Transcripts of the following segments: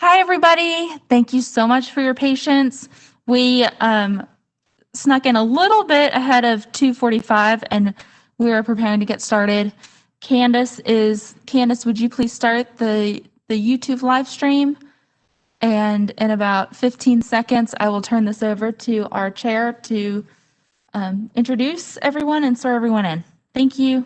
Hi, everybody. Thank you so much for your patience. We snuck in a little bit ahead of 2:45, and we are preparing to get started. Candace, would you please start the YouTube live stream? And in about 15 seconds, I will turn this over to our chair to introduce everyone and swear everyone in. Thank you.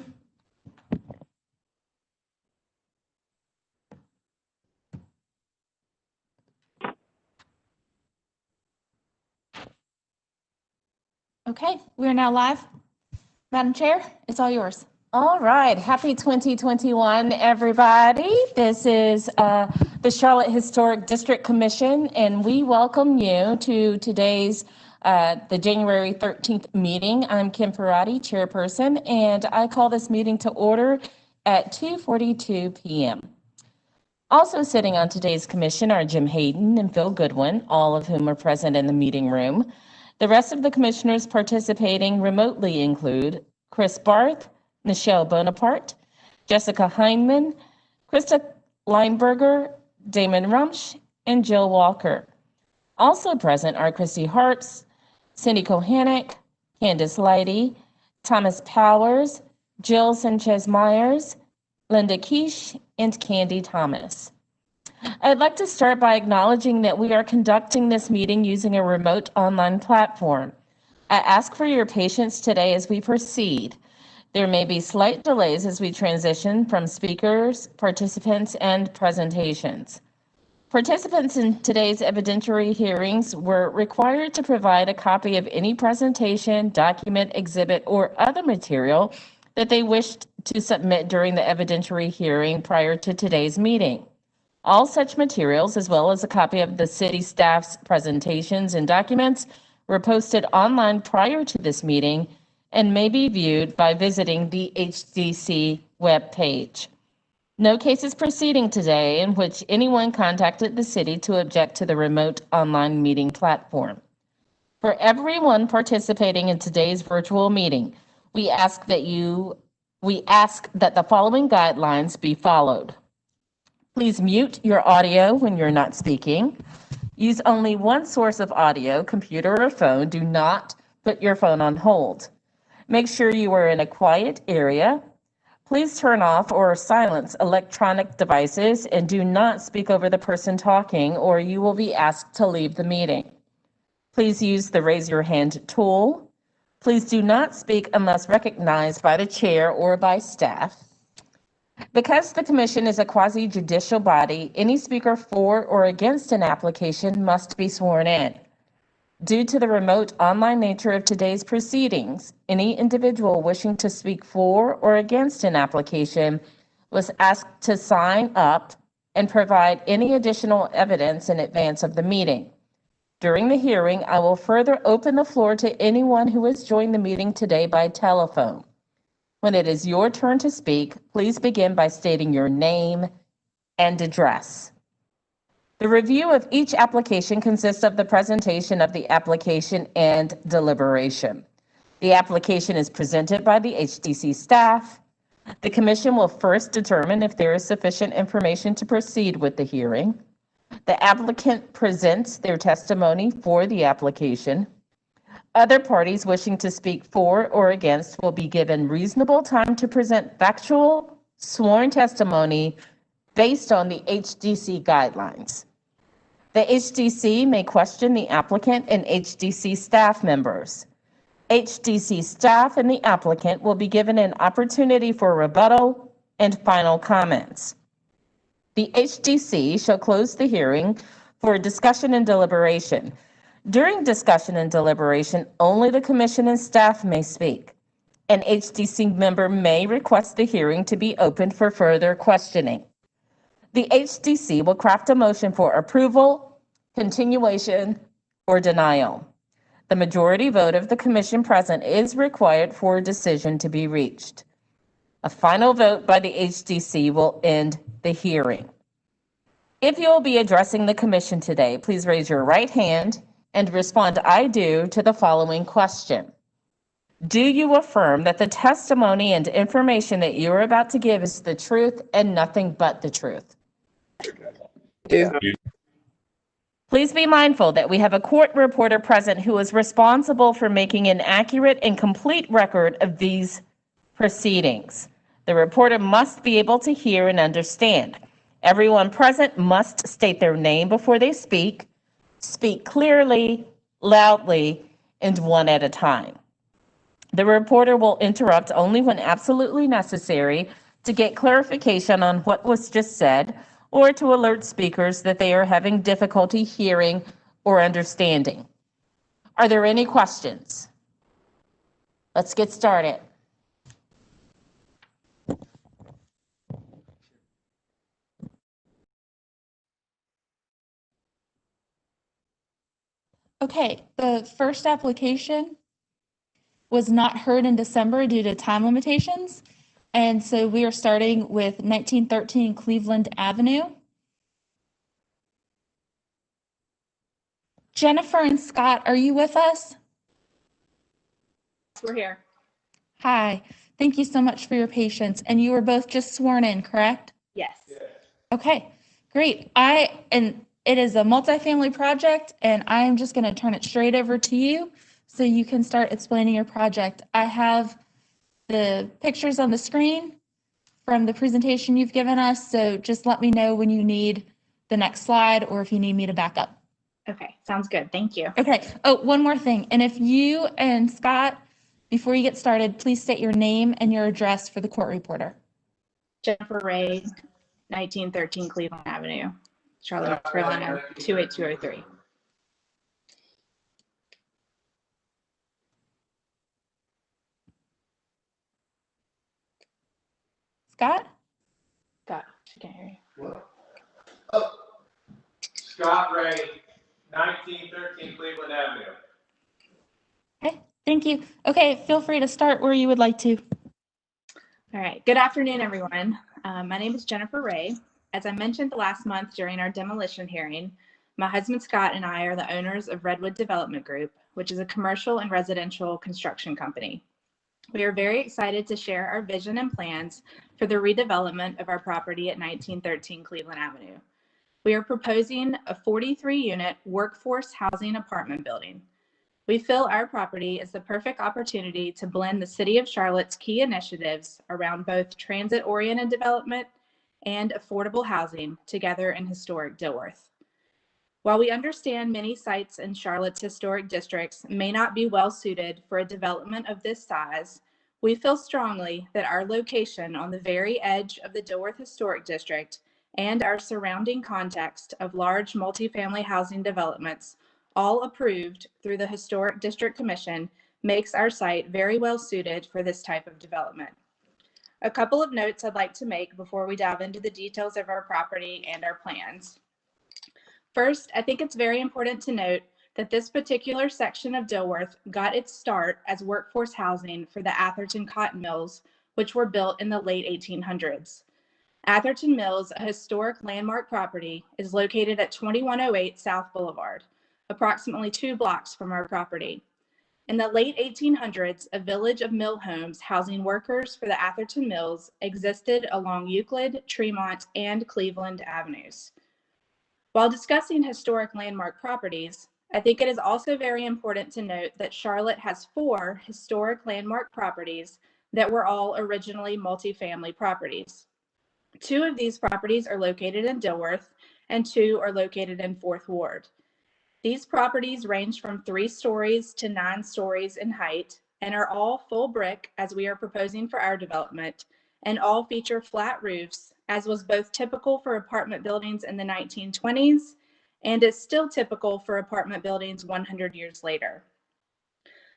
Okay, we are now live. Madam Chair, it's all yours. All right, happy 2021, everybody. This is the Charlotte Historic District Commission, and we welcome you to today's the January 13th meeting. I'm Kim Parati, chairperson, and I call this meeting to order at 2:42 p.m. Also sitting on today's commission are Jim Hayden and Phil Goodwin, all of whom are present in the meeting room. The rest of the commissioners participating remotely include Chris Barth, Michelle Bonaparte, Jessica Heineman, Krista Lineberger, Damon Rumsch, and Jill Walker. Also present are Christy Harps, Cindy Kohanek, Candace Leidy, Thomas Powers, Jill Sanchez-Myers, Linda Keish, and Candy Thomas. I'd like to start by acknowledging that we are conducting this meeting using a remote online platform. I ask for your patience today as we proceed. There may be slight delays as we transition from speakers, participants, and presentations. Participants in today's evidentiary hearings were required to provide a copy of any presentation, document, exhibit, or other material that they wished to submit during the evidentiary hearing prior to today's meeting. All such materials, as well as a copy of the city staff's presentations and documents, were posted online prior to this meeting and may be viewed by visiting the HDC webpage. No cases proceeding today in which anyone contacted the city to object to the remote online meeting platform. For everyone participating in today's virtual meeting, we ask that the following guidelines be followed. Please mute your audio when you're not speaking. Use only one source of audio, computer or phone. Do not put your phone on hold. Make sure you are in a quiet area. Please turn off or silence electronic devices and do not speak over the person talking, or you will be asked to leave the meeting. Please use the raise your hand tool. Please do not speak unless recognized by the chair or by staff. Because the commission is a quasi-judicial body, any speaker for or against an application must be sworn in. Due to the remote online nature of today's proceedings, any individual wishing to speak for or against an application was asked to sign up and provide any additional evidence in advance of the meeting. During the hearing, I will further open the floor to anyone who has joined the meeting today by telephone. When it is your turn to speak, please begin by stating your name and address. The review of each application consists of the presentation of the application and deliberation. The application is presented by the HDC staff. The commission will first determine if there is sufficient information to proceed with the hearing. The applicant presents their testimony for the application. Other parties wishing to speak for or against will be given reasonable time to present factual, sworn testimony based on the HDC guidelines. The HDC may question the applicant and HDC staff members. HDC staff and the applicant will be given an opportunity for rebuttal and final comments. The HDC shall close the hearing for discussion and deliberation. During discussion and deliberation, only the commission and staff may speak. An HDC member may request the hearing to be opened for further questioning. The HDC will craft a motion for approval, continuation, or denial. The majority vote of the commission present is required for a decision to be reached. A final vote by the HDC will end the hearing. If you will be addressing the commission today, please raise your right hand and respond "I do" to the following question. Do you affirm that the testimony and information that you are about to give is the truth and nothing but the truth? Do. Please be mindful that we have a court reporter present who is responsible for making an accurate and complete record of these proceedings. The reporter must be able to hear and understand. Everyone present must state their name before they speak clearly, loudly, and one at a time. The reporter will interrupt only when absolutely necessary to get clarification on what was just said or to alert speakers that they are having difficulty hearing or understanding. Are there any questions? Let's get started. Okay, the first application was not heard in December due to time limitations. And so we are starting with 1913 Cleveland Avenue. Jennifer and Scott, are you with us? We're here. Hi, thank you so much for your patience. And you were both just sworn in, correct? Yes. Okay, great. It is a multifamily project, and I am just going to turn it straight over to you so you can start explaining your project. I have the pictures on the screen from the presentation you've given us, so just let me know when you need the next slide or if you need me to back up. Okay, sounds good. Thank you. Okay. Oh, one more thing. And if you and Scott, before you get started, please state your name and your address for the court reporter. Jennifer Ray, 1913 Cleveland Avenue, Charlotte, North Carolina, 28203. Scott? Scott, she can't hear you. Scott Ray, 1913 Cleveland Avenue. Okay, thank you. Okay, feel free to start where you would like to. All right. Good afternoon, everyone. My name is Jennifer Ray. As I mentioned last month during our demolition hearing, my husband Scott and I are the owners of Redwood Development Group, which is a commercial and residential construction company. We are very excited to share our vision and plans for the redevelopment of our property at 1913 Cleveland Avenue. We are proposing a 43-unit workforce housing apartment building. We feel our property is the perfect opportunity to blend the City of Charlotte's key initiatives around both transit-oriented development and affordable housing together in historic Dilworth. While we understand many sites in Charlotte's historic districts may not be well suited for a development of this size, we feel strongly that our location on the very edge of the Dilworth Historic District and our surrounding context of large multifamily housing developments, all approved through the Historic District Commission, makes our site very well suited for this type of development. A couple of notes I'd like to make before we dive into the details of our property and our plans. First, I think it's very important to note that this particular section of Dilworth got its start as workforce housing for the Atherton cotton mills, which were built in the late 1800s. Atherton Mills, a historic landmark property, is located at 2108 South Boulevard, approximately 2 blocks from our property. In the late 1800s, a village of mill homes housing workers for the Atherton Mills existed along Euclid, Tremont, and Cleveland Avenues. While discussing historic landmark properties, I think it is also very important to note that Charlotte has 4 historic landmark properties that were all originally multifamily properties. 2 of these properties are located in Dilworth and 2 are located in 4th Ward. These properties range from 3 stories to 9 stories in height and are all full brick as we are proposing for our development, and all feature flat roofs, as was both typical for apartment buildings in the 1920s and is still typical for apartment buildings 100 years later.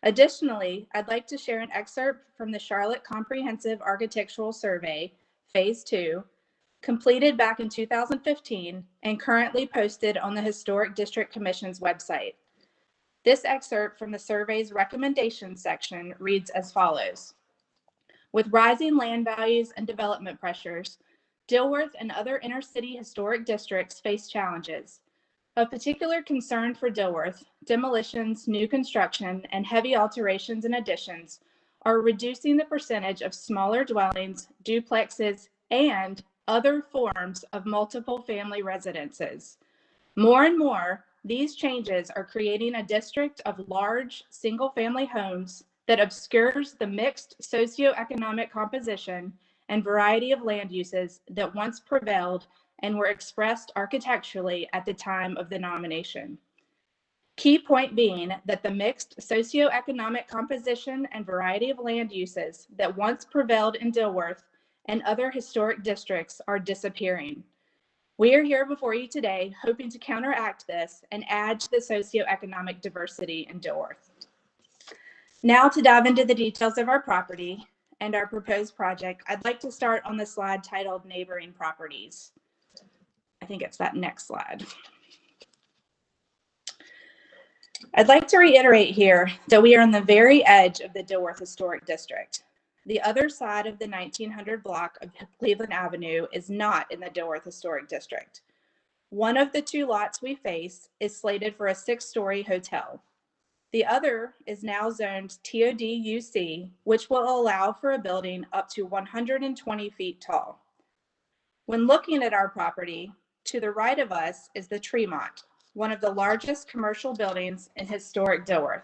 Additionally, I'd like to share an excerpt from the Charlotte Comprehensive Architectural Survey, Phase 2, completed back in 2015 and currently posted on the Historic District Commission's website. This excerpt from the survey's recommendations section reads as follows. With rising land values and development pressures, Dilworth and other inner-city historic districts face challenges. Of particular concern for Dilworth, demolitions, new construction, and heavy alterations and additions are reducing the percentage of smaller dwellings, duplexes, and other forms of multiple family residences. More and more, these changes are creating a district of large single-family homes that obscures the mixed socioeconomic composition and variety of land uses that once prevailed and were expressed architecturally at the time of the nomination. Key point being that the mixed socioeconomic composition and variety of land uses that once prevailed in Dilworth and other historic districts are disappearing. We are here before you today hoping to counteract this and add to the socioeconomic diversity in Dilworth. Now to dive into the details of our property and our proposed project, I'd like to start on the slide titled Neighboring Properties. I think it's that next slide. I'd like to reiterate here that we are on the very edge of the Dilworth Historic District. The other side of the 1900 block of Cleveland Avenue is not in the Dilworth Historic District. One of the two lots we face is slated for a 6-story hotel. The other is now zoned TOD-UC, which will allow for a building up to 120 feet tall. When looking at our property, to the right of us is the Tremont, one of the largest commercial buildings in historic Dilworth.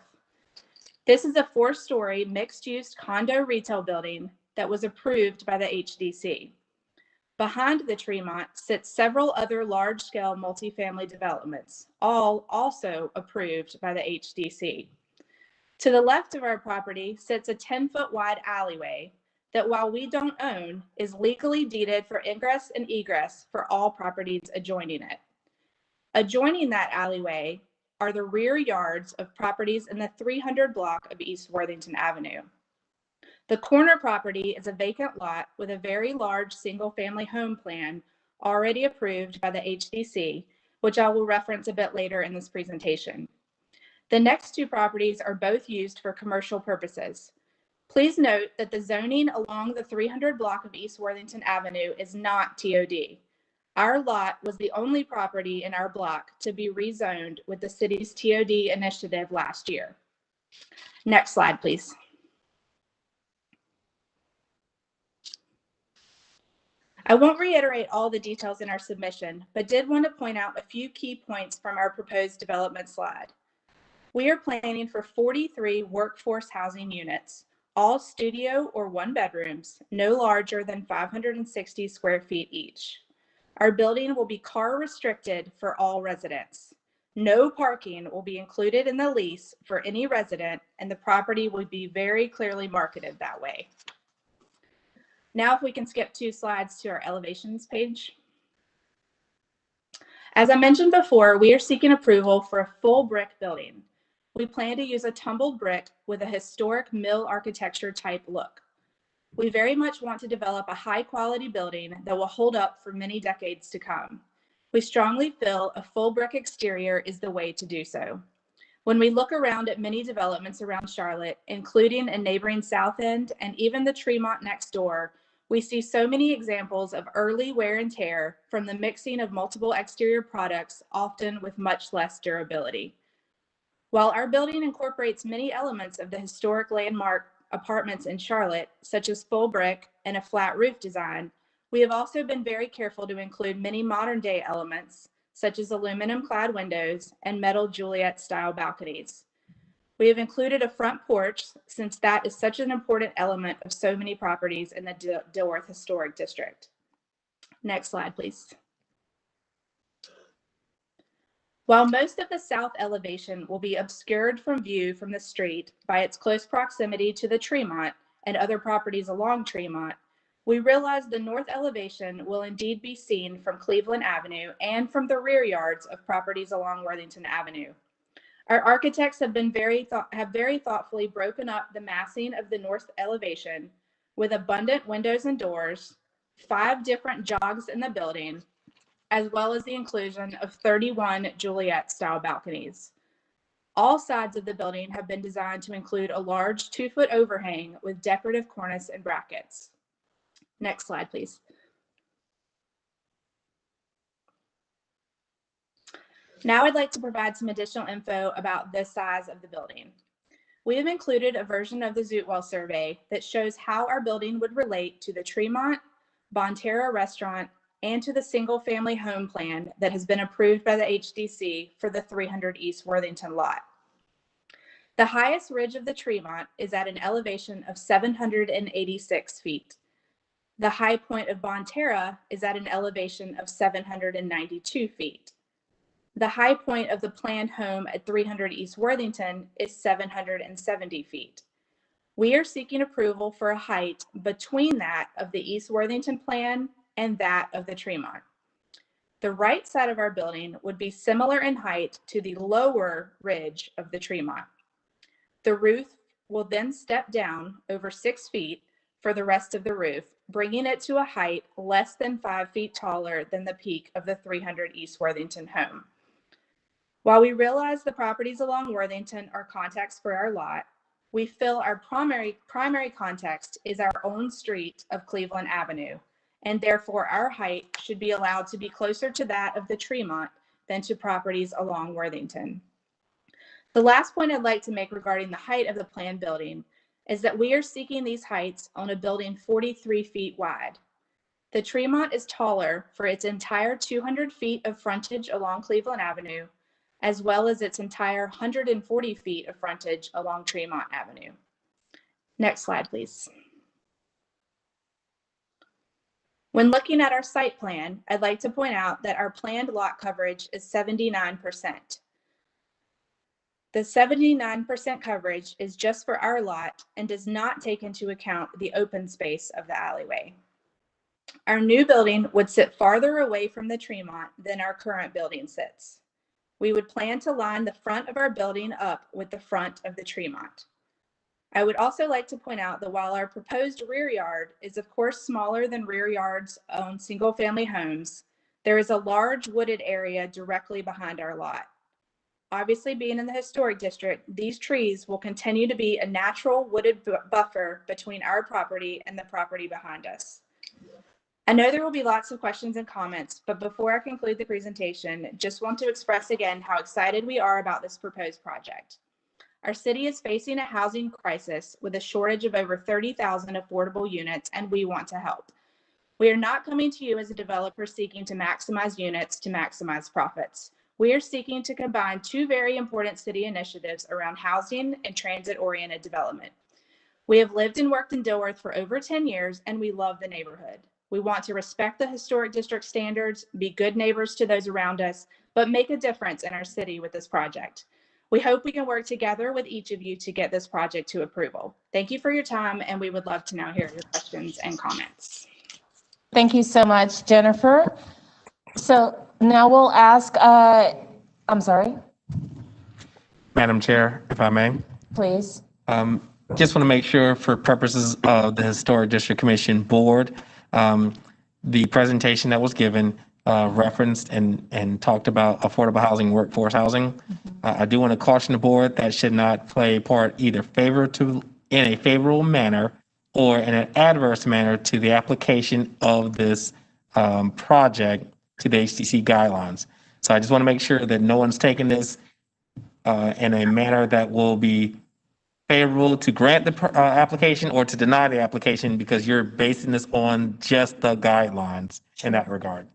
This is a 4-story mixed-use condo retail building that was approved by the HDC. Behind the Tremont sits several other large-scale multifamily developments, all also approved by the HDC. To the left of our property sits a 10-foot wide alleyway that, while we don't own, is legally deeded for ingress and egress for all properties adjoining it. Adjoining that alleyway are the rear yards of properties in the 300 block of East Worthington Avenue. The corner property is a vacant lot with a very large single-family home plan already approved by the HDC, which I will reference a bit later in this presentation. The next two properties are both used for commercial purposes. Please note that the zoning along the 300 block of East Worthington Avenue is not TOD. Our lot was the only property in our block to be rezoned with the city's TOD initiative last year. Next slide, please. I won't reiterate all the details in our submission, but did want to point out a few key points from our proposed development slide. We are planning for 43 workforce housing units, all studio or 1-bedrooms, no larger than 560 square feet each. Our building will be car restricted for all residents. No parking will be included in the lease for any resident, and the property will be very clearly marketed that way. Now, if we can skip 2 slides to our elevations page. As I mentioned before, we are seeking approval for a full brick building. We plan to use a tumbled brick with a historic mill architecture type look. We very much want to develop a high quality building that will hold up for many decades to come. We strongly feel a full brick exterior is the way to do so. When we look around at many developments around Charlotte, including in neighboring South End and even the Tremont next door, we see so many examples of early wear and tear from the mixing of multiple exterior products, often with much less durability. While our building incorporates many elements of the historic landmark apartments in Charlotte, such as full brick and a flat roof design, we have also been very careful to include many modern day elements, such as aluminum clad windows and metal Juliet style balconies. We have included a front porch since that is such an important element of so many properties in the Dilworth Historic District. Next slide, please. While most of the south elevation will be obscured from view from the street by its close proximity to the Tremont and other properties along Tremont, we realize the north elevation will indeed be seen from Cleveland Avenue and from the rear yards of properties along Worthington Avenue. Our architects have very thoughtfully broken up the massing of the north elevation with abundant windows and doors, 5 different jogs in the building, as well as the inclusion of 31 Juliet-style balconies. All sides of the building have been designed to include a large 2-foot overhang with decorative cornice and brackets. Next slide, please. Now I'd like to provide some additional info about the size of the building. We have included a version of the Zootwell survey that shows how our building would relate to the Tremont, Bonterra Restaurant, and to the single-family home plan that has been approved by the HDC for the 300 East Worthington lot. The highest ridge of the Tremont is at an elevation of 786 feet. The high point of Bonterra is at an elevation of 792 feet. The high point of the planned home at 300 East Worthington is 770 feet. We are seeking approval for a height between that of the East Worthington plan and that of the Tremont. The right side of our building would be similar in height to the lower ridge of the Tremont. The roof will then step down over 6 feet for the rest of the roof, bringing it to a height less than 5 feet taller than the peak of the 300 East Worthington home. While we realize the properties along Worthington are contacts for our lot, we feel our primary context is our own street of Cleveland Avenue, and therefore our height should be allowed to be closer to that of the Tremont than to properties along Worthington. The last point I'd like to make regarding the height of the planned building is that we are seeking these heights on a building 43 feet wide. The Tremont is taller for its entire 200 feet of frontage along Cleveland Avenue, as well as its entire 140 feet of frontage along Tremont Avenue. Next slide, please. When looking at our site plan, I'd like to point out that our planned lot coverage is 79%. The 79% coverage is just for our lot and does not take into account the open space of the alleyway. Our new building would sit farther away from the Tremont than our current building sits. We would plan to line the front of our building up with the front of the Tremont. I would also like to point out that while our proposed rear yard is of course smaller than rear yards on single-family homes, there is a large wooded area directly behind our lot. Obviously, being in the historic district, these trees will continue to be a natural wooded buffer between our property and the property behind us. I know there will be lots of questions and comments, but before I conclude the presentation, just want to express again how excited we are about this proposed project. Our city is facing a housing crisis with a shortage of over 30,000 affordable units, and we want to help. We are not coming to you as a developer seeking to maximize units to maximize profits. We are seeking to combine two very important city initiatives around housing and transit-oriented development. We have lived and worked in Dilworth for over 10 years, and we love the neighborhood. We want to respect the historic district standards, be good neighbors to those around us, but make a difference in our city with this project. We hope we can work together with each of you to get this project to approval. Thank you for your time, and we would love to now hear your questions and comments. Thank you so much, Jennifer. So now we'll ask, I'm sorry, Madam Chair, if I may. please. Just want to make sure for purposes of the Historic District Commission Board, the presentation that was given referenced and talked about affordable housing, workforce housing. I do want to caution the board that should not play a part either in a favorable manner or in an adverse manner to the application of this project to the HDC guidelines. So I just want to make sure that no one's taking this in a manner that will be favorable to grant the application or to deny the application because you're basing this on just the guidelines in that regard.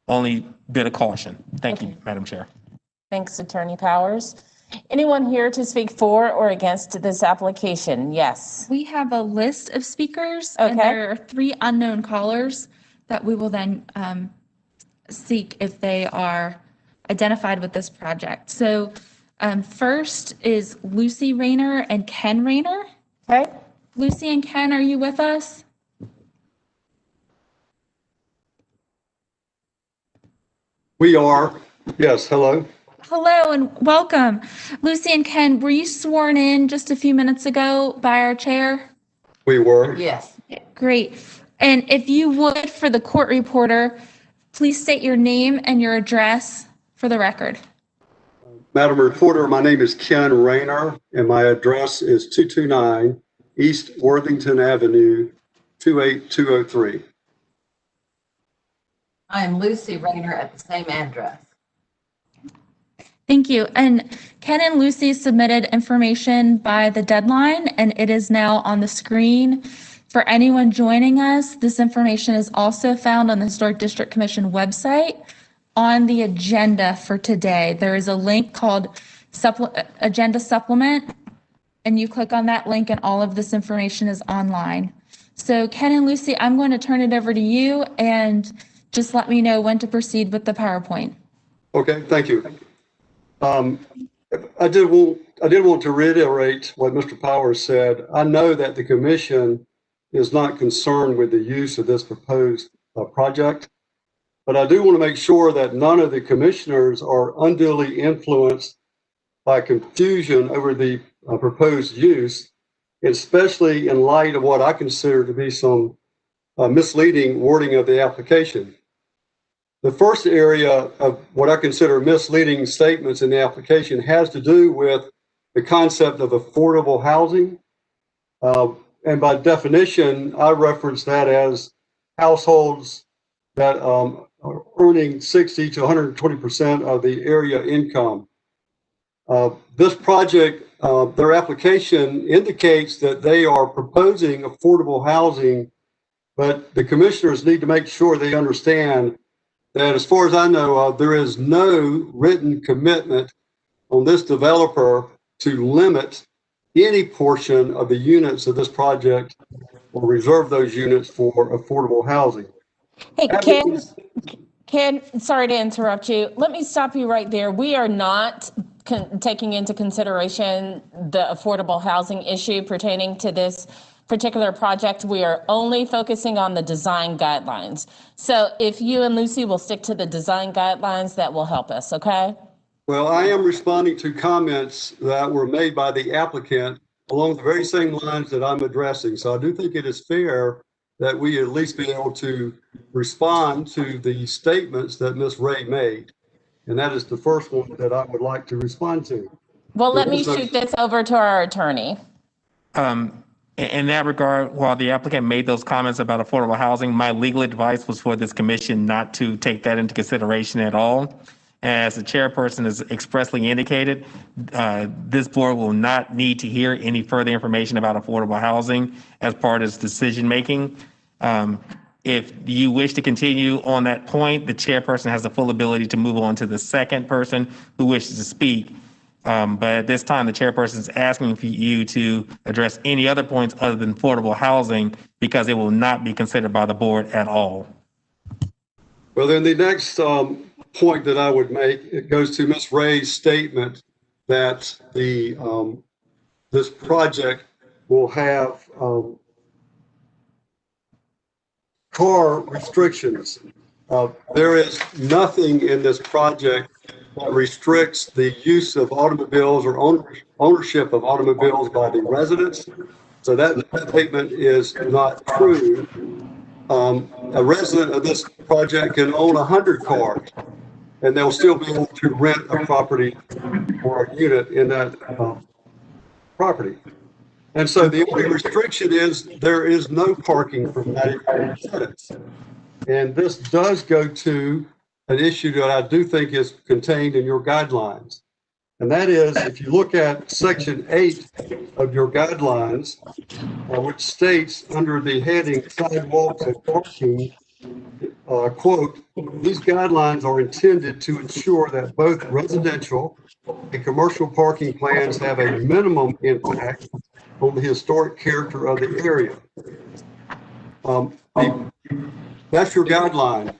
Only bit of caution. Thank you, Madam Chair. Thanks, Attorney Powers. Anyone here to speak for or against this application? Yes. We have a list of speakers, and Okay. there are 3 unknown callers that we will then seek if they are identified with this project. So first is Lucy Rayner and Ken Rayner. Okay. Lucy and Ken, are you with us? We are. Yes, hello. Hello and welcome. Lucy and Ken, were you sworn in just a few minutes ago by our chair? We were. Yes. Great. And if you would, for the court reporter, please state your name and your address for the record. Madam Reporter, my name is Ken Rayner, and my address is 229 East Worthington Avenue, 28203. I am Lucy Rayner at the same address. Thank you. And Ken and Lucy submitted information by the deadline, and it is now on the screen. For anyone joining us, this information is also found on the Historic District Commission website on the agenda for today. There is a link called Agenda Supplement, and you click on that link and all of this information is online. So Ken and Lucy, I'm going to turn it over to you and just let me know when to proceed with the PowerPoint. Okay, thank you. I did want to reiterate what Mr. Powers said. I know that the commission is not concerned with the use of this proposed project, but I do want to make sure that none of the commissioners are unduly influenced by confusion over the proposed use, especially in light of what I consider to be some misleading wording of the application. The first area of what I consider misleading statements in the application has to do with the concept of affordable housing. And by definition, I reference that as households that are earning 60 to 120% of the area income. This project, their application indicates that they are proposing affordable housing, but the commissioners need to make sure they understand that, as far as I know of, there is no written commitment on this developer to limit any portion of the units of this project or reserve those units for affordable housing. Hey, Ken, sorry to interrupt you. Let me stop you right there. We are not taking into consideration the affordable housing issue pertaining to this particular project. We are only focusing on the design guidelines. So if you and Lucy will stick to the design guidelines, that will help us, okay? Well, I am responding to comments that were made by the applicant along the very same lines that I'm addressing. So I do think it is fair that we at least be able to respond to the statements that Ms. Ray made. And that is the first one that I would like to respond to. Well, let me shoot this over to our attorney. In that regard, while the applicant made those comments about affordable housing, my legal advice was for this commission not to take that into consideration at all. As the chairperson has expressly indicated, this board will not need to hear any further information about affordable housing as part of its decision-making. If you wish to continue on that point, the chairperson has the full ability to move on to the second person who wishes to speak. But at this time, the chairperson is asking for you to address any other points other than affordable housing because it will not be considered by the board at all. Well, then the next point that I would make, it goes to Ms. Ray's statement that this project will have car restrictions. There is nothing in this project that restricts the use of automobiles or ownership of automobiles by the residents. So that statement is not true. A resident of this project can own 100 cars and they'll still be able to rent a property or a unit in that property. And so the only restriction is there is no parking for tenants. And this does go to an issue that I do think is contained in your guidelines. And that is, if you look at section 8 of your guidelines, which states under the heading sidewalks and parking, quote, these guidelines are intended to ensure that both residential and commercial parking plans have a minimum impact on the historic character of the area. That's your guideline.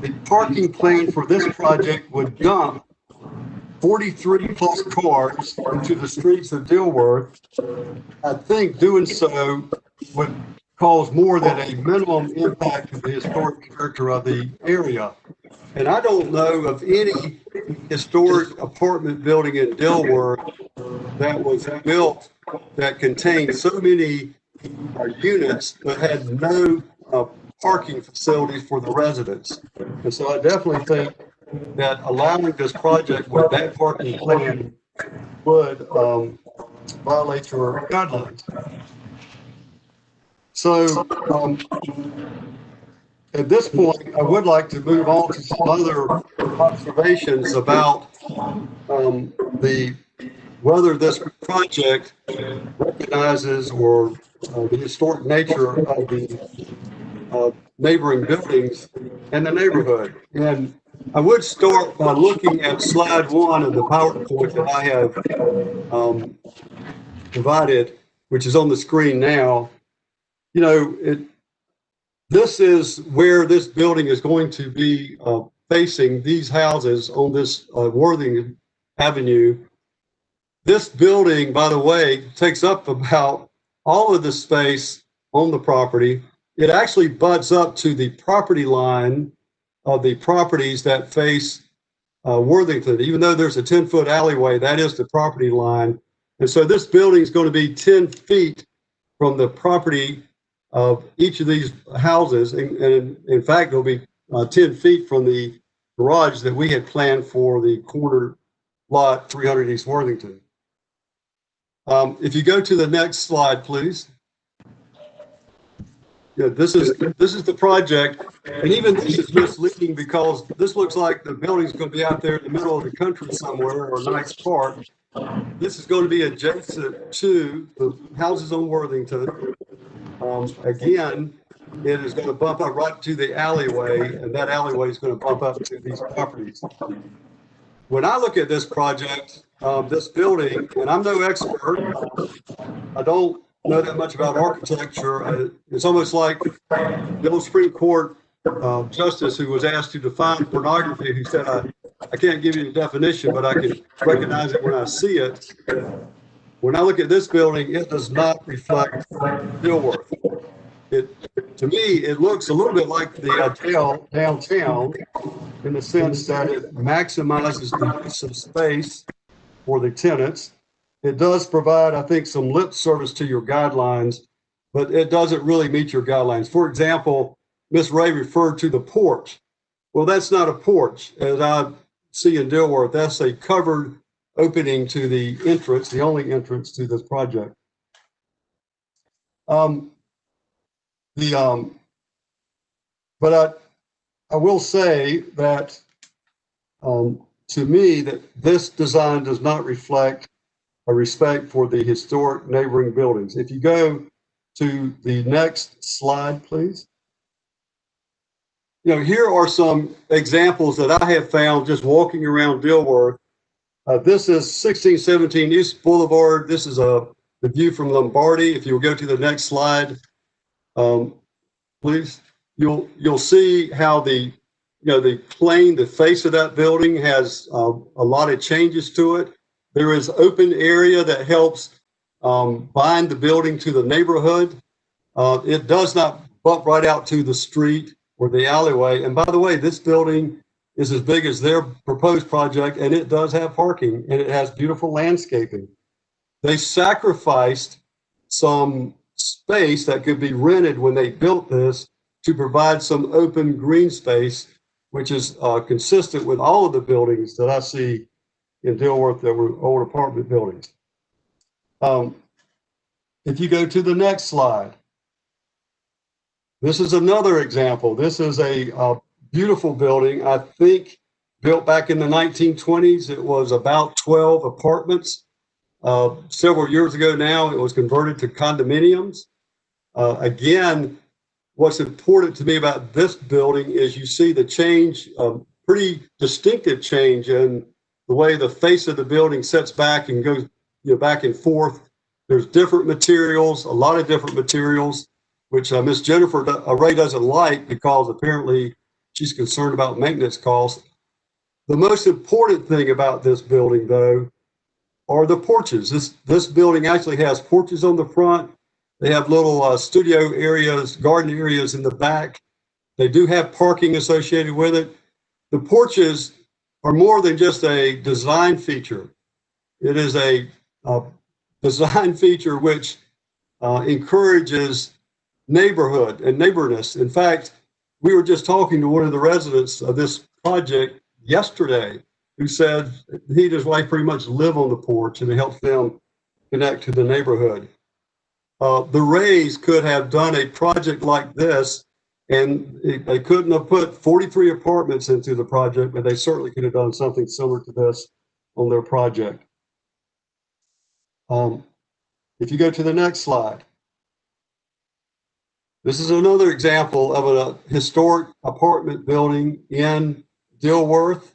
The parking plan for this project would dump 43 plus cars into the streets of Dilworth. I think doing so would cause more than a minimum impact to the historic character of the area. And I don't know of any historic apartment building in Dilworth that was built that contained so many units but had no parking facilities for the residents. And so I definitely think that allowing this project with that parking plan would violate your guidelines. So at this point, I would like to move on to some other observations about whether this project recognizes or the historic nature of the neighboring buildings and the neighborhood. And I would start by looking at slide 1 of the PowerPoint that I have provided, which is on the screen now. You know, this is where this building is going to be facing these houses on this Worthing Avenue. This building, by the way, takes up about all of the space on the property. It actually butts up to the property line of the properties that face Worthington. Even though there's a 10-foot alleyway, that is the property line. And so this building is going to be 10 feet from the property of each of these houses. And in fact, it'll be 10 feet from the garage that we had planned for the corner lot 300 East Worthington. If you go to the next slide, please. Yeah, this is the project, and even this is misleading because this looks like the building's going to be out there in the middle of the country somewhere or a nice park. This is going to be adjacent to the houses on Worthington. Again, it is going to bump up right to the alleyway, and that alleyway is going to bump up to these properties. When I look at this project, this building, and I'm no expert, I don't know that much about architecture. It's almost like the old Supreme Court justice who was asked to define pornography, who said, I can't give you the definition, but I can recognize it when I see it. When I look at this building, it does not reflect Dilworth. To me, it looks a little bit like the hotel downtown in the sense that it maximizes the use of space for the tenants. It does provide, I think, some lip service to your guidelines, but it doesn't really meet your guidelines. For example, Ms. Ray referred to the porch. Well, that's not a porch. As I see in Dilworth, that's a covered opening to the entrance, the only entrance to this project. But I will say that to me, that this design does not reflect a respect for the historic neighboring buildings. If you go to the next slide, please. You know, here are some examples that I have found just walking around Dilworth. This is 1617 East Boulevard. This is the view from Lombardi. If you'll go to the next slide, please, you'll see how the plane, the face of that building has a lot of changes to it. There is open area that helps bind the building to the neighborhood. It does not bump right out to the street or the alleyway. And by the way, this building is as big as their proposed project, and it does have parking, and it has beautiful landscaping. They sacrificed some space that could be rented when they built this to provide some open green space, which is consistent with all of the buildings that I see in Dilworth that were old apartment buildings. If you go to the next slide, this is another example. This is a beautiful building, I think built back in the 1920s. It was about 12 apartments. Several years ago now, it was converted to condominiums. Again, what's important to me about this building is you see the change, pretty distinctive change in the way the face of the building sets back and goes back and forth. There's different materials, a lot of different materials, which Miss Jennifer Ray doesn't like because apparently she's concerned about maintenance costs. The most important thing about this building, though, are the porches. This building actually has porches on the front. They have little studio areas, garden areas in the back. They do have parking associated with it. The porches are more than just a design feature. It is a design feature which encourages neighborhood and neighborness. In fact, we were just talking to one of the residents of this project yesterday who said he and his wife pretty much live on the porch, and it helps them connect to the neighborhood. The Rays could have done a project like this, and they couldn't have put 43 apartments into the project, but they certainly could have done something similar to this on their project. If you go to the next slide. This is another example of a historic apartment building in Dilworth.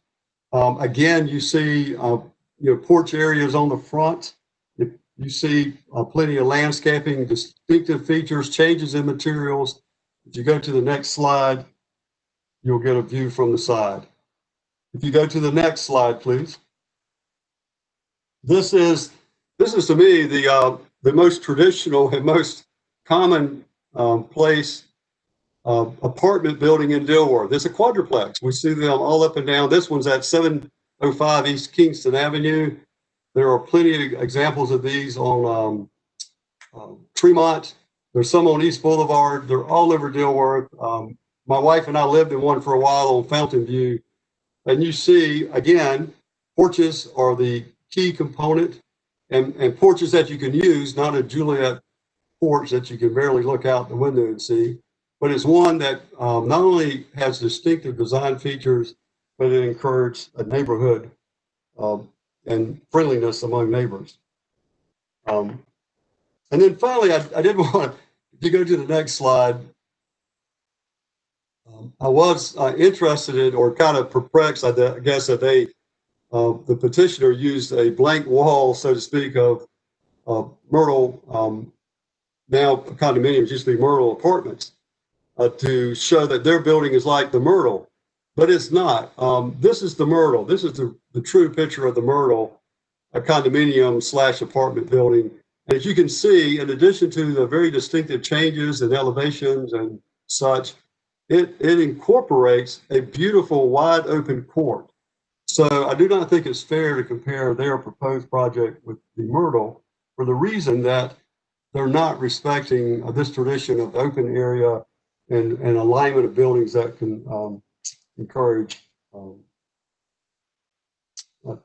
Again, you see porch areas on the front. You see plenty of landscaping, distinctive features, changes in materials. If you go to the next slide, you'll get a view from the side. If you go to the next slide, please. This is to me the most traditional and most common place apartment building in Dilworth. It's a quadruplex. We see them all up and down. This one's at 705 East Kingston Avenue. There are plenty of examples of these on Tremont. There's some on East Boulevard. They're all over Dilworth. My wife and I lived in one for a while on Fountain View. And you see, again, porches are the key component, and porches that you can use, not a Juliet porch that you can barely look out the window and see, but it's one that not only has distinctive design features, but it encourages a neighborhood and friendliness among neighbors. And then finally, I did want to, if you go to the next slide, I was interested in, or kind of perplexed, I guess, that the petitioner used a blank wall, so to speak, of Myrtle, now condominiums, used to be Myrtle Apartments, to show that their building is like the Myrtle, but it's not. This is the Myrtle. This is the true picture of the Myrtle, a condominium / apartment building. And as you can see, in addition to the very distinctive changes and elevations and such, it incorporates a beautiful wide open court. So I do not think it's fair to compare their proposed project with the Myrtle for the reason that they're not respecting this tradition of open area and alignment of buildings that can encourage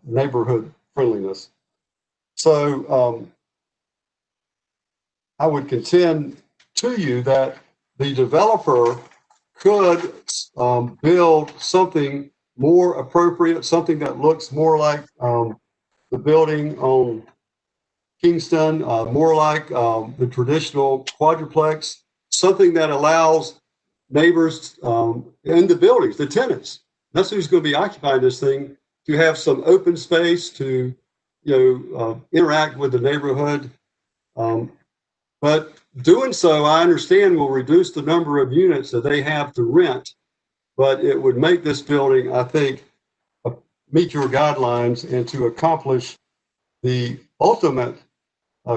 neighborhood friendliness. So I would contend to you that the developer could build something more appropriate, something that looks more like the building on Kingston, more like the traditional quadruplex, something that allows neighbors in the buildings, the tenants, that's who's going to be occupying this thing, to have some open space to interact with the neighborhood. But doing so, I understand, will reduce the number of units that they have to rent, but it would make this building, I think, meet your guidelines and to accomplish the ultimate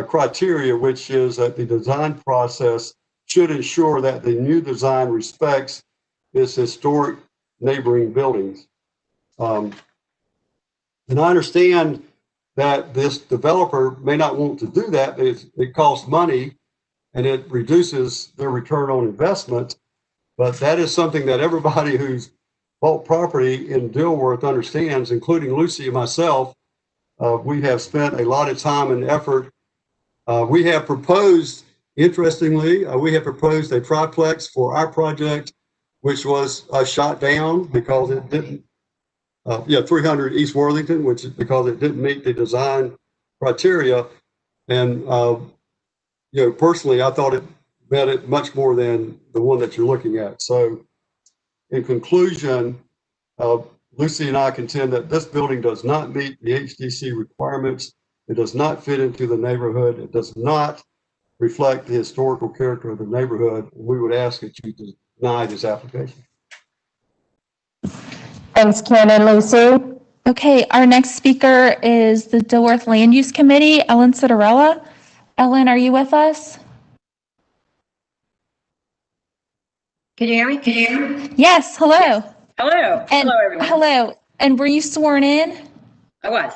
criteria, which is that the design process should ensure that the new design respects its historic neighboring buildings. And I understand that this developer may not want to do that, but it costs money and it reduces their return on investment. But that is something that everybody who's bought property in Dilworth understands, including Lucy and myself. We have spent a lot of time and effort. We have proposed, interestingly, we have proposed a triplex for our project, which was shot down because it didn't, 300 East Worthington, because it didn't meet the design criteria. And, personally, I thought it met it much more than the one that you're looking at. So in conclusion, Lucy and I contend that this building does not meet the HDC requirements. It does not fit into the neighborhood. It does not reflect the historical character of the neighborhood. We would ask that you deny this application. Thanks, Ken and Lucy. Okay, our next speaker is the Dilworth Land Use Committee, Ellen Citarella. Ellen, are you with us? Can you hear me? Yes, hello. Hello. And hello, everyone. Hello. And were you sworn in? I was.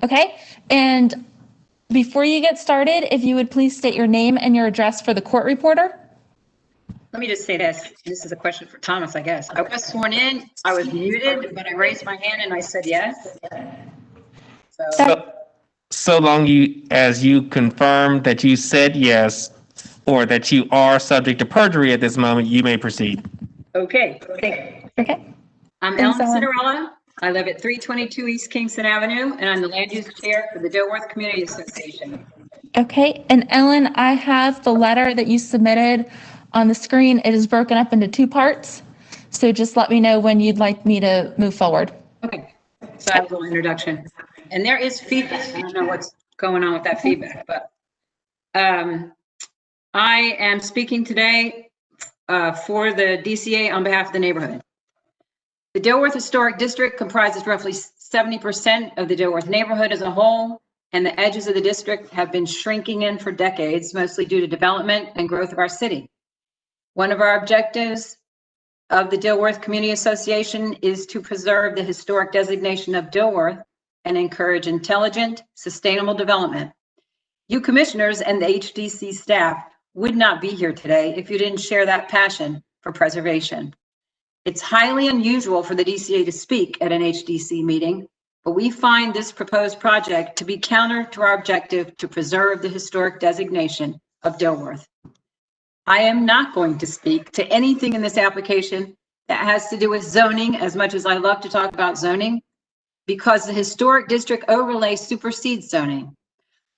Okay. And before you get started, if you would please state your name and your address for the court reporter. Let me just say this. This is a question for Thomas, I guess. I was sworn in. I was muted, but I raised my hand and I said yes. So long as you confirm that you said yes, or that you are subject to perjury at this moment, you may proceed. Okay. Thank you. Okay. I'm Thanks, Ellen Ellen. Citarella. I live at 322 East Kingston Avenue, and I'm the land use chair for the Dilworth Community Association. Okay. And Ellen, I have the letter that you submitted on the screen, it is broken up into 2 parts. So just let me know when you'd like me to move forward. Okay, so I have a little introduction. And there is feedback. I don't know what's going on with that feedback, but I am speaking today for the DCA on behalf of the neighborhood. The Dilworth Historic District comprises roughly 70% of the Dilworth neighborhood as a whole, and the edges of the district have been shrinking in for decades, mostly due to development and growth of our city. One of our objectives of the Dilworth Community Association is to preserve the historic designation of Dilworth and encourage intelligent, sustainable development. You commissioners and the HDC staff would not be here today if you didn't share that passion for preservation. It's highly unusual for the DCA to speak at an HDC meeting, but we find this proposed project to be counter to our objective to preserve the historic designation of Dilworth. I am not going to speak to anything in this application that has to do with zoning, as much as I love to talk about zoning, because the historic district overlay supersedes zoning.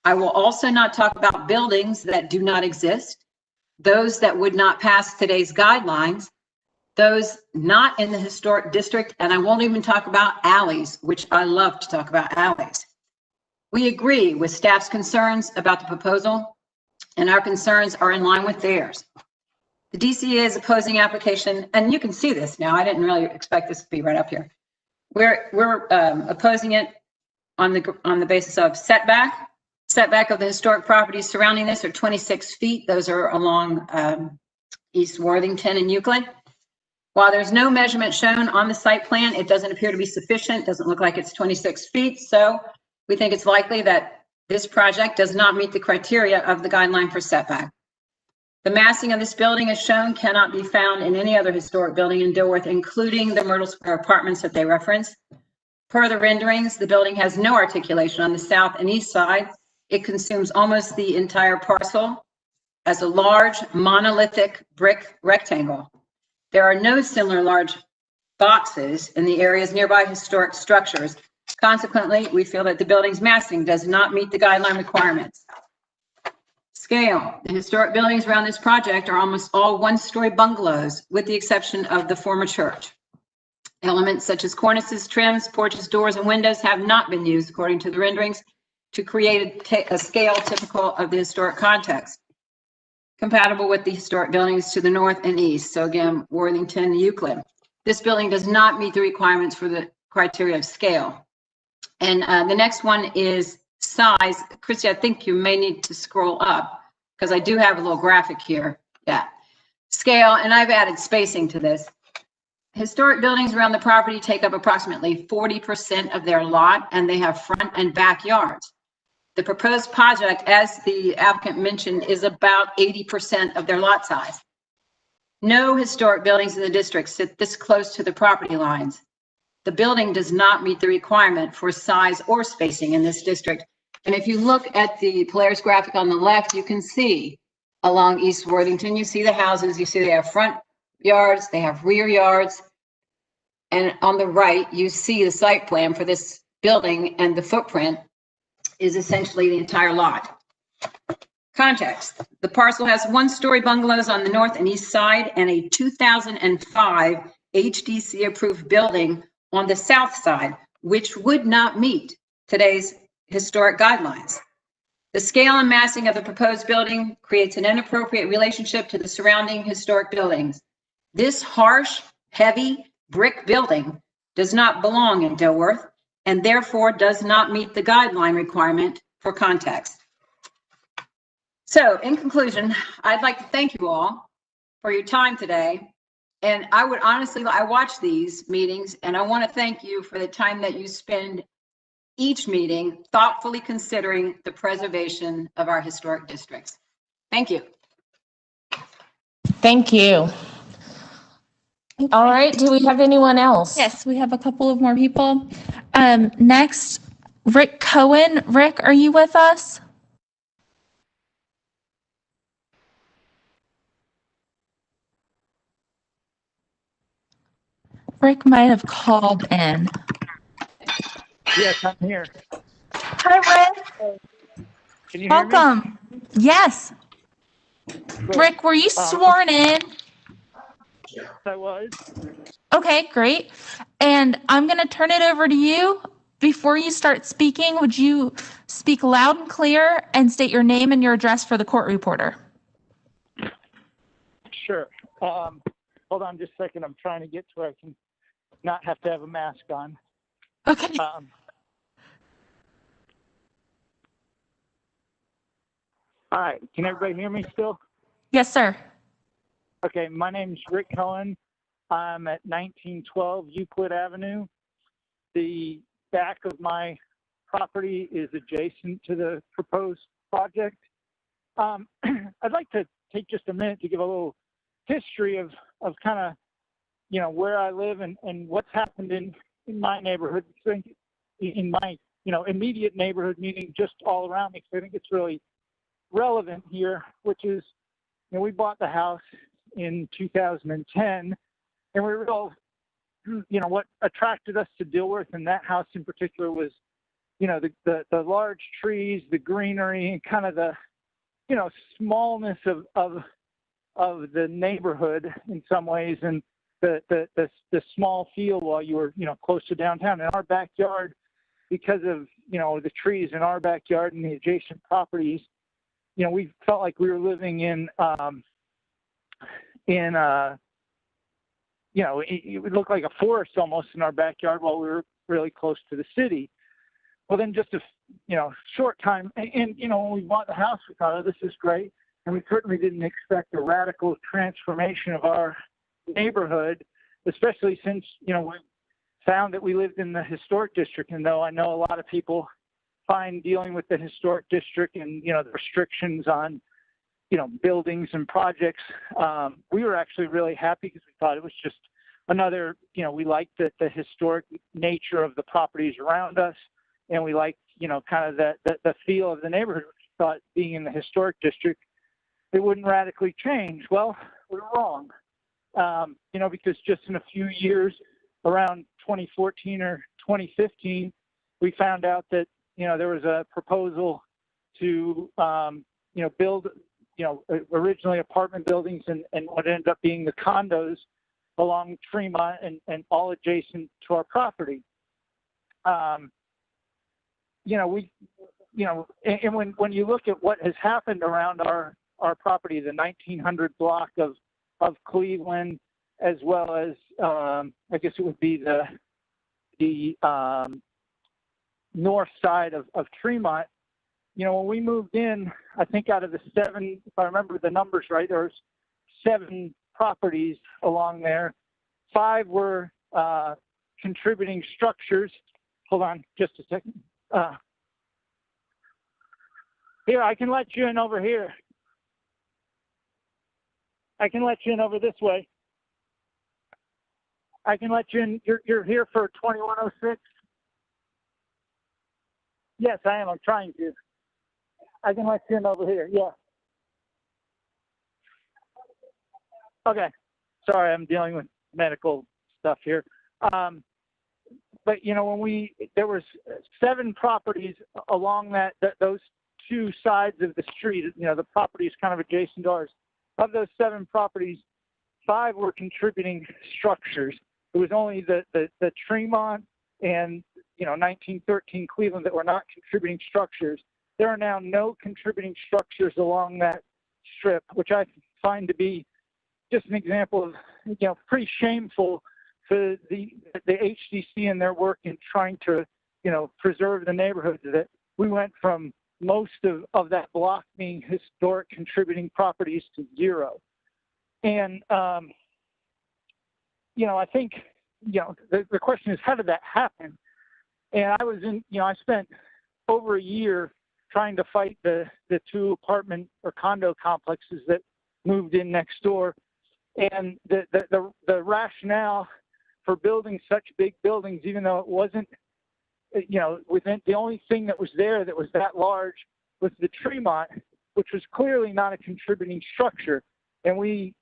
I will also not talk about buildings that do not exist, those that would not pass today's guidelines, those not in the historic district, and I won't even talk about alleys, which I love to talk about alleys. We agree with staff's concerns about the proposal, and our concerns are in line with theirs. The DCA is opposing application, and you can see this now. I didn't really expect this to be right up here. We're opposing it on the basis of setback. Setback of the historic properties surrounding this are 26 feet. Those are along East Worthington and Euclid. While there's no measurement shown on the site plan, it doesn't appear to be sufficient. Doesn't look like it's 26 feet. So we think it's likely that this project does not meet the criteria of the guideline for setback. The massing of this building as shown cannot be found in any other historic building in Dilworth, including the Myrtle Square apartments that they reference. Per the renderings, the building has no articulation on the south and east side. It consumes almost the entire parcel as a large monolithic brick rectangle. There are no similar large boxes in the area's nearby historic structures. Consequently, we feel that the building's massing does not meet the guideline requirements. Scale. The historic buildings around this project are almost all one-story bungalows, with the exception of the former church. Elements such as cornices, trims, porches, doors, and windows have not been used, according to the renderings, to create a scale typical of the historic context, compatible with the historic buildings to the north and east. So again, Worthington and Euclid. This building does not meet the requirements for the criteria of scale. And the next one is size. Christy, I think you may need to scroll up because I do have a little graphic here. Yeah. Scale, and I've added spacing to this. Historic buildings around the property take up approximately 40% of their lot, and they have front and backyards. The proposed project, as the applicant mentioned, is about 80% of their lot size. No historic buildings in the district sit this close to the property lines. The building does not meet the requirement for size or spacing in this district. And if you look at the Polaris graphic on the left, you can see along East Worthington, you see the houses, you see they have front yards, they have rear yards. And on the right, you see the site plan for this building, and the footprint is essentially the entire lot. Context. The parcel has one-story bungalows on the north and east side and a 2005 HDC approved building on the south side, which would not meet today's historic guidelines. The scale and massing of the proposed building creates an inappropriate relationship to the surrounding historic buildings. This harsh, heavy brick building does not belong in Dilworth and therefore does not meet the guideline requirement for context. So in conclusion, I'd like to thank you all for your time today. And I would honestly, I watch these meetings and I want to thank you for the time that you spend each meeting thoughtfully considering the preservation of our historic districts. Thank you. Thank you. All right, do we have anyone else? Yes, we have a couple of more people. Next, Rick Cohen. Rick, are you with us? Rick might have called in. Yes, I'm here. Hi, Rick. Can you hear me? Welcome. Yes. Rick, were you sworn in? I was. Okay, great. And I'm going to turn it over to you. Before you start speaking, would you speak loud and clear and state your name and your address for the court reporter? Sure. Hold on just a second. I'm trying to get to where I can not have to have a mask on. Okay. All right. Can everybody hear me still? Yes, sir. Okay. My name's Rick Cohen. I'm at 1912 Euclid Avenue. The back of my property is adjacent to the proposed project. I'd like to take just a minute to give a little history of kind of, you know, where I live and what's happened in my neighborhood. I think in my, you know, immediate neighborhood, meaning just all around me. So I think it's really relevant here, which is, you know, we bought the house in 2010, and we real, you know, what attracted us to Dilworth and that house in particular was, you know, the large trees, the greenery, and kind of the, you know, smallness of the neighborhood in some ways, and the small feel while you were, you know, close to downtown. In our backyard, because of, you know, the trees in our backyard and the adjacent properties, you know, we felt like we were living in you know, it would look like a forest almost in our backyard while we were really close to the city. Well, then just a, you know, short time, and you know, when we bought the house, we thought, oh, this is great. And we certainly didn't expect a radical transformation of our neighborhood, especially since, you know, we found that we lived in the historic district. And though I know a lot of people find dealing with the historic district and, you know, the restrictions on, you know, buildings and projects, we were actually really happy because we thought it was just another, you know, we liked the historic nature of the properties around us, and we liked, you know, kind of the feel of the neighborhood. We thought being in the historic district, it wouldn't radically change. Well, we were wrong, you know, because just in a few years, around 2014 or 2015, we found out that, you know, there was a proposal to, you know, build, you know, originally apartment buildings and what ended up being the condos along Tremont and all adjacent to our property. You know, and when you look at what has happened around our property, the 1900 block of Cleveland, as well as, I guess it would be the north side of Tremont. You know, when we moved in, I think out of the 7, if I remember the numbers right, there was 7 properties along there. 5 were contributing structures. Hold on just a second. Here, I can let you in over here. I can let you in over this way. I can let you in. You're here for 2106? Yes, I am. I'm trying to. I can let you in over here. Yeah. Okay. Sorry, I'm dealing with medical stuff here. But you know, there was 7 properties along those 2 sides of the street. You know, the property is kind of adjacent to ours. Of those 7 properties, 5 were contributing structures. It was only the Tremont and, you know, 1913 Cleveland that were not contributing structures. There are now no contributing structures along that strip, which I find to be just an example of, you know, pretty shameful for the HDC and their work in trying to, you know, preserve the neighborhoods. That we went from most of that block being historic contributing properties to 0. And, you know, I think, you know, the question is, how did that happen? And I was in, you know, I spent over a year trying to fight the 2 apartment or condo complexes that moved in next door. And the rationale for building such big buildings, even though it wasn't, you know, within the only thing that was there that was that large was the Tremont, which was clearly not a contributing structure. And we,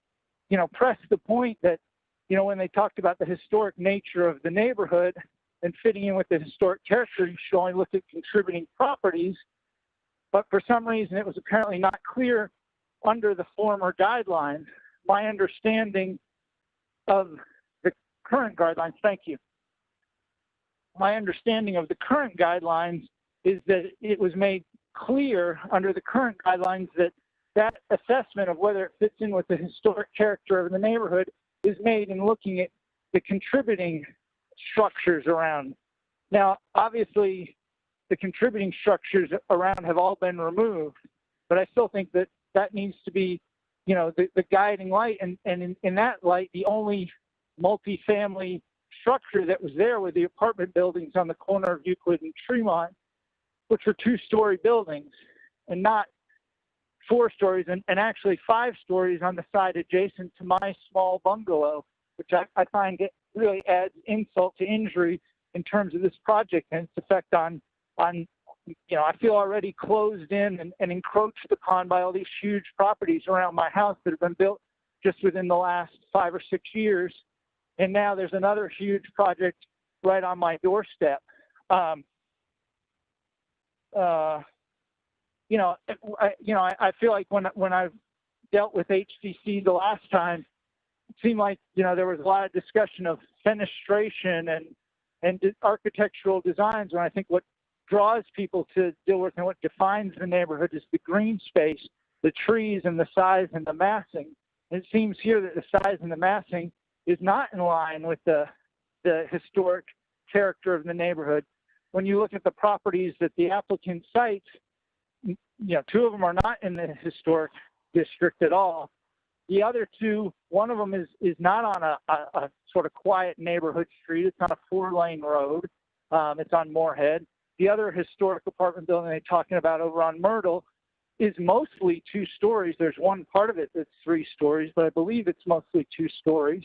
you know, pressed the point that, you know, when they talked about the historic nature of the neighborhood and fitting in with the historic character, you should only look at contributing properties. But for some reason, it was apparently not clear under the former guidelines. My understanding of the current guidelines, thank you. My understanding of the current guidelines is that it was made clear under the current guidelines that that assessment of whether it fits in with the historic character of the neighborhood is made in looking at the contributing structures around. Now, obviously, the contributing structures around have all been removed, but I still think that that needs to be, you know, the guiding light. And in that light, the only multifamily structure that was there were the apartment buildings on the corner of Euclid and Tremont, which were 2-story buildings and not 4 stories, and actually 5 stories on the side adjacent to my small bungalow, which I find it really adds insult to injury in terms of this project and its effect on, you know, I feel already closed in and encroached upon by all these huge properties around my house that have been built just within the last 5 or 6 years. And now there's another huge project right on my doorstep. I feel like when I've dealt with HDC the last time, it seemed like, you know, there was a lot of discussion of fenestration and architectural designs, when I think what draws people to Dilworth and what defines the neighborhood is the green space, the trees and the size and the massing. And it seems here that the size and the massing is not in line with the historic character of the neighborhood. When you look at the properties that the applicant cites, you know, 2 of them are not in the historic district at all. The other 2, one of them is not on a sort of quiet neighborhood street. It's on a 4-lane road. It's on Moorhead. The other historic apartment building they're talking about over on Myrtle is mostly 2 stories. There's one part of it that's 3 stories, but I believe it's mostly 2 stories.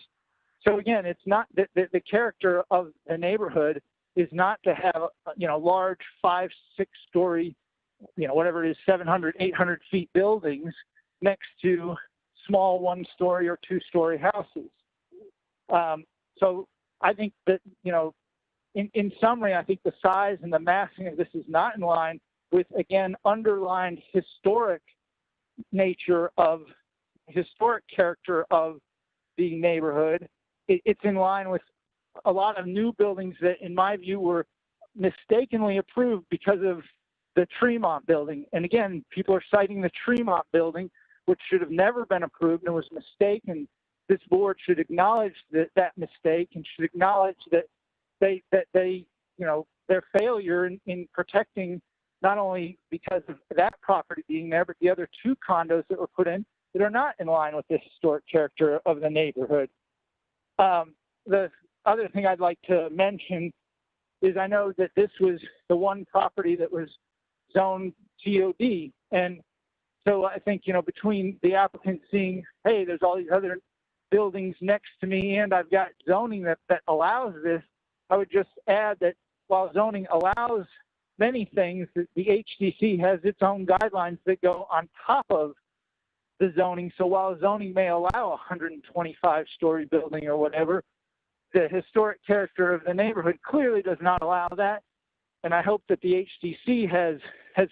So again, it's not the character of the neighborhood is not to have, you know, large 5-6 story, you know, whatever it is, 700, 800 feet buildings next to small 1-story or 2-story houses. So I think that, you know, in summary, I think the size and the massing of this is not in line with, again, underlined historic character of the neighborhood. It's in line with a lot of new buildings that, in my view, were mistakenly approved because of the Tremont building. And again, people are citing the Tremont building, which should have never been approved and was a mistake. And this board should acknowledge that mistake and should acknowledge that they, you know, their failure in protecting, not only because of that property being there, but the other 2 condos that were put in that are not in line with the historic character of the neighborhood. The other thing I'd like to mention is I know that this was the one property that was zoned TOD. And so I think, you know, between the applicant seeing, hey, there's all these other buildings next to me and I've got zoning that allows this, I would just add that while zoning allows many things, the HDC has its own guidelines that go on top of the zoning. So while zoning may allow a 125-story building or whatever, the historic character of the neighborhood clearly does not allow that. And I hope that the HDC has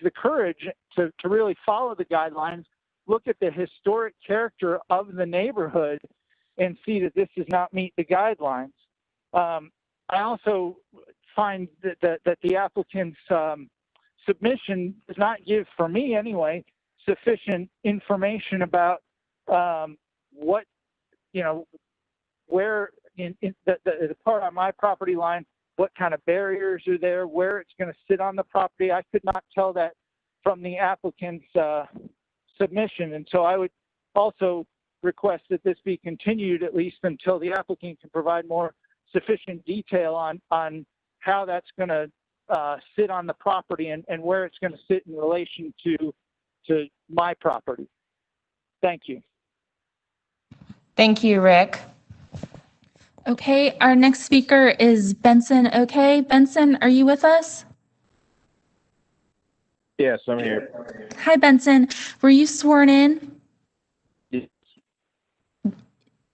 the courage to really follow the guidelines, look at the historic character of the neighborhood, and see that this does not meet the guidelines. I also find that the applicant's submission does not give, for me anyway, sufficient information about what, you know, where in the part on my property line, what kind of barriers are there, where it's going to sit on the property. I could not tell that from the applicant's submission. And so I would also request that this be continued at least until the applicant can provide more sufficient detail on how that's going to sit on the property and where it's going to sit in relation to my property. Thank you. Thank you, Rick. Okay, our next speaker is Benson. Okay, Benson, are you with us? Yes, I'm here. Hi, Benson. Were you sworn in? Yes.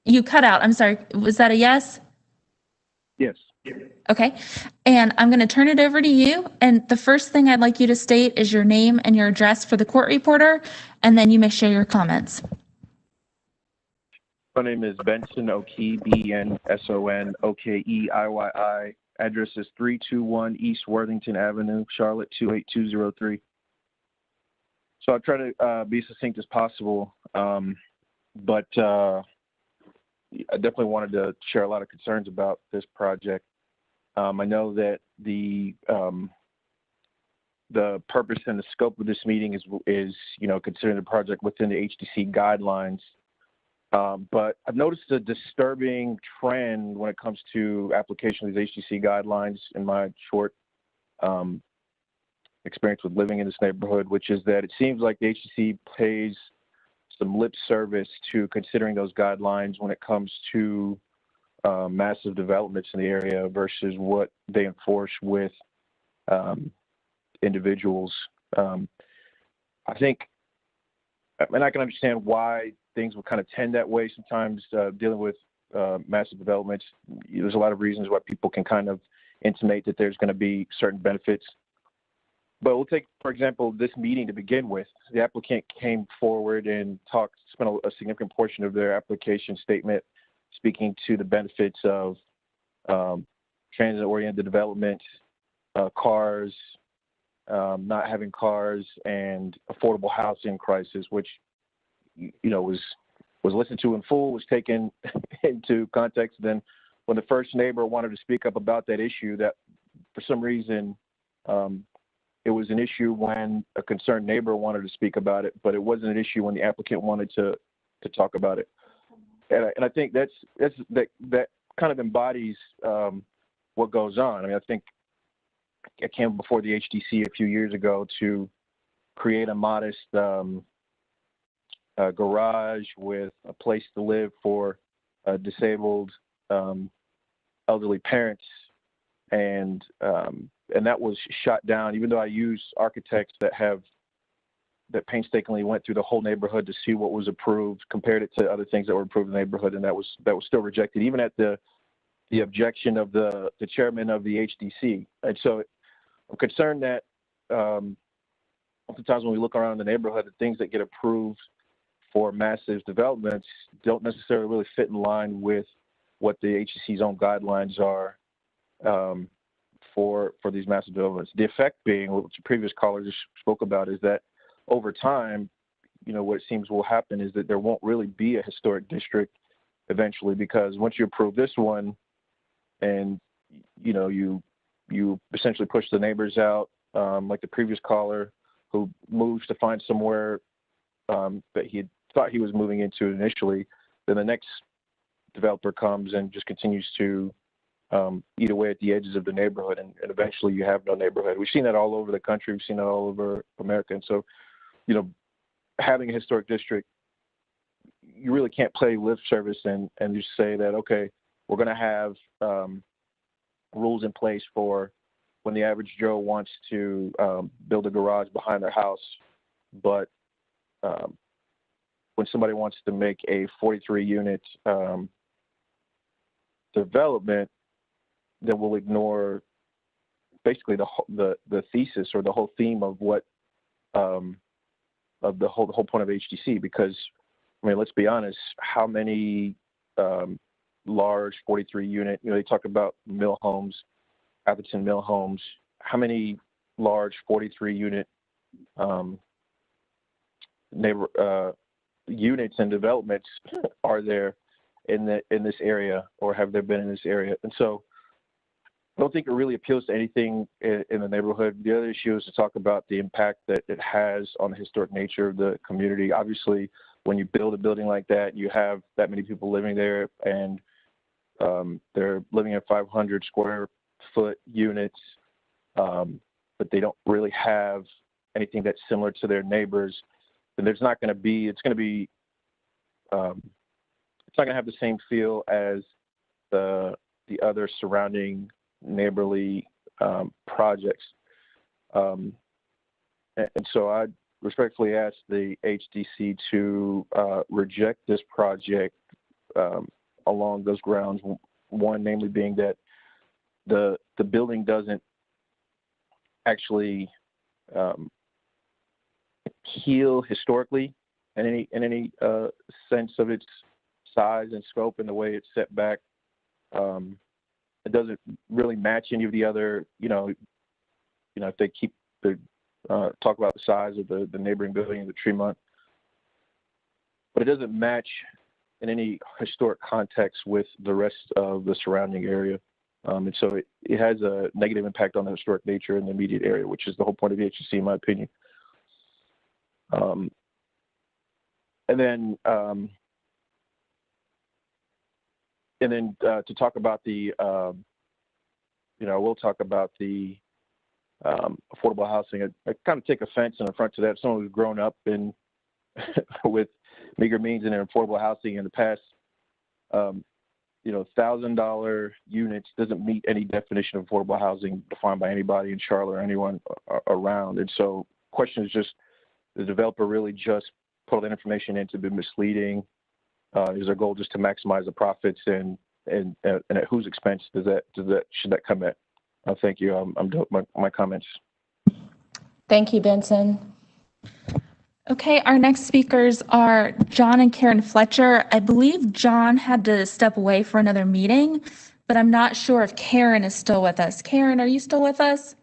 You cut out. I'm sorry. Was that a yes? Yes. Okay. And I'm going to turn it over to you. And the first thing I'd like you to state is your name and your address for the court reporter, and then you may share your comments. My name is Benson Okey, BENSON OKEIYI. Address is 321 East Worthington Avenue, Charlotte 28203. So I'll try to be succinct as possible, but I definitely wanted to share a lot of concerns about this project. I know that the purpose and the scope of this meeting is considering the project within the HDC guidelines. But I've noticed a disturbing trend when it comes to application of these HDC guidelines in my short experience with living in this neighborhood, which is that it seems like the HDC pays some lip service to considering those guidelines when it comes to massive developments in the area versus what they enforce with individuals. I think, and I can understand why things will kind of tend that way sometimes dealing with massive developments. There's a lot of reasons why people can kind of intimate that there's going to be certain benefits. But we'll take, for example, this meeting to begin with. The applicant came forward and spent a significant portion of their application statement speaking to the benefits of transit-oriented development, cars, not having cars, and affordable housing crisis, which was listened to in full, was taken into context. Then when the first neighbor wanted to speak up about that issue, that for some reason it was an issue when a concerned neighbor wanted to speak about it, but it wasn't an issue when the applicant wanted to talk about it. And I think that kind of embodies what goes on. I mean, I think I came before the HDC a few years ago to create a modest garage with a place to live for disabled elderly parents, and that was shot down, even though I used architects that painstakingly went through the whole neighborhood to see what was approved, compared it to other things that were approved in the neighborhood, and that was still rejected, even at the objection of the chairman of the HDC. And so I'm concerned that oftentimes when we look around the neighborhood, the things that get approved for massive developments don't necessarily really fit in line with what the HDC's own guidelines are for these massive developments. The effect being, what the previous caller just spoke about, is that over time, what it seems will happen is that there won't really be a historic district eventually, because once you approve this one and you essentially push the neighbors out, like the previous caller who moves to find somewhere that he had thought he was moving into initially, then the next developer comes and just continues to eat away at the edges of the neighborhood, and eventually you have no neighborhood. We've seen that all over the country. We've seen that all over America. And so, having a historic district, you really can't play lip service and just say that, okay, we're going to have rules in place for when the average Joe wants to build a garage behind their house, but when somebody wants to make a 43-unit development, then we'll ignore basically the thesis or the whole theme of what of the whole point of HDC. Because I mean, let's be honest, how many large 43-unit, they talk about mill homes, Atherton mill homes, how many large 43-unit units and developments are there in this area, or have there been in this area? And so I don't think it really appeals to anything in the neighborhood. The other issue is to talk about the impact that it has on the historic nature of the community. Obviously, when you build a building like that, you have that many people living there, and they're living in 500 square foot units, but they don't really have anything that's similar to their neighbors. And there's not going to be, it's not going to have the same feel as the other surrounding neighborly projects. And so I respectfully ask the HDC to reject this project along those grounds. One, namely being that the building doesn't actually heal historically in any sense of its size and scope and the way it's set back. It doesn't really match any of the other, if they keep the talk about the size of the neighboring building, the Tremont, but it doesn't match in any historic context with the rest of the surrounding area. And so it has a negative impact on the historic nature in the immediate area, which is the whole point of the HCC, in my opinion. And then to talk about the, we'll talk about the affordable housing. I kind of take offense and affront to that. Someone who's grown up in with meager means and in affordable housing in the past, $1,000 units doesn't meet any definition of affordable housing defined by anybody in Charlotte or anyone around. And so the question is just, the developer really just put all that information in to be misleading? Is their goal just to maximize the profits, and at whose expense should that come at? Thank you. I'm done with my comments. Thank you, Benson. Okay, our next speakers are John and Karen Fletcher. I believe John had to step away for another meeting, but I'm not sure if Karen is still with us. Karen, are you still with us?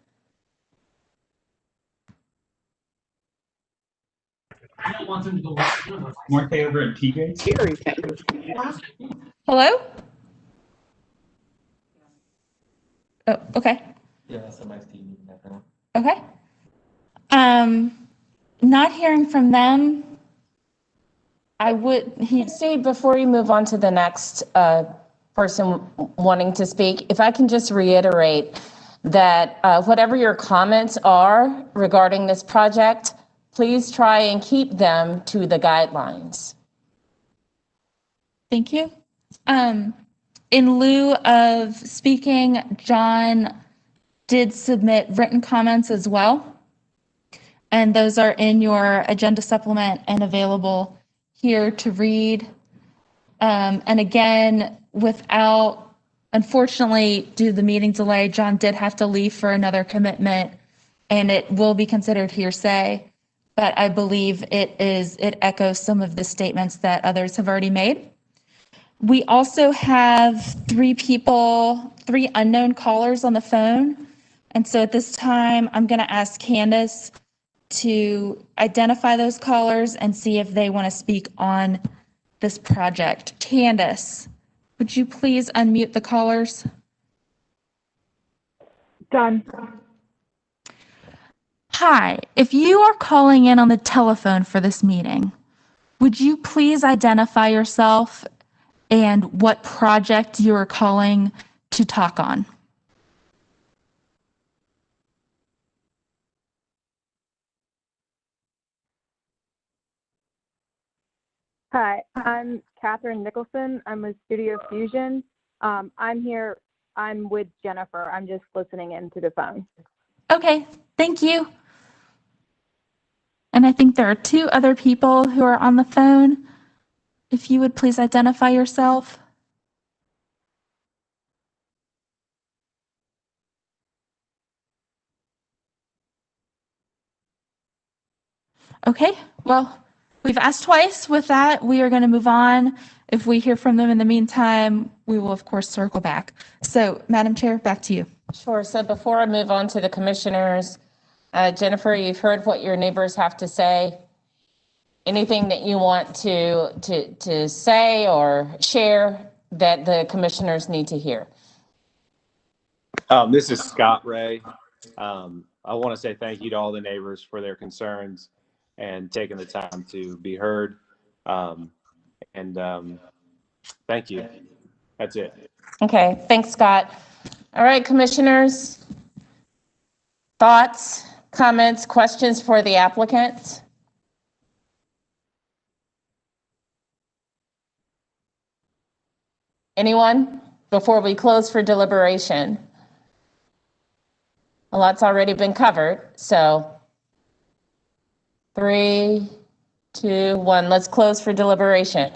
I don't want them to go. Weren't they over at TJ's? Hello? Oh, okay. Yeah, that's a nice TV background. Okay. Not hearing from them. Stay before you move on to the next person wanting to speak. If I can just reiterate that whatever your comments are regarding this project, please try and keep them to the guidelines. Thank you. In lieu of speaking, John did submit written comments as well. And those are in your agenda supplement and available here to read. And again, unfortunately, due to the meeting delay, John did have to leave for another commitment, and it will be considered hearsay. But I believe it echoes some of the statements that others have already made. We also have three unknown callers on the phone. And so at this time, I'm going to ask Candace to identify those callers and see if they want to speak on this project. Candace, would you please unmute the callers? Done. Hi, if you are calling in on the telephone for this meeting, would you please identify yourself and what project you are calling to talk on? Hi, I'm Catherine Nicholson. I'm with Studio Fusion. I'm with Jennifer. I'm just listening into the phone. Okay, thank you. And I think there are two other people who are on the phone. If you would please identify yourself. Okay, well, we've asked twice. With that, we are going to move on. If we hear from them in the meantime, we will, of course, circle back. So, Madam Chair, back to you. Sure. So before I move on to the commissioners, Jennifer, you've heard what your neighbors have to say. Anything that you want to say or share that the commissioners need to hear? This is Scott Ray. I want to say thank you to all the neighbors for their concerns and taking the time to be heard. Thank you. That's it. Okay, thanks, Scott. All right, commissioners, thoughts, comments, questions for the applicant? Anyone before we close for deliberation? A lot's already been covered, so 3, 2, 1, let's close for deliberation.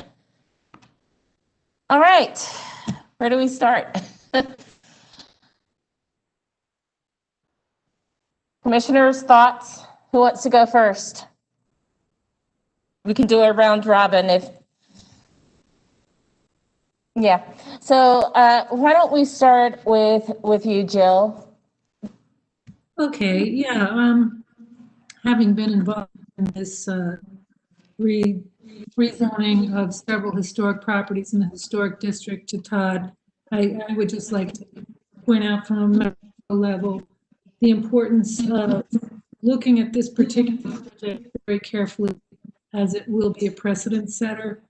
All right, where do we start? Commissioners, thoughts? Who wants to go first? We can do a round robin if. Yeah. So why don't we start with you, Jill? Okay. Yeah. Having been involved in this rezoning of several historic properties in the historic district to Todd, I would just like to point out from a macro level the importance of looking at this particular project very carefully, as it will be a precedent setter.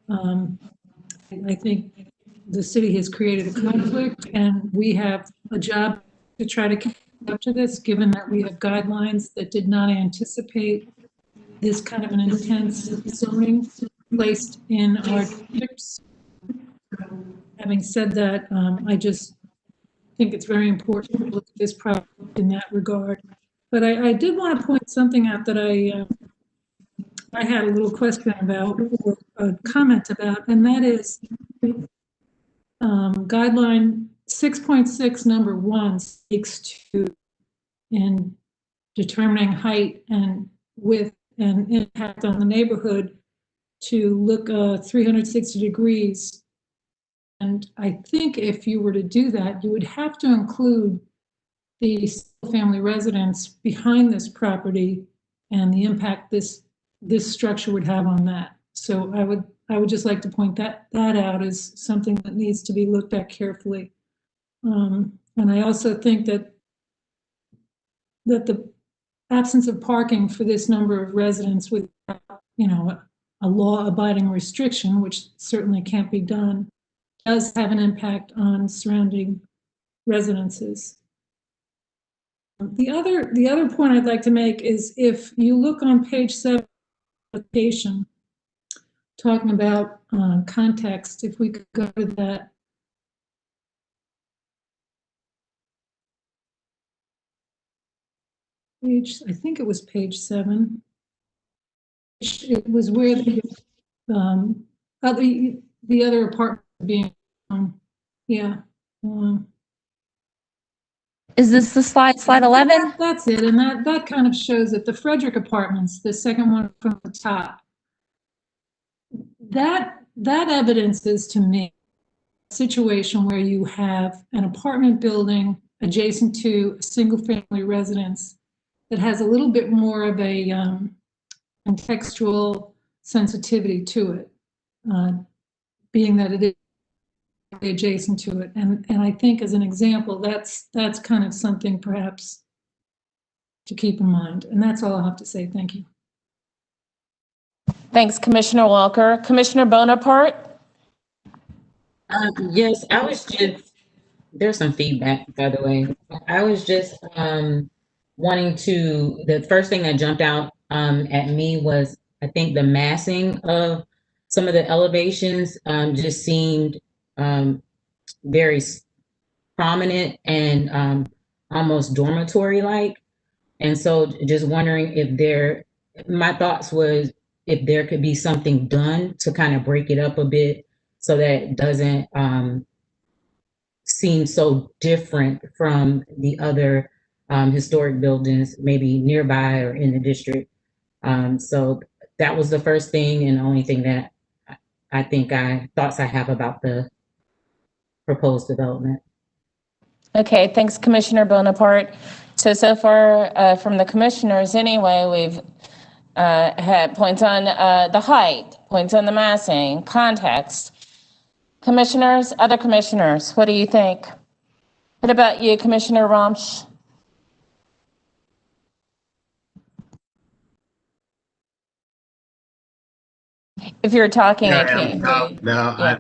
I think the city has created a conflict, and we have a job to try to keep up to this, given that we have guidelines that did not anticipate this kind of an intense zoning placed in our districts. Having said that, I just think it's very important to look at this project in that regard. But I did want to point something out that I had a little question about, or a comment about, and that is guideline 6.6 number 1 speaks to in determining height and width and impact on the neighborhood to look 360 degrees. And I think if you were to do that, you would have to include the family residence behind this property and the impact this structure would have on that. So I would just like to point that out as something that needs to be looked at carefully. And I also think that the absence of parking for this number of residents with, a law-abiding restriction, which certainly can't be done, does have an impact on surrounding residences. The other point I'd like to make is if you look on page 7 application, talking about context, if we could go to that. Page, I think it was page 7. It was where the other apartment being, yeah. Is this the slide 11? That's it, and that kind of shows it. The Frederick Apartments, the second one from the top. That evidences to me a situation where you have an apartment building adjacent to a single-family residence that has a little bit more of a contextual sensitivity to it, being that it is adjacent to it. And I think as an example, that's kind of something perhaps to keep in mind. And that's all I'll have to say. Thank you. Thanks, Commissioner Walker. Commissioner Bonaparte? Yes, I was just, there's some feedback, by the way. I was just wanting to, the first thing that jumped out at me was, I think the massing of some of the elevations just seemed very prominent and almost dormitory-like. And so just wondering if my thoughts was if there could be something done to kind of break it up a bit so that it doesn't seem so different from the other historic buildings, maybe nearby or in the district. So that was the first thing and the only thing that I think thoughts I have about the proposed development. Okay, thanks, Commissioner Bonaparte. So far from the commissioners anyway, we've had points on the height, points on the massing, context. Commissioners, other commissioners, what do you think? What about you, Commissioner Romsch? If you're talking, I can't. No, yeah. I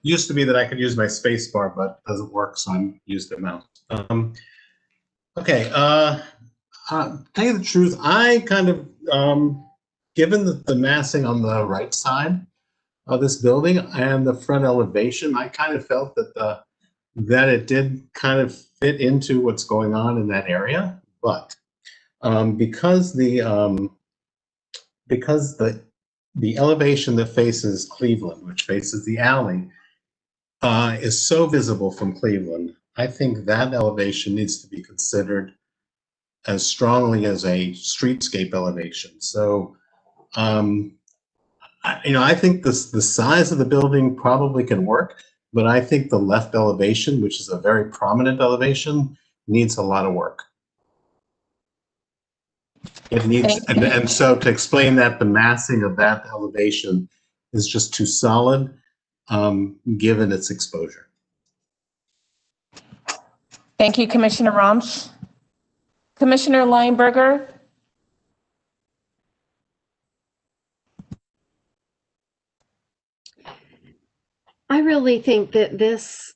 used to be that I could use my space bar, but it doesn't work, so I'm used to mouse. Okay, tell you the truth, I kind of, given the massing on the right side of this building and the front elevation, I kind of felt that that it did kind of fit into what's going on in that area. But because the elevation that faces Cleveland, which faces the alley, is so visible from Cleveland, I think that elevation needs to be considered as strongly as a streetscape elevation. So, I think the size of the building probably can work, but I think the left elevation, which is a very prominent elevation, needs a lot of work. It needs, and so to explain that, the massing of that elevation is just too solid, given its exposure. Thank you, Commissioner Ramsch. Commissioner Lineberger. I really think that this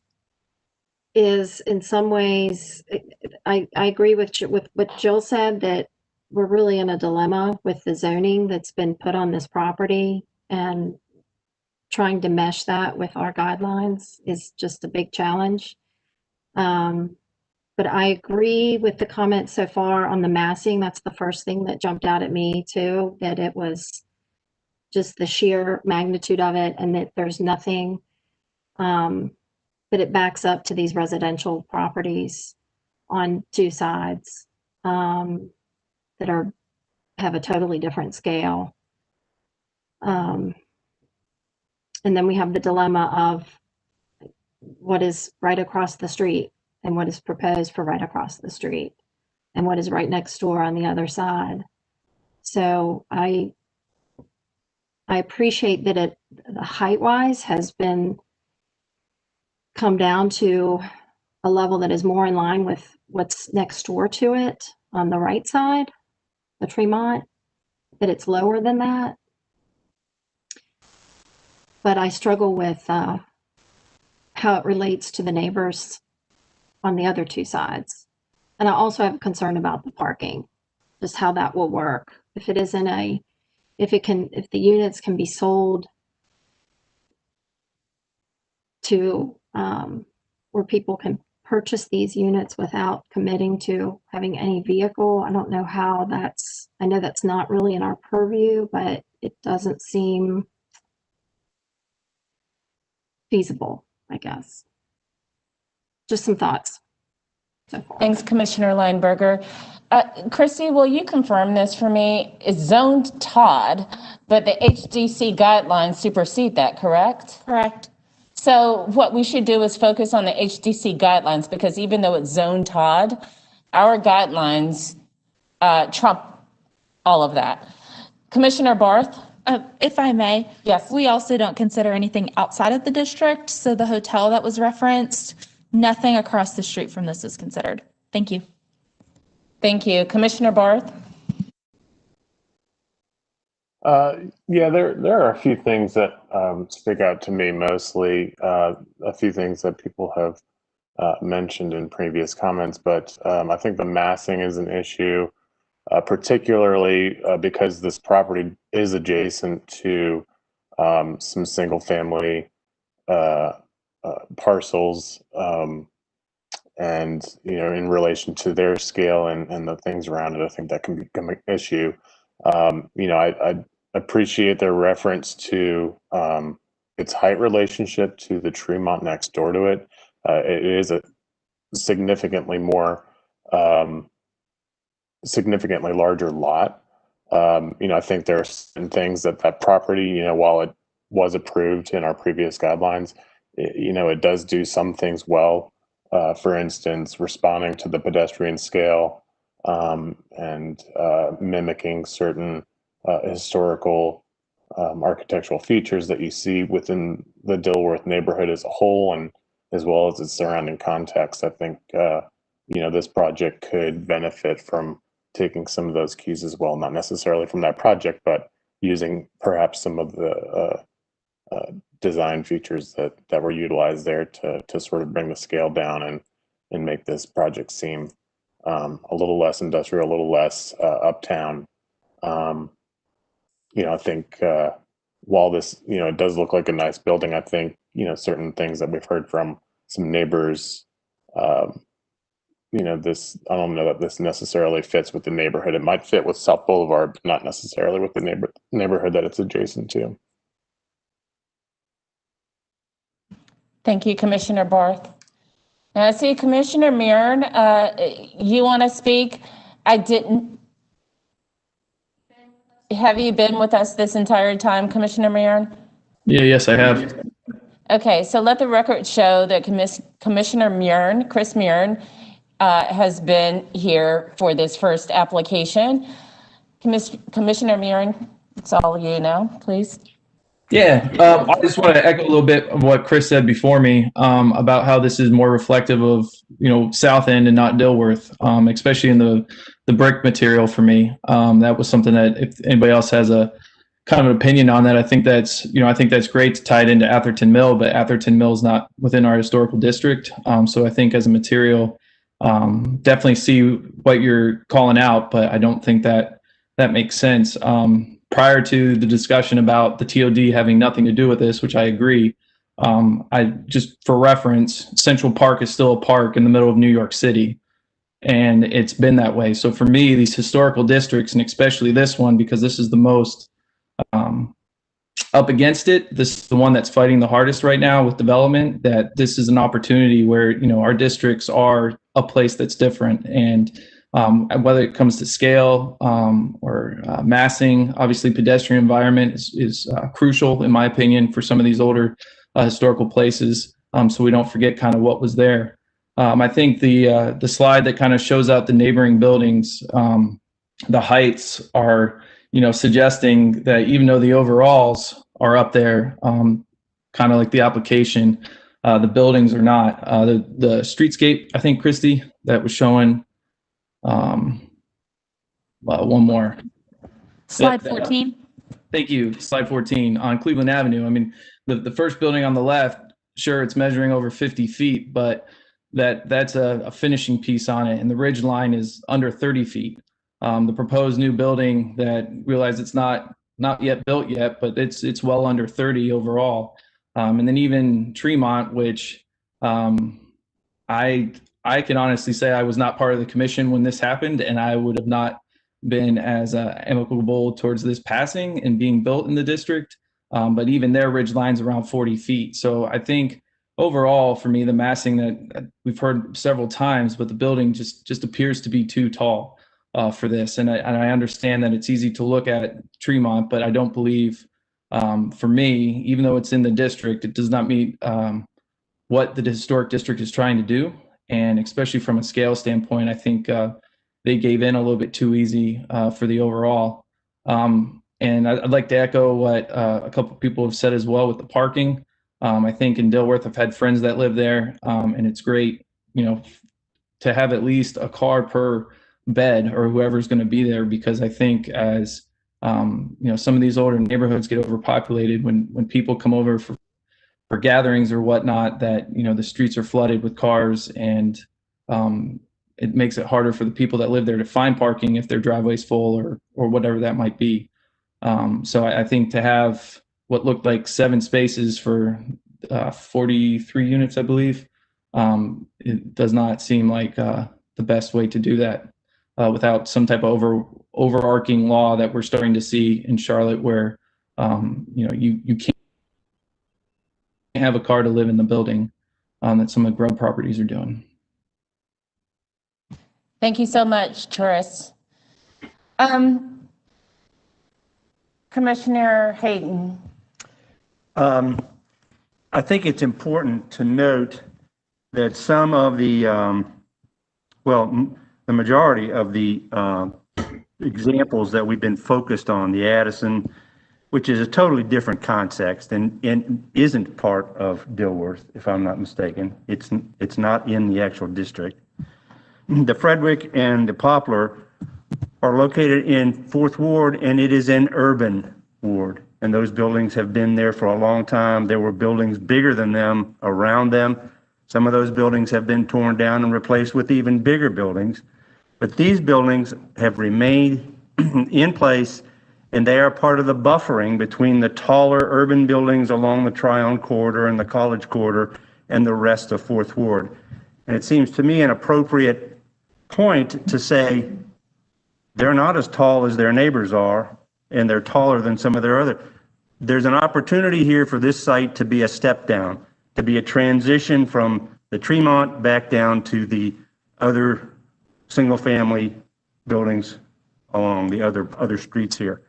is, in some ways, I agree with what Jill said, that we're really in a dilemma with the zoning that's been put on this property, and trying to mesh that with our guidelines is just a big challenge. But I agree with the comments so far on the massing. That's the first thing that jumped out at me too, that it was just the sheer magnitude of it, and that there's nothing that it backs up to these residential properties on two sides that have a totally different scale. And then we have the dilemma of what is right across the street and what is proposed for right across the street and what is right next door on the other side. So I appreciate that the height-wise has been come down to a level that is more in line with what's next door to it on the right side, the Tremont, that it's lower than that. But I struggle with how it relates to the neighbors on the other two sides. And I also have a concern about the parking, just how that will work. If it isn't if the units can be sold to where people can purchase these units without committing to having any vehicle. I don't know how I know that's not really in our purview, but it doesn't seem feasible, I guess. Just some thoughts. Thanks, Commissioner Lineberger. Christy, will you confirm this for me? It's zoned Todd, but the HDC guidelines supersede that, correct? Correct. So what we should do is focus on the HDC guidelines, because even though it's zoned Todd, our guidelines trump all of that. Commissioner Barth? If I may. Yes. We also don't consider anything outside of the district. So the hotel that was referenced, nothing across the street from this is considered. Thank you. Thank you. Commissioner Barth? Yeah, there are a few things that stick out to me, mostly a few things that people have mentioned in previous comments, but I think the massing is an issue, particularly because this property is adjacent to some single family parcels, and in relation to their scale and the things around it, I think that can become an issue. I appreciate their reference to its height relationship to the Tremont next door to it. It is a significantly larger lot. I think there are certain things that property, while it was approved in our previous guidelines, it does do some things well. For instance, responding to the pedestrian scale and mimicking certain historical architectural features that you see within the Dilworth neighborhood as a whole, and as well as its surrounding context. I think this project could benefit from taking some of those cues as well, not necessarily from that project, but using perhaps some of the design features that were utilized there to sort of bring the scale down and make this project seem a little less industrial, a little less uptown. I think while this, it does look like a nice building, I think, certain things that we've heard from some neighbors, I don't know that this necessarily fits with the neighborhood. It might fit with South Boulevard, but not necessarily with the neighborhood that it's adjacent to. Thank you, Commissioner Barth. Now I see Commissioner Mehren, you want to speak I didn't. Have you been with us this entire time, Commissioner Murin? Yes, I have. Okay, so let the record show that Commissioner Murin, Chris Murin, has been here for this first application. Commissioner Murin, it's all you now, please. Yeah, I just want to echo a little bit of what Chris said before me about how this is more reflective of, South End and not Dilworth, especially in the brick material for me. That was something that if anybody else has a kind of an opinion on that, I think that's great to tie it into Atherton Mill, but Atherton Mill is not within our historical district. So I think as a material, definitely see what you're calling out, but I don't think that makes sense. Prior to the discussion about the TOD having nothing to do with this, which I agree, I just for reference, Central Park is still a park in the middle of New York City, and it's been that way. So for me, these historical districts, and especially this one, because this is the most up against it, this is the one that's fighting the hardest right now with development, that this is an opportunity where, our districts are a place that's different. And whether it comes to scale or massing, obviously pedestrian environment is crucial, in my opinion, for some of these older historical places. So we don't forget kind of what was there. I think the slide that kind of shows out the neighboring buildings, the heights are, suggesting that even though the overalls are up there, kind of like the application, the buildings are not. The streetscape, I think, Christy, that was showing. One more. Slide 14. Thank you. Slide 14 on Cleveland Avenue. I mean, the first building on the left, sure, it's measuring over 50 feet, but that's a finishing piece on it. And the ridge line is under 30 feet. The proposed new building that realize it's not yet built yet, but it's well under 30 overall. And then even Tremont, which I can honestly say I was not part of the commission when this happened, and I would have not been as amicable towards this passing and being built in the district. But even their ridge line's around 40 feet. So I think overall, for me, the massing that we've heard several times, but the building just appears to be too tall for this. And I understand that it's easy to look at Tremont, but I don't believe, for me, even though it's in the district, it does not meet what the historic district is trying to do. And especially from a scale standpoint, I think they gave in a little bit too easy for the overall. And I'd like to echo what a couple of people have said as well with the parking. I think in Dilworth, I've had friends that live there, and it's great, to have at least a car per bed or whoever's going to be there, because I think as some of these older neighborhoods get overpopulated, when people come over for gatherings or whatnot, that the streets are flooded with cars, and it makes it harder for the people that live there to find parking if their driveway's full or whatever that might be. So I think to have what looked like 7 spaces for 43 units, I believe, it does not seem like the best way to do that without some type of overarching law that we're starting to see in Charlotte, where you can't have a car to live in the building that some of the Grub properties are doing. Thank you so much, Chris. Commissioner Hayden. I think it's important to note that some of the, the majority of the examples that we've been focused on, the Addison, which is a totally different context and isn't part of Dilworth, if I'm not mistaken. It's not in the actual district. The Frederick and the Poplar are located in 4th Ward, and it is an urban ward. And those buildings have been there for a long time. There were buildings bigger than them around them. Some of those buildings have been torn down and replaced with even bigger buildings. But these buildings have remained in place, and they are part of the buffering between the taller urban buildings along the Tryon Corridor and the College Corridor and the rest of 4th Ward. And it seems to me an appropriate point to say they're not as tall as their neighbors are, and they're taller than some of their other. There's an opportunity here for this site to be a step down, to be a transition from the Tremont back down to the other single family buildings along the other streets here.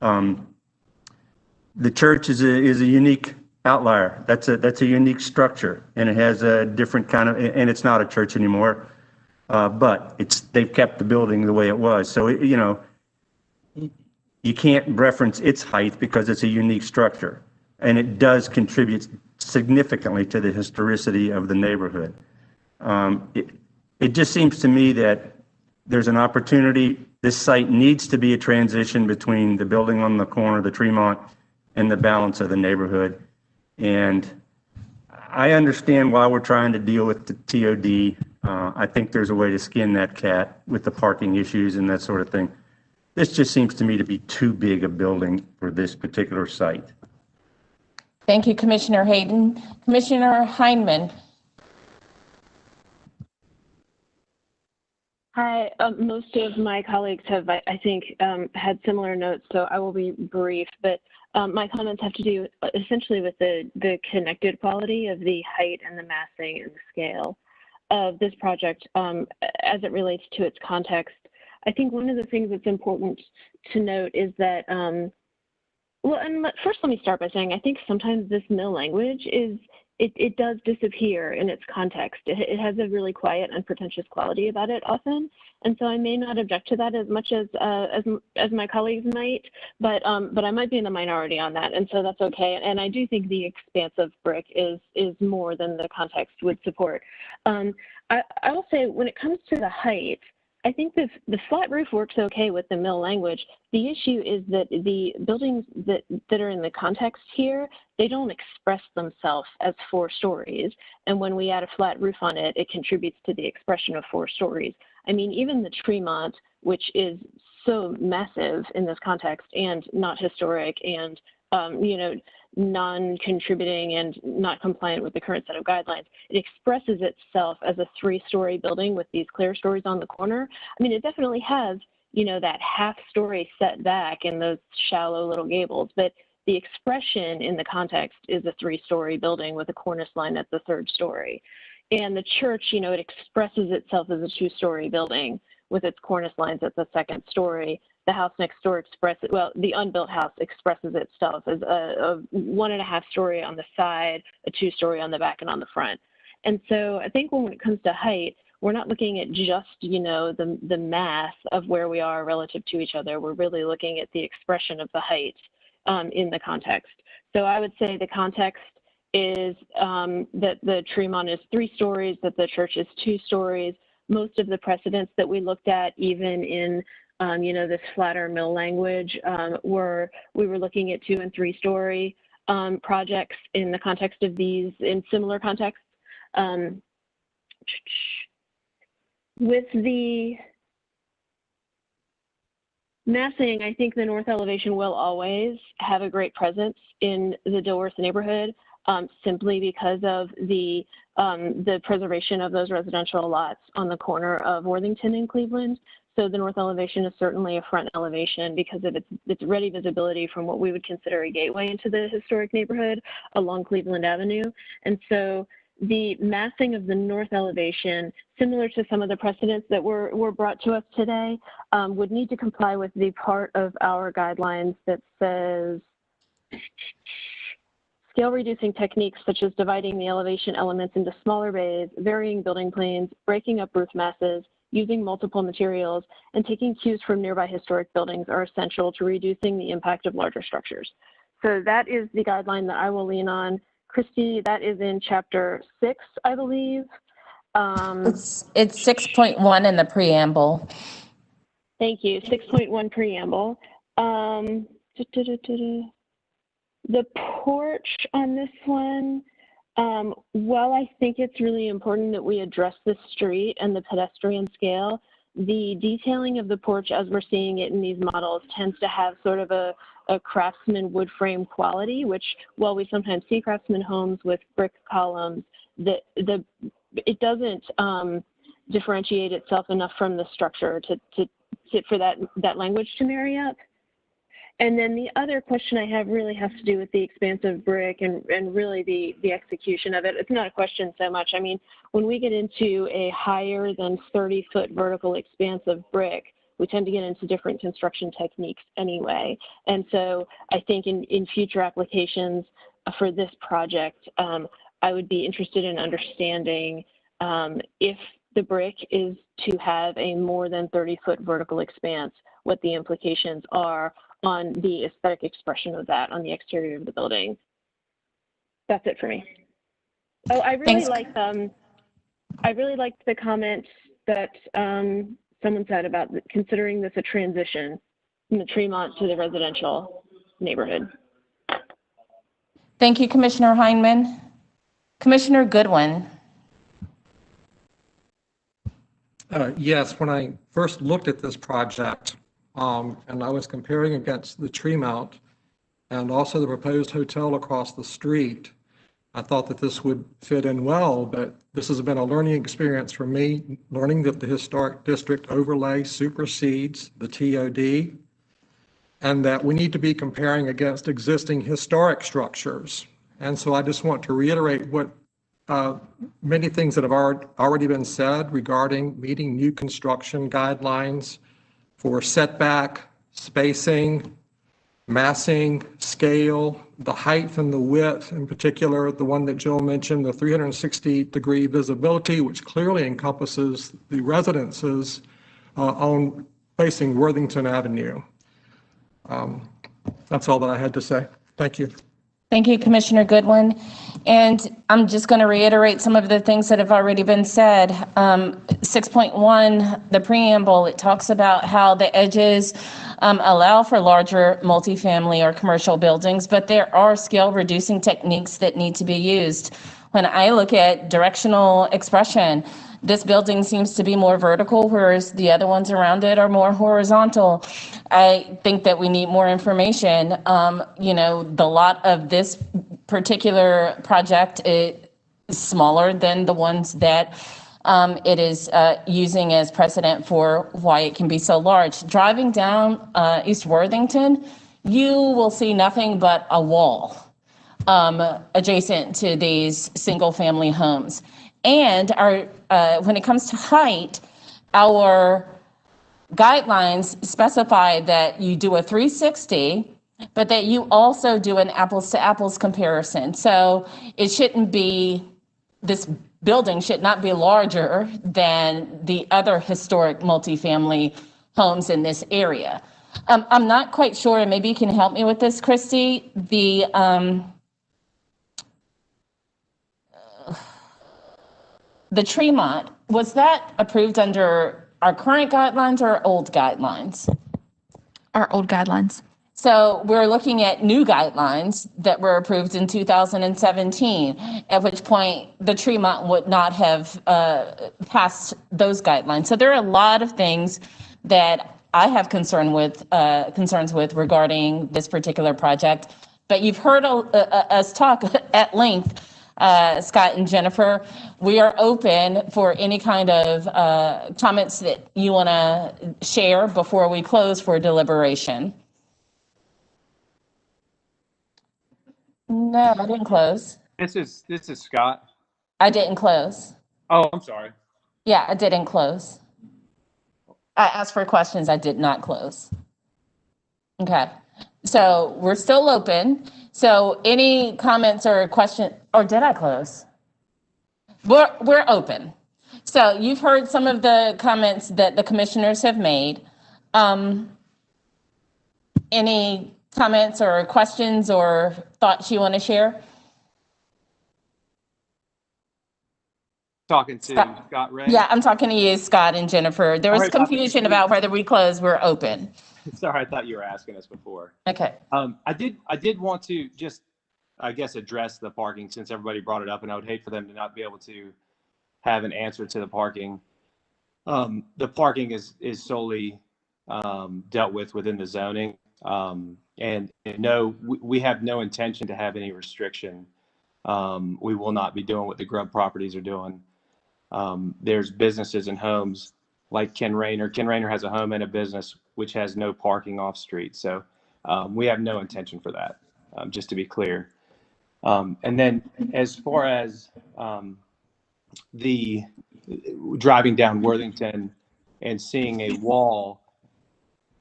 The church is a unique outlier. That's a unique structure, and it has a different kind of, and it's not a church anymore, but they've kept the building the way it was. So you can't reference its height because it's a unique structure, and it does contribute significantly to the historicity of the neighborhood. It just seems to me that there's an opportunity. This site needs to be a transition between the building on the corner, the Tremont, and the balance of the neighborhood. And I understand why we're trying to deal with the TOD. I think there's a way to skin that cat with the parking issues and that sort of thing. This just seems to me to be too big a building for this particular site. Thank you, Commissioner Hayden. Commissioner Heineman. Hi, most of my colleagues have, I think, had similar notes, so I will be brief, but my comments have to do essentially with the connected quality of the height and the massing and the scale of this project as it relates to its context. I think one of the things that's important to note is that, first let me start by saying I think sometimes this mill language it does disappear in its context. It has a really quiet, unpretentious quality about it often, and so I may not object to that as much as my colleagues might, but I might be in the minority on that, and so that's okay. And I do think the expanse of brick is more than the context would support. I will say when it comes to the height, I think the flat roof works okay with the mill language. The issue is that the buildings that are in the context here, they don't express themselves as 4 stories. And when we add a flat roof on it, it contributes to the expression of 4 stories. I mean, even the Tremont, which is so massive in this context and not historic and, non-contributing and not compliant with the current set of guidelines, it expresses itself as a 3-story building with these clear stories on the corner. I mean, it definitely has, that half-story set back in those shallow little gables, but the expression in the context is a 3-story building with a cornice line at the 3rd story. And the church, it expresses itself as a 2-story building with its cornice lines at the 2nd story. The house next door the unbuilt house expresses itself as a 1.5 story on the side, a 2-story on the back and on the front. And so I think when it comes to height, we're not looking at just, the math of where we are relative to each other. We're really looking at the expression of the height in the context. So I would say the context is that the Tremont is 3 stories, that the church is 2 stories. Most of the precedents that we looked at, even in this flatter mill language, we were looking at 2- and 3-story projects in the context of these, in similar contexts. With the massing, I think the north elevation will always have a great presence in the Dilworth neighborhood, simply because of the preservation of those residential lots on the corner of Worthington and Cleveland. So the north elevation is certainly a front elevation because of its ready visibility from what we would consider a gateway into the historic neighborhood along Cleveland Avenue. And so the massing of the north elevation, similar to some of the precedents that were brought to us today, would need to comply with the part of our guidelines that says scale reducing techniques such as dividing the elevation elements into smaller bays, varying building planes, breaking up roof masses, using multiple materials, and taking cues from nearby historic buildings are essential to reducing the impact of larger structures. So that is the guideline that I will lean on. Christy, that is in chapter 6, I believe. It's 6.1 in the preamble. Thank you, 6.1 preamble. The porch on this one, while I think it's really important that we address the street and the pedestrian scale, the detailing of the porch as we're seeing it in these models tends to have sort of a craftsman wood frame quality, which while we sometimes see craftsman homes with brick columns, it doesn't differentiate itself enough from the structure for that language to marry up. And then the other question I have really has to do with the expanse of brick and really the execution of it. It's not a question so much. I mean, when we get into a higher than 30-foot vertical expanse of brick we tend to get into different construction techniques anyway. And so I think in future applications for this project, I would be interested in understanding if the brick is to have a more than 30-foot vertical expanse, what the implications are on the aesthetic expression of that on the exterior of the building. That's it for me. Oh, I really like I really liked the comment that someone said about considering this a transition from the Tremont to the residential neighborhood. Thank you, Commissioner Heineman. Commissioner Goodwin. Yes, when I first looked at this project, and I was comparing against the Tremont and also the proposed hotel across the street, I thought that this would fit in well, but this has been a learning experience for me, learning that the historic district overlay supersedes the TOD, and that we need to be comparing against existing historic structures. And so I just want to reiterate what many things that have already been said regarding meeting new construction guidelines for setback, spacing, massing, scale, the height and the width, in particular, the one that Jill mentioned, the 360-degree visibility, which clearly encompasses the residences on facing Worthington Avenue. That's all that I had to say. Thank you. Thank you, Commissioner Goodwin. And I'm just going to reiterate some of the things that have already been said. 6.1, the preamble, it talks about how the edges allow for larger multifamily or commercial buildings, but there are scale reducing techniques that need to be used. When I look at directional expression, this building seems to be more vertical, whereas the other ones around it are more horizontal. I think that we need more information. You know, the lot of this particular project is smaller than the ones that it is using as precedent for why it can be so large. Driving down East Worthington, you will see nothing but a wall adjacent to these single family homes. And our when it comes to height, our guidelines specify that you do a 360, but that you also do an apples to apples comparison. So it shouldn't be, this building should not be larger than the other historic multifamily homes in this area. I'm not quite sure, and maybe you can help me with this, Christy. The Tremont, was that approved under our current guidelines or old guidelines? Our old guidelines. So we're looking at new guidelines that were approved in 2017, at which point the Tremont would not have passed those guidelines. So there are a lot of things that I have concerns with regarding this particular project. But you've heard us talk at length, Scott and Jennifer. We are open for any kind of comments that you want to share before we close for deliberation. No, I didn't close. This is Scott. I didn't close. Oh, I'm sorry. Yeah, I didn't close. I asked for questions. I did not close. Okay. So we're still open. So any comments or questions, or did I close? We're open. So you've heard some of the comments that the commissioners have made. Any comments or questions or thoughts you want to share? Talking to Scott Ray? Yeah, I'm talking to you, Scott and Jennifer. There was confusion about whether we close, we're open. Sorry, I thought you were asking us before. Okay. I did want to just, I guess, address the parking since everybody brought it up, and I would hate for them to not be able to have an answer to the parking. The parking is solely dealt with within the zoning. And no, we have no intention to have any restriction. We will not be doing what the Grubb properties are doing. There's businesses and homes like Ken Rayner. Ken Rayner has a home and a business which has no parking off street. So we have no intention for that, just to be clear. And then as far as the driving down Worthington and seeing a wall,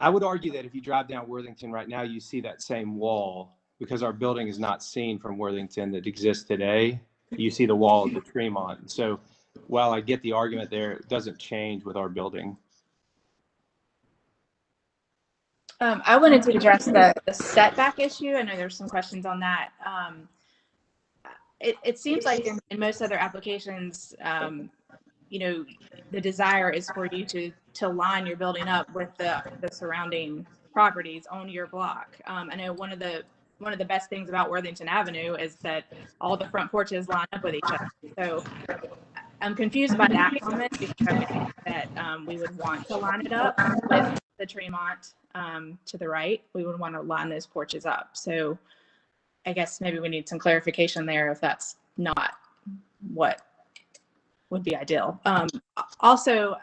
I would argue that if you drive down Worthington right now, you see that same wall because our building is not seen from Worthington that exists today. You see the wall of the Tremont. So while I get the argument there, it doesn't change with our building. I wanted to address the setback issue. I know there's some questions on that. It seems like in most other applications, you know, the desire is for you to line your building up with the surrounding properties on your block. I know one of the best things about Worthington Avenue is that all the front porches line up with each other. So I'm confused by that comment because I would think that we would want to line it up with the Tremont to the right. We would want to line those porches up. So I guess maybe we need some clarification there if that's not what would be ideal. Also,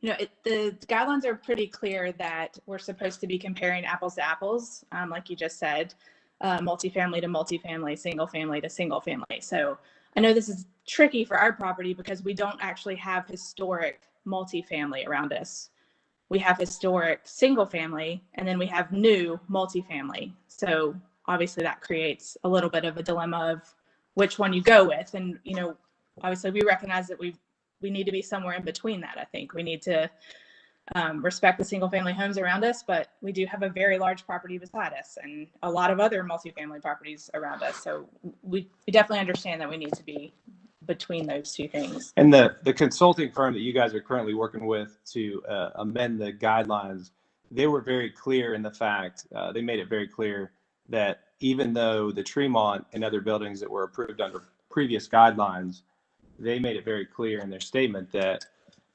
you know, the guidelines are pretty clear that we're supposed to be comparing apples to apples, like you just said, multifamily to multifamily, single family to single family. So I know this is tricky for our property because we don't actually have historic multifamily around us. We have historic single family, and then we have new multifamily. So obviously that creates a little bit of a dilemma of which one you go with. And, you know, obviously we recognize that we need to be somewhere in between that. I think we need to respect the single family homes around us, but we do have a very large property beside us and a lot of other multifamily properties around us. So we definitely understand that we need to be between those two things. And the consulting firm that you guys are currently working with to amend the guidelines, they were very clear in the fact, they made it very clear that even though the Tremont and other buildings that were approved under previous guidelines, they made it very clear in their statement that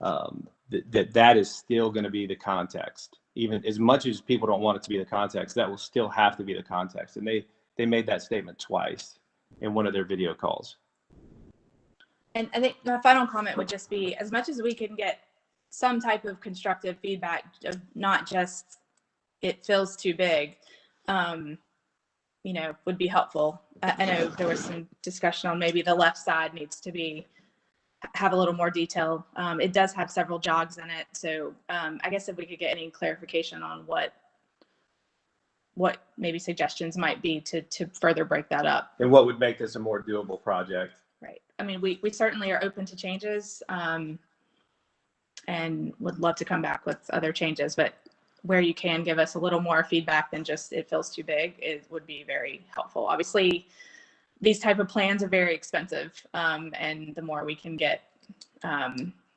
that is still going to be the context. Even as much as people don't want it to be the context, that will still have to be the context. And they made that statement twice in one of their video calls. And I think my final comment would just be, as much as we can get some type of constructive feedback of not just it feels too big, you know, would be helpful. I know there was some discussion on maybe the left side needs to have a little more detail. It does have several jogs in it. So I guess if we could get any clarification on what maybe suggestions might be to further break that up. And what would make this a more doable project? Right. I mean, we certainly are open to changes and would love to come back with other changes, but where you can give us a little more feedback than just it feels too big, it would be very helpful. Obviously, these type of plans are very expensive, and the more we can get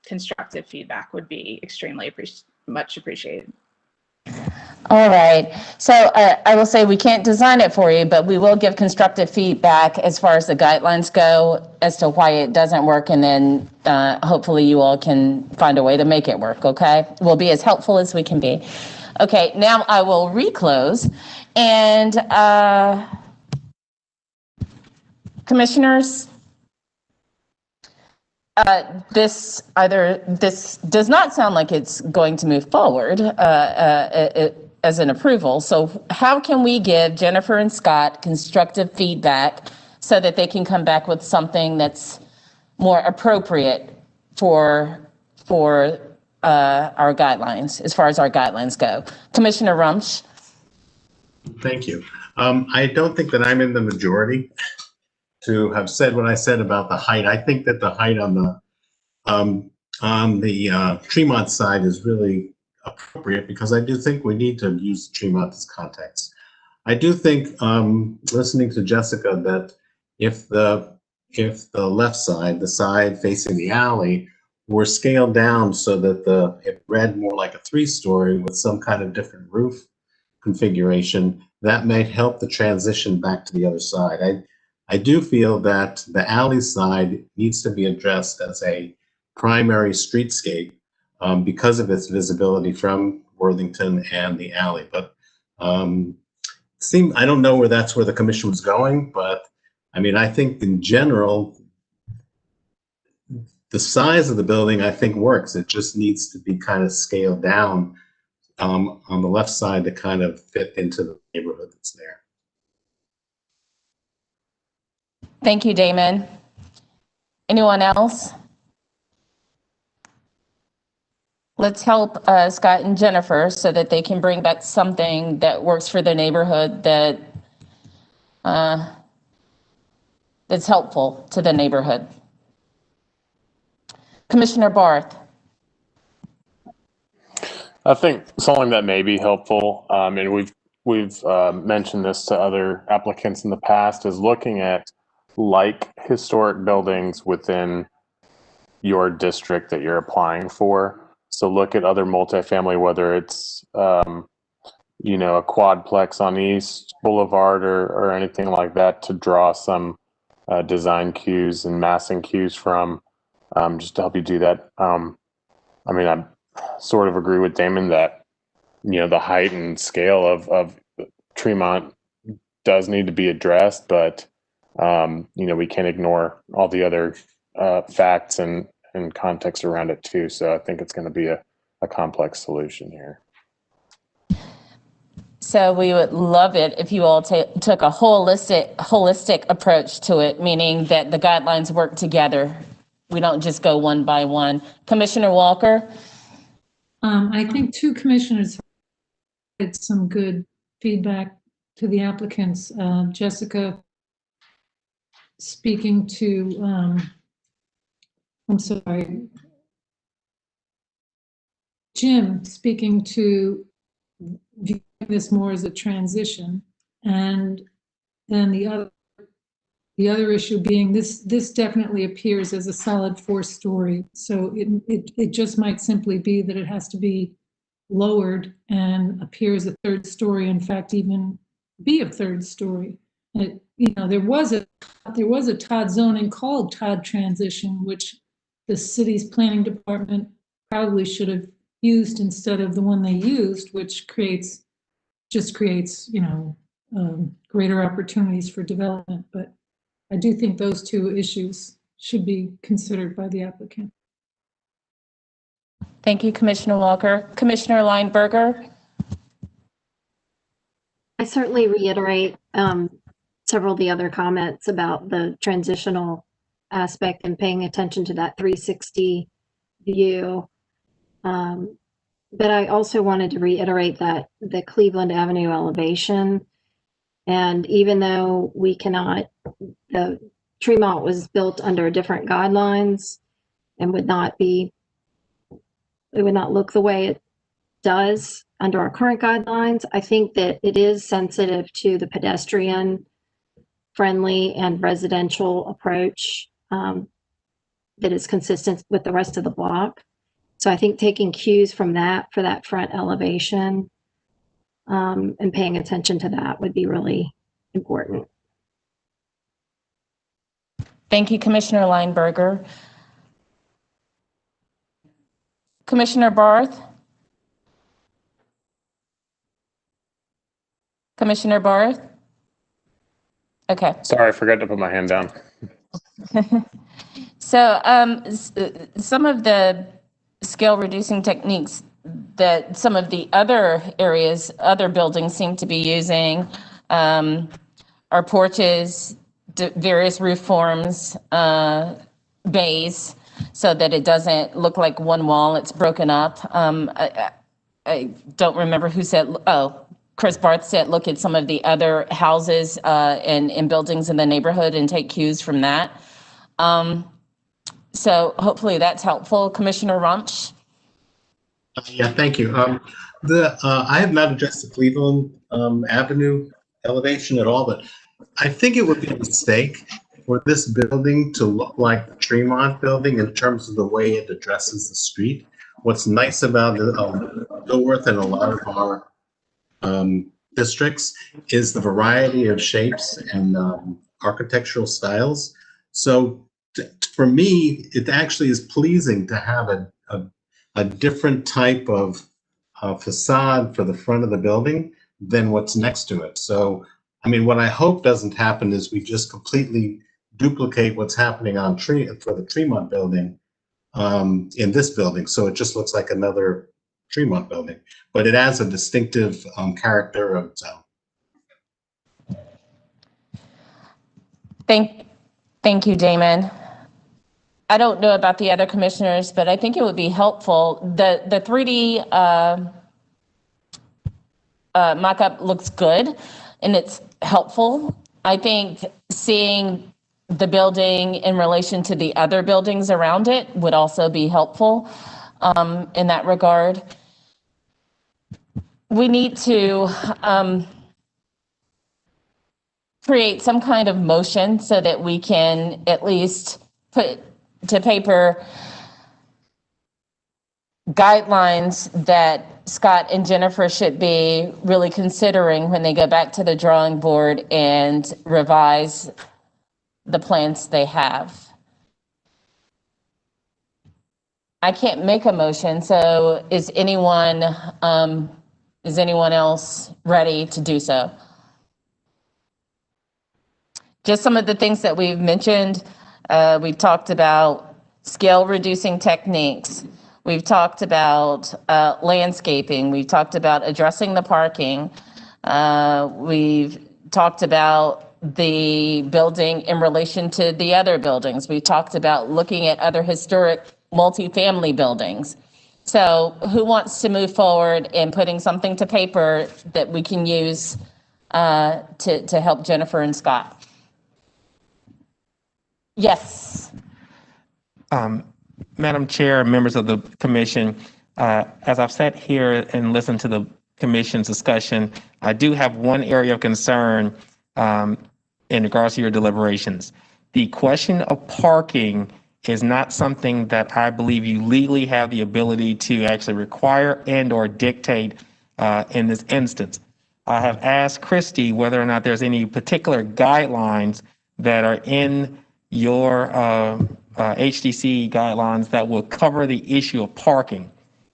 constructive feedback would be extremely much appreciated. All right. So I will say we can't design it for you, but we will give constructive feedback as far as the guidelines go as to why it doesn't work. And then hopefully you all can find a way to make it work. Okay. We'll be as helpful as we can be. Okay. Now I will reclose and commissioners, this does not sound like it's going to move forward as an approval. So how can we give Jennifer and Scott constructive feedback so that they can come back with something that's more appropriate for our guidelines, as far as our guidelines go? Commissioner Rumsch. Thank you. I don't think that I'm in the majority to have said what I said about the height. I think that the height on the Tremont side is really appropriate because I do think we need to use Tremont as context. I do think, listening to Jessica, that if the left side, the side facing the alley, were scaled down so that it read more like a 3-story with some kind of different roof configuration, that might help the transition back to the other side. I do feel that the alley side needs to be addressed as a primary streetscape because of its visibility from Worthington and the alley. But I don't know where the commission was going, but I mean, I think in general, the size of the building, I think, works. It just needs to be kind of scaled down on the left side to kind of fit into the neighborhood that's there. Thank you, Damon. Anyone else? Let's help Scott and Jennifer so that they can bring back something that works for their neighborhood, that that's helpful to the neighborhood. Commissioner Barth. I think something that may be helpful, and we've mentioned this to other applicants in the past, is looking at like historic buildings within your district that you're applying for. So look at other multifamily, whether it's you know, a quadplex on East Boulevard or anything like that, to draw some design cues and massing cues from, just to help you do that. I mean, I sort of agree with Damon that, you know, the height and scale of Tremont does need to be addressed, but you know, we can't ignore all the other facts and context around it too. So I think it's going to be a complex solution here. So we would love it if you all took a holistic approach to it, meaning that the guidelines work together. We don't just go one by one. Commissioner Walker? I think two commissioners had some good feedback to the applicants. Jessica speaking to, I'm sorry, Jim speaking to viewing this more as a transition, and then the other issue being this definitely appears as a solid 4-story. So it just might simply be that it has to be lowered and appears a 3rd story, in fact, even be a 3rd story. You know, there was a Todd zoning called Todd Transition, which the city's planning department probably should have used instead of the one they used, which just creates, you know, greater opportunities for development. But I do think those two issues should be considered by the applicant. Thank you, Commissioner Walker. Commissioner Lineberger? I certainly reiterate several of the other comments about the transitional aspect and paying attention to that 360 view. But I also wanted to reiterate that the Cleveland Avenue elevation, and even though we cannot, the Tremont was built under different guidelines and would not look the way it does under our current guidelines, I think that it is sensitive to the pedestrian friendly and residential approach that is consistent with the rest of the block. So I think taking cues from that for that front elevation and paying attention to that would be really important. Thank you, Commissioner Lineberger. Commissioner Barth? Commissioner Barth? Okay. Sorry, I forgot to put my hand down. So some of the scale reducing techniques that some of the other areas, other buildings seem to be using are porches, various roof forms, bays, so that it doesn't look like one wall, it's broken up. I don't remember who said, Chris Barth said, look at some of the other houses and buildings in the neighborhood and take cues from that. So hopefully that's helpful. Commissioner Rumsch? Yeah, thank you. I have not addressed the Cleveland Avenue elevation at all, but I think it would be a mistake for this building to look like the Tremont building in terms of the way it addresses the street. What's nice about Dilworth and a lot of our districts is the variety of shapes and architectural styles. So for me, it actually is pleasing to have a different type of facade for the front of the building than what's next to it. So, I mean, what I hope doesn't happen is we just completely duplicate what's happening for the Tremont building in this building. So it just looks like another Tremont building, but it has a distinctive character of its own. Thank you, Damon. I don't know about the other commissioners, but I think it would be helpful. The 3D mock-up looks good and it's helpful. I think seeing the building in relation to the other buildings around it would also be helpful in that regard. We need to create some kind of motion so that we can at least put to paper guidelines that Scott and Jennifer should be really considering when they go back to the drawing board and revise the plans they have. I can't make a motion, so is anyone else ready to do so? Just some of the things that we've mentioned. We've talked about scale reducing techniques. We've talked about landscaping. We've talked about addressing the parking. We've talked about the building in relation to the other buildings. We've talked about looking at other historic multifamily buildings. So who wants to move forward in putting something to paper that we can use to help Jennifer and Scott? Yes. Madam Chair, members of the commission, as I've sat here and listened to the commission's discussion, I do have one area of concern in regards to your deliberations. The question of parking is not something that I believe you legally have the ability to actually require and or dictate in this instance. I have asked Christy whether or not there's any particular guidelines that are in your HDC guidelines that will cover the issue of parking.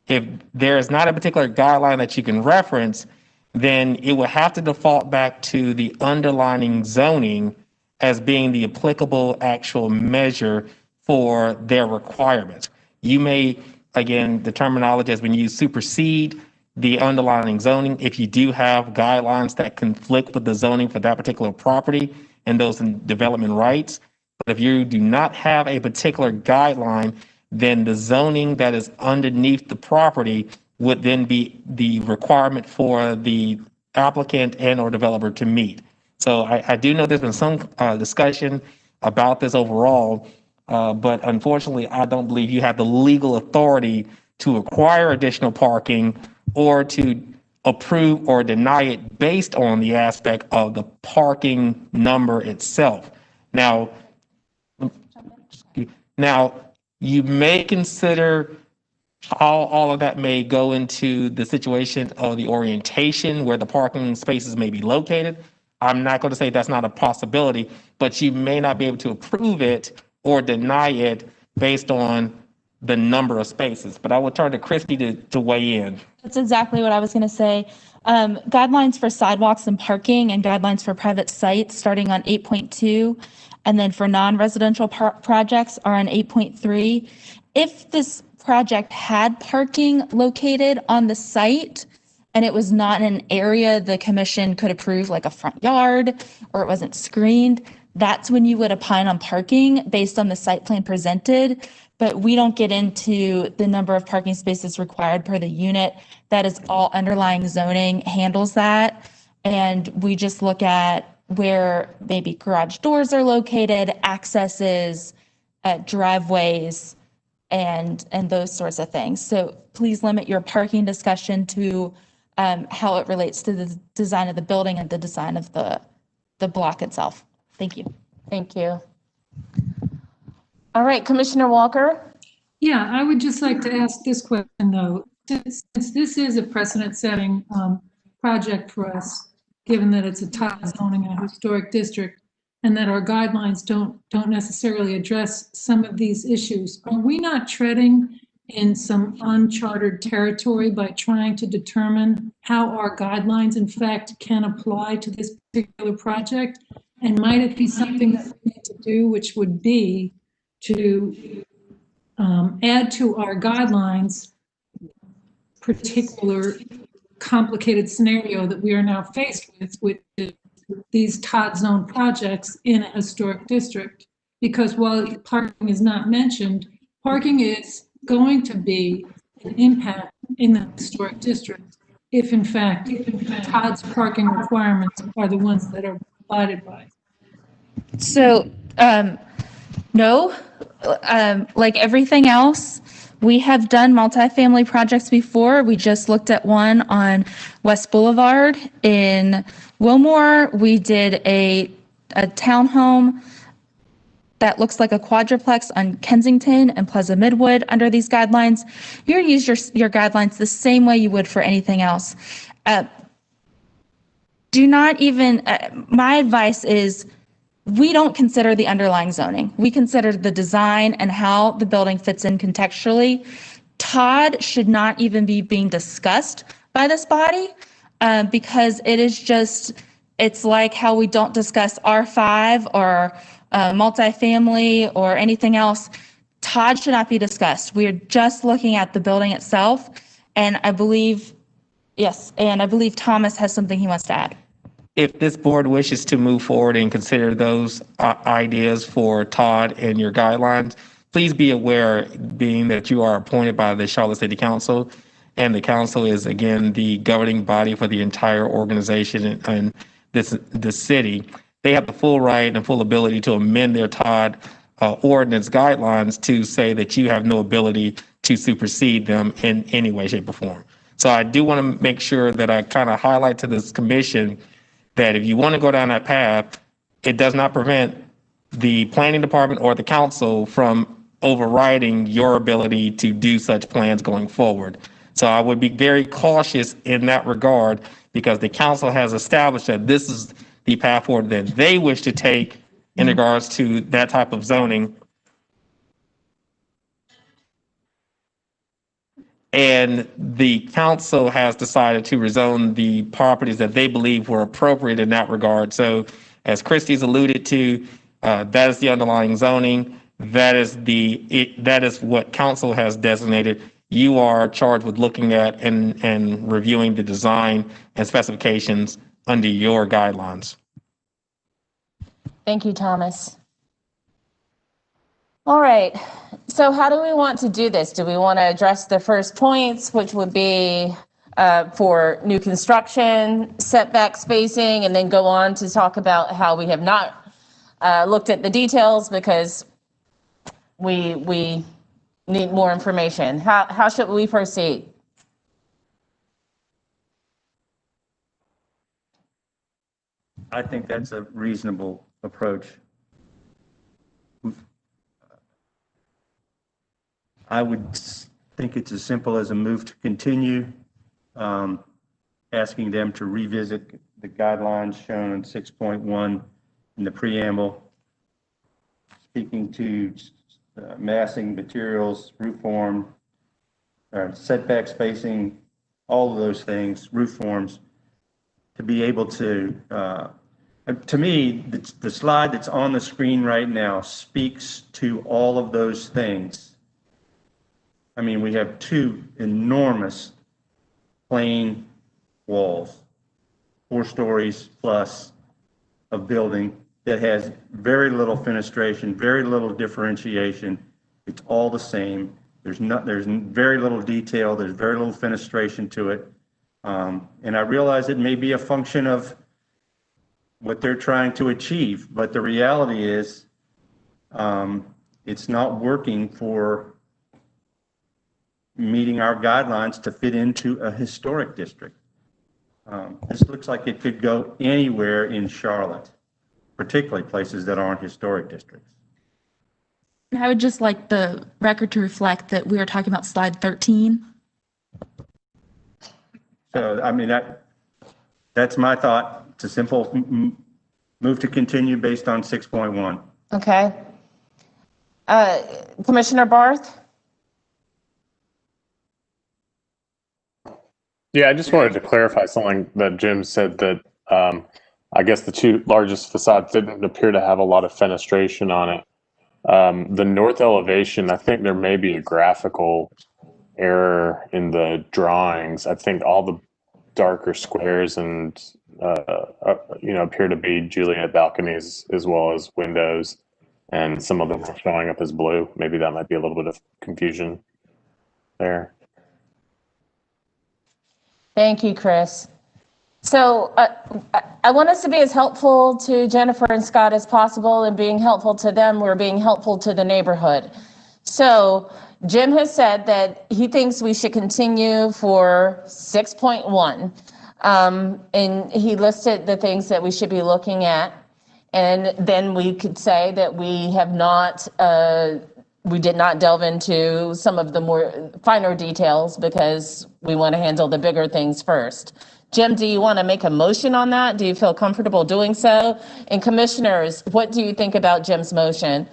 If there is not a particular guideline that you can reference, then it will have to default back to the underlying zoning as being the applicable actual measure for their requirements. You may, again, the terminology has been used, supersede the underlying zoning if you do have guidelines that conflict with the zoning for that particular property and those development rights. But if you do not have a particular guideline, then the zoning that is underneath the property would then be the requirement for the applicant and or developer to meet. So I do know there's been some discussion about this overall, but unfortunately, I don't believe you have the legal authority to acquire additional parking or to approve or deny it based on the aspect of the parking number itself. Now, you may consider how all of that may go into the situation of the orientation where the parking spaces may be located. I'm not going to say that's not a possibility, but you may not be able to approve it or deny it based on the number of spaces. But I will turn to Christy to weigh in. That's exactly what I was going to say. Guidelines for sidewalks and parking and guidelines for private sites starting on 8.2. And then for non-residential projects are on 8.3. If this project had parking located on the site and it was not in an area the commission could approve, like a front yard, or it wasn't screened, that's when you would opine on parking based on the site plan presented. But we don't get into the number of parking spaces required per the unit. That is all underlying zoning handles that. And we just look at where maybe garage doors are located, accesses, driveways, and those sorts of things. So please limit your parking discussion to how it relates to the design of the building and the design of the block itself. Thank you. Thank you. All right, Commissioner Walker. Yeah, I would just like to ask this question though. Since this is a precedent-setting project for us, given that it's a top zoning in a historic district, and that our guidelines don't necessarily address some of these issues, are we not treading in some uncharted territory by trying to determine how our guidelines, in fact, can apply to this particular project? And might it be something that we need to do, which would be to add to our guidelines particular complicated scenario that we are now faced with these Todd zone projects in a historic district? because while parking is not mentioned, parking is going to be an impact in the historic district if in fact Todd's parking requirements are the ones that are abided by. So, no, like everything else, we have done multifamily projects before. We just looked at one on West Boulevard in Wilmore. We did a townhome that looks like a quadruplex on Kensington and Plaza Midwood under these guidelines. You're gonna use your guidelines the same way you would for anything else. Do not even, my advice is, we don't consider the underlying zoning. We consider the design and how the building fits in contextually. Todd should not even be being discussed by this body because it is just, it's like how we don't discuss R5 or multifamily or anything else. Todd should not be discussed. We are just looking at the building itself. And I believe, yes, and I believe Thomas has something he wants to add. If this board wishes to move forward and consider those ideas for Todd and your guidelines, please be aware, being that you are appointed by the Charlotte City Council, and the council is, again, the governing body for the entire organization and the city, they have the full right and full ability to amend their Todd ordinance guidelines to say that you have no ability to supersede them in any way, shape, or form. So I do want to make sure that I kind of highlight to this commission that if you want to go down that path, it does not prevent the planning department or the council from overriding your ability to do such plans going forward. So I would be very cautious in that regard because the council has established that this is the path forward that they wish to take in regards to that type of zoning. And the council has decided to rezone the properties that they believe were appropriate in that regard. So as Christie's alluded to, that is the underlying zoning. That is what council has designated. You are charged with looking at and reviewing the design and specifications under your guidelines. Thank you, Thomas. All right, so how do we want to do this? Do we want to address the first points, which would be for new construction, setback spacing, and then go on to talk about how we have not looked at the details because we need more information? How should we proceed? I think that's a reasonable approach. I would think it's as simple as a move to continue, asking them to revisit the guidelines shown in 6.1 in the preamble, speaking to massing, materials, roof form, setback spacing, all of those things, roof forms, to be able to me, the slide that's on the screen right now speaks to all of those things. I mean, we have two enormous plain walls, 4 stories plus of building that has very little fenestration, very little differentiation. It's all the same. There's very little detail. There's very little fenestration to it. And I realize it may be a function of what they're trying to achieve, but the reality is it's not working for meeting our guidelines to fit into a historic district. This looks like it could go anywhere in Charlotte, particularly places that aren't historic districts. I would just like the record to reflect that we are talking about slide 13. So, I mean, that's my thought. It's a simple move to continue based on 6.1. Okay. Commissioner Barth? Yeah, I just wanted to clarify something that Jim said, that I guess the 2 largest facades didn't appear to have a lot of fenestration on it. The north elevation, I think there may be a graphical error in the drawings. I think all the darker squares and appear to be Juliet balconies as well as windows. and some of them are showing up as blue. Maybe that might be a little bit of confusion there. Thank you, Chris. So I want us to be as helpful to Jennifer and Scott as possible, and being helpful to them, we're being helpful to the neighborhood. So Jim has said that he thinks we should continue for 6.1. And he listed the things that we should be looking at. And then we could say that we have not, we did not delve into some of the more finer details because we want to handle the bigger things first. Jim, do you want to make a motion on that? Do you feel comfortable doing so? And commissioners, what do you think about Jim's motion?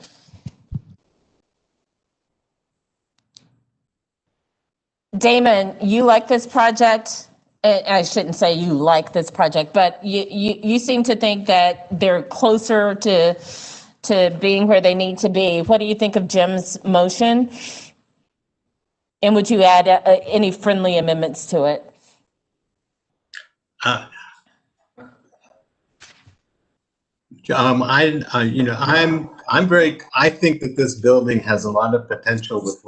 Damon, you like this project? I shouldn't say you like this project, but you seem to think that they're closer to being where they need to be. What do you think of Jim's motion? And would you add any friendly amendments to it? I think that this building has a lot of potential with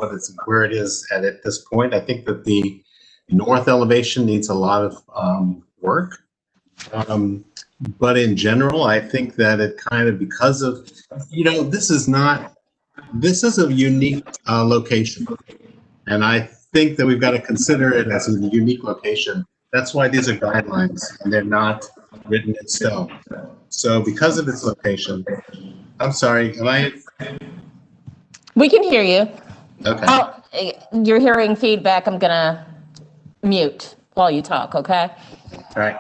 where it is at this point. I think that the north elevation needs a lot of work. But in general, I think that it kind of, because of, this is a unique location. And I think that we've got to consider it as a unique location. That's why these are guidelines and they're not written in stone. So because of its location, I'm sorry, We can hear you. Okay. You're hearing feedback. I'm gonna mute while you talk, okay? All right.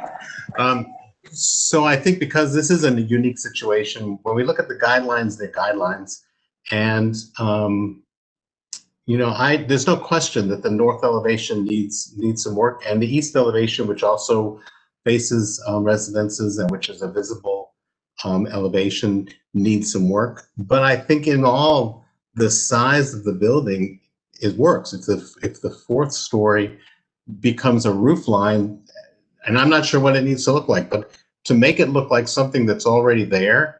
So I think because this is a unique situation, when we look at the guidelines, they're guidelines. And, there's no question that the north elevation needs some work, and the east elevation, which also faces residences and which is a visible elevation, needs some work. But I think in all, the size of the building, it works. If the fourth story becomes a roof line, and I'm not sure what it needs to look like, but to make it look like something that's already there.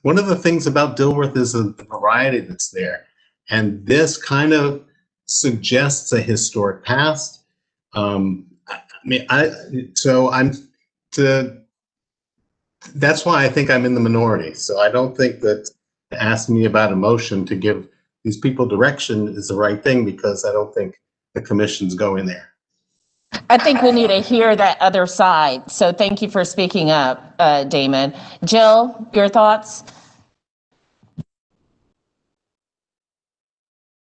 One of the things about Dilworth is the variety that's there. And this kind of suggests a historic past. That's why I think I'm in the minority. So I don't think that to ask me about a motion to give these people direction is the right thing, because I don't think the commission's going there. I think we need to hear that other side. So thank you for speaking up, Damon. Jill, your thoughts?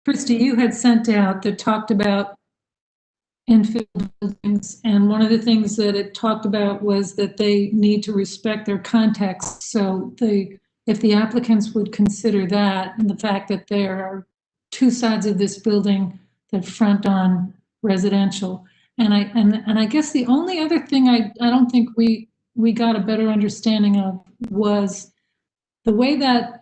Christy, you had sent out that talked about infill buildings, and one of the things that it talked about was that they need to respect their context. So if the applicants would consider that, and the fact that there are two sides of this building that front on residential. And I guess the only other thing I don't think we got a better understanding of was the way that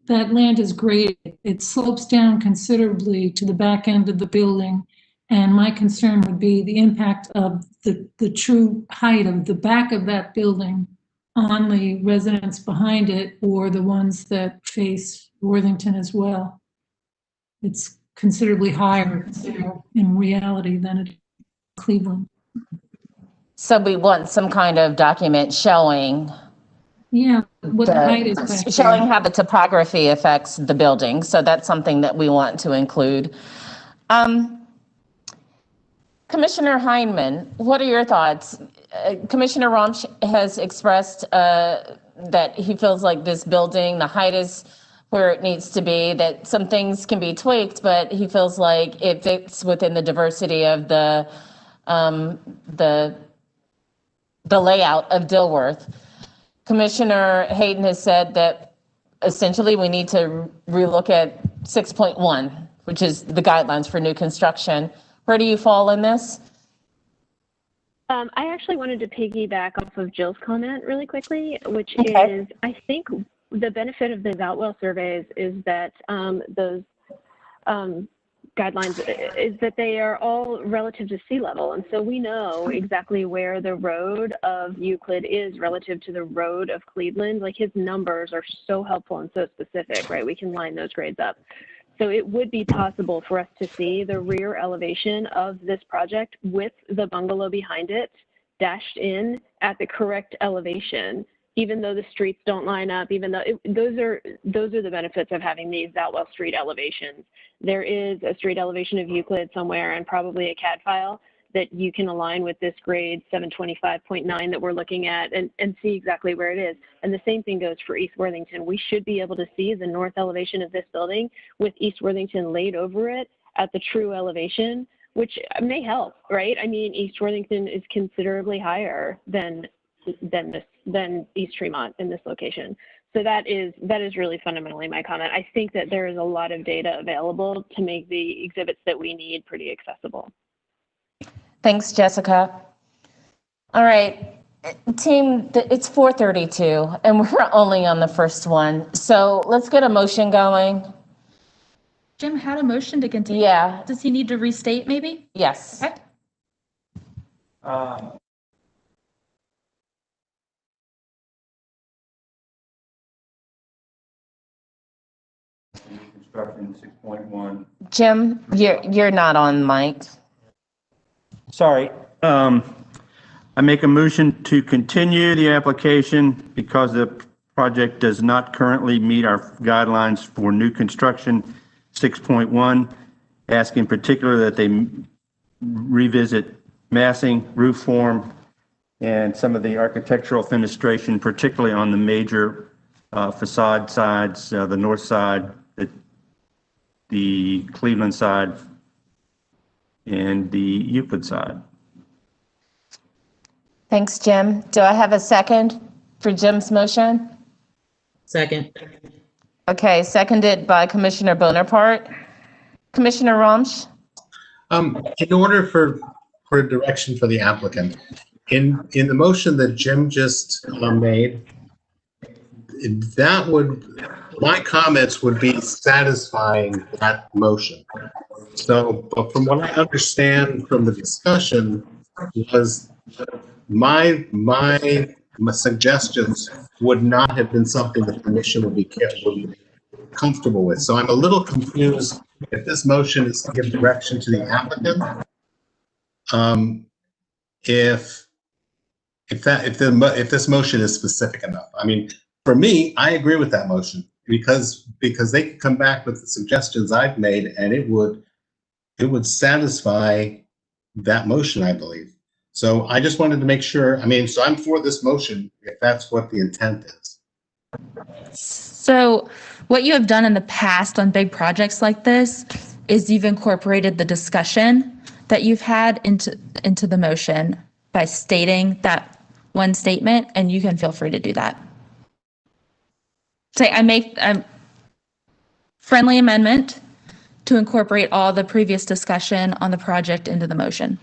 land is graded. It slopes down considerably to the back end of the building. And my concern would be the impact of the true height of the back of that building on the residents behind it, or the ones that face Worthington as well. It's considerably higher in reality than it is in Cleveland. So we want some kind of document showing. Yeah, what the height is back showing there. how the topography affects the building. So that's something that we want to include. Commissioner Heineman, what are your thoughts? Commissioner Romsch has expressed that he feels like this building, the height is where it needs to be, that some things can be tweaked, but he feels like it fits within the diversity of the layout of Dilworth. Commissioner Hayden has said that essentially we need to relook at 6.1, which is the guidelines for new construction. Where do you fall in this? I actually wanted to piggyback off of Jill's comment really quickly, which Okay. is, I think the benefit of those Outwell surveys is that those guidelines is that they are all relative to sea level. And so we know exactly where the road of Euclid is relative to the road of Cleveland. Like his numbers are so helpful and so specific, right? We can line those grades up. So it would be possible for us to see the rear elevation of this project with the bungalow behind it dashed in at the correct elevation, even though the streets don't line up, even though those are the benefits of having these Outwell Street elevations. There is a street elevation of Euclid somewhere and probably a CAD file that you can align with this grade 725.9 that we're looking at and see exactly where it is. And the same thing goes for East Worthington. We should be able to see the north elevation of this building with East Worthington laid over it at the true elevation, which may help, right? I mean, East Worthington is considerably higher than East Tremont in this location. So that is really fundamentally my comment. I think that there is a lot of data available to make the exhibits that we need pretty accessible. Thanks, Jessica. All right, team, it's 4:32 and we're only on the first one. So let's get a motion going. Jim had a motion to continue. Yeah. Does he need to restate maybe? Yes. Okay. Construction 6.1. Jim, you're not on mic. Sorry. I make a motion to continue the application because the project does not currently meet our guidelines for new construction 6.1. Ask in particular that they revisit massing, roof form, and some of the architectural fenestration, particularly on the major facade sides, the north side, the Cleveland side, and the Euclid side. Thanks, Jim. Do I have a second for Jim's motion? Second. Okay, seconded by Commissioner Bonaparte. Commissioner Romsch? In order for direction for the applicant, in the motion that Jim just made, my comments would be satisfying that motion. So, but from what I understand from the discussion was my suggestions would not have been something the commission would be comfortable with. So I'm a little confused if this motion is to give direction to the applicant. If this motion is specific enough. I mean, for me, I agree with that motion because they could come back with the suggestions I've made and it would satisfy that motion, I believe. So I just wanted to make sure, I mean, so I'm for this motion if that's what the intent is. So what you have done in the past on big projects like this is you've incorporated the discussion that you've had into the motion by stating that one statement, and you can feel free to do that. Say, I make a friendly amendment to incorporate all the previous discussion on the project into the motion.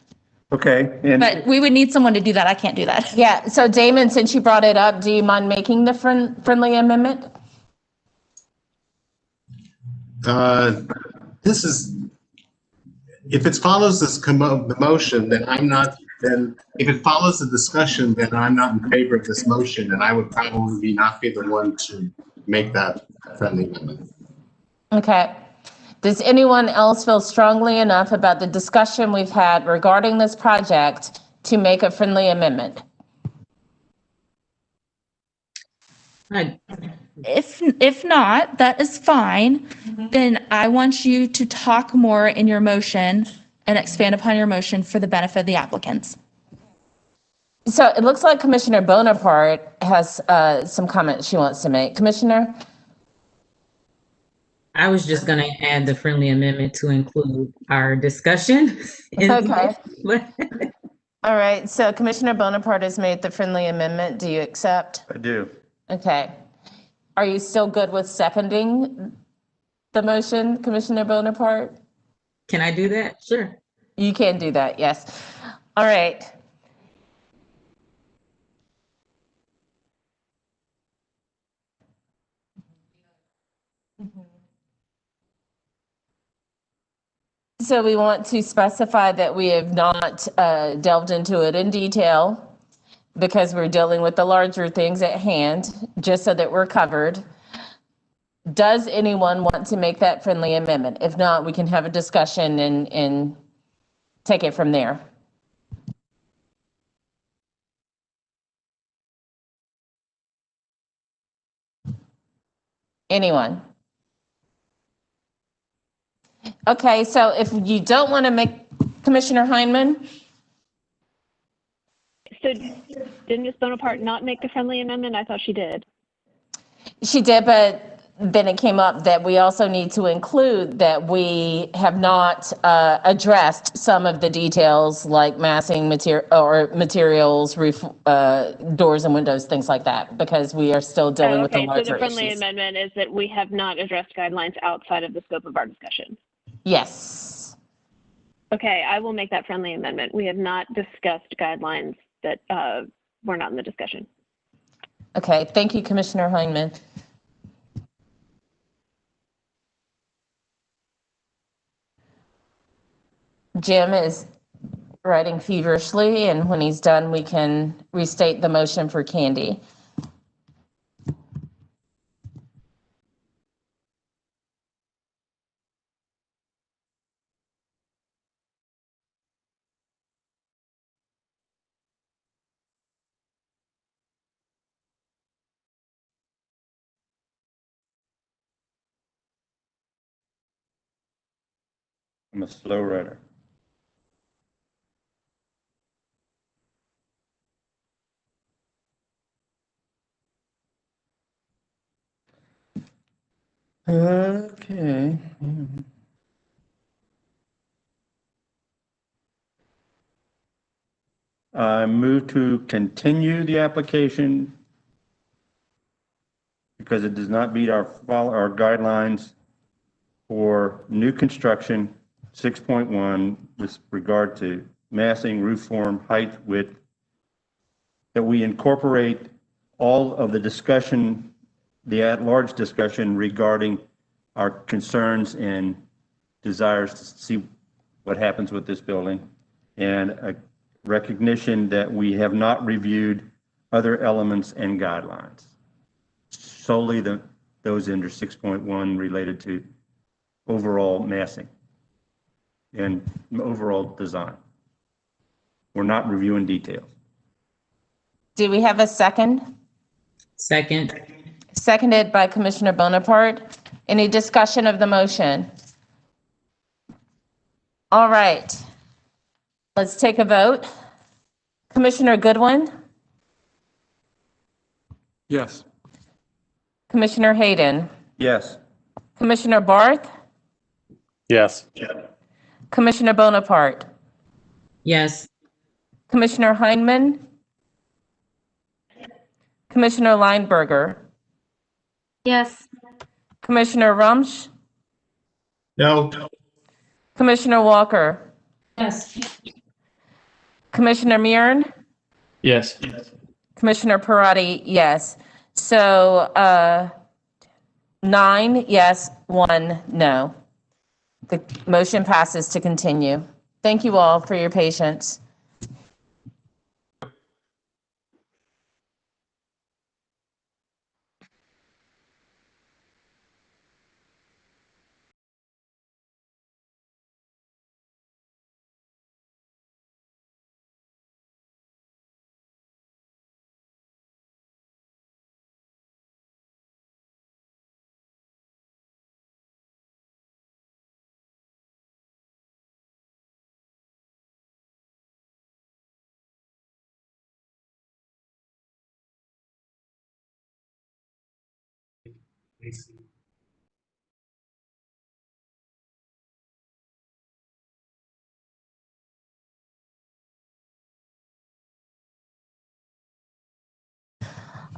Okay. But we would need someone to do that. I can't do that. Yeah, so Damon, since you brought it up, do you mind making the friendly amendment? This is, if it follows the motion, then if it follows the discussion, then I'm not in favor of this motion, and I would probably not be the one to make that friendly amendment. Okay. Does anyone else feel strongly enough about the discussion we've had regarding this project to make a friendly amendment? If not, that is fine. Then I want you to talk more in your motion and expand upon your motion for the benefit of the applicants. So it looks like Commissioner Bonaparte has some comments she wants to make. Commissioner? I was just going to add the friendly amendment to include our discussion. Okay. All right. So Commissioner Bonaparte has made the friendly amendment. Do you accept? I do. Okay. Are you still good with seconding the motion, Commissioner Bonaparte? Can I do that? Sure. You can do that. Yes. All right. So we want to specify that we have not delved into it in detail because we're dealing with the larger things at hand, just so that we're covered. Does anyone want to make that friendly amendment? If not, we can have a discussion and take it from there. Anyone? Okay, so if you don't want to make, Commissioner Heineman? So didn't Ms. Bonaparte not make the friendly amendment? I thought she did. She did, but then it came up that we also need to include that we have not addressed some of the details like massing materials, roof, doors and windows, things like that, because we are still dealing with the larger So the friendly issues. amendment is that we have not addressed guidelines outside of the scope of our discussion. Yes. Okay, I will make that friendly amendment. We have not discussed guidelines that were not in the discussion. Okay, thank you, Commissioner Heineman. Jim is writing feverishly, and when he's done, we can restate the motion for Candy. I'm a slow writer. Okay. I move to continue the application because it does not meet our guidelines for new construction 6.1 with regard to massing, roof form, height, width, that we incorporate all of the discussion, the at-large discussion regarding our concerns and desires to see what happens with this building, and a recognition that we have not reviewed other elements and guidelines, solely those under 6.1 related to overall massing and overall design. We're not reviewing details. Do we have a second? Second. Seconded by Commissioner Bonaparte. Any discussion of the motion? All right. Let's take a vote. Commissioner Goodwin? Yes. Commissioner Hayden? Yes. Commissioner Barth? Yes. Commissioner Bonaparte? Yes. Commissioner Heineman? Commissioner Lineberger? Yes. Commissioner Rumsch? No. Commissioner Walker? Yes. Commissioner Murin? Yes. Commissioner Parati, yes. So 9 yes, 1 no. The motion passes to continue. Thank you all for your patience.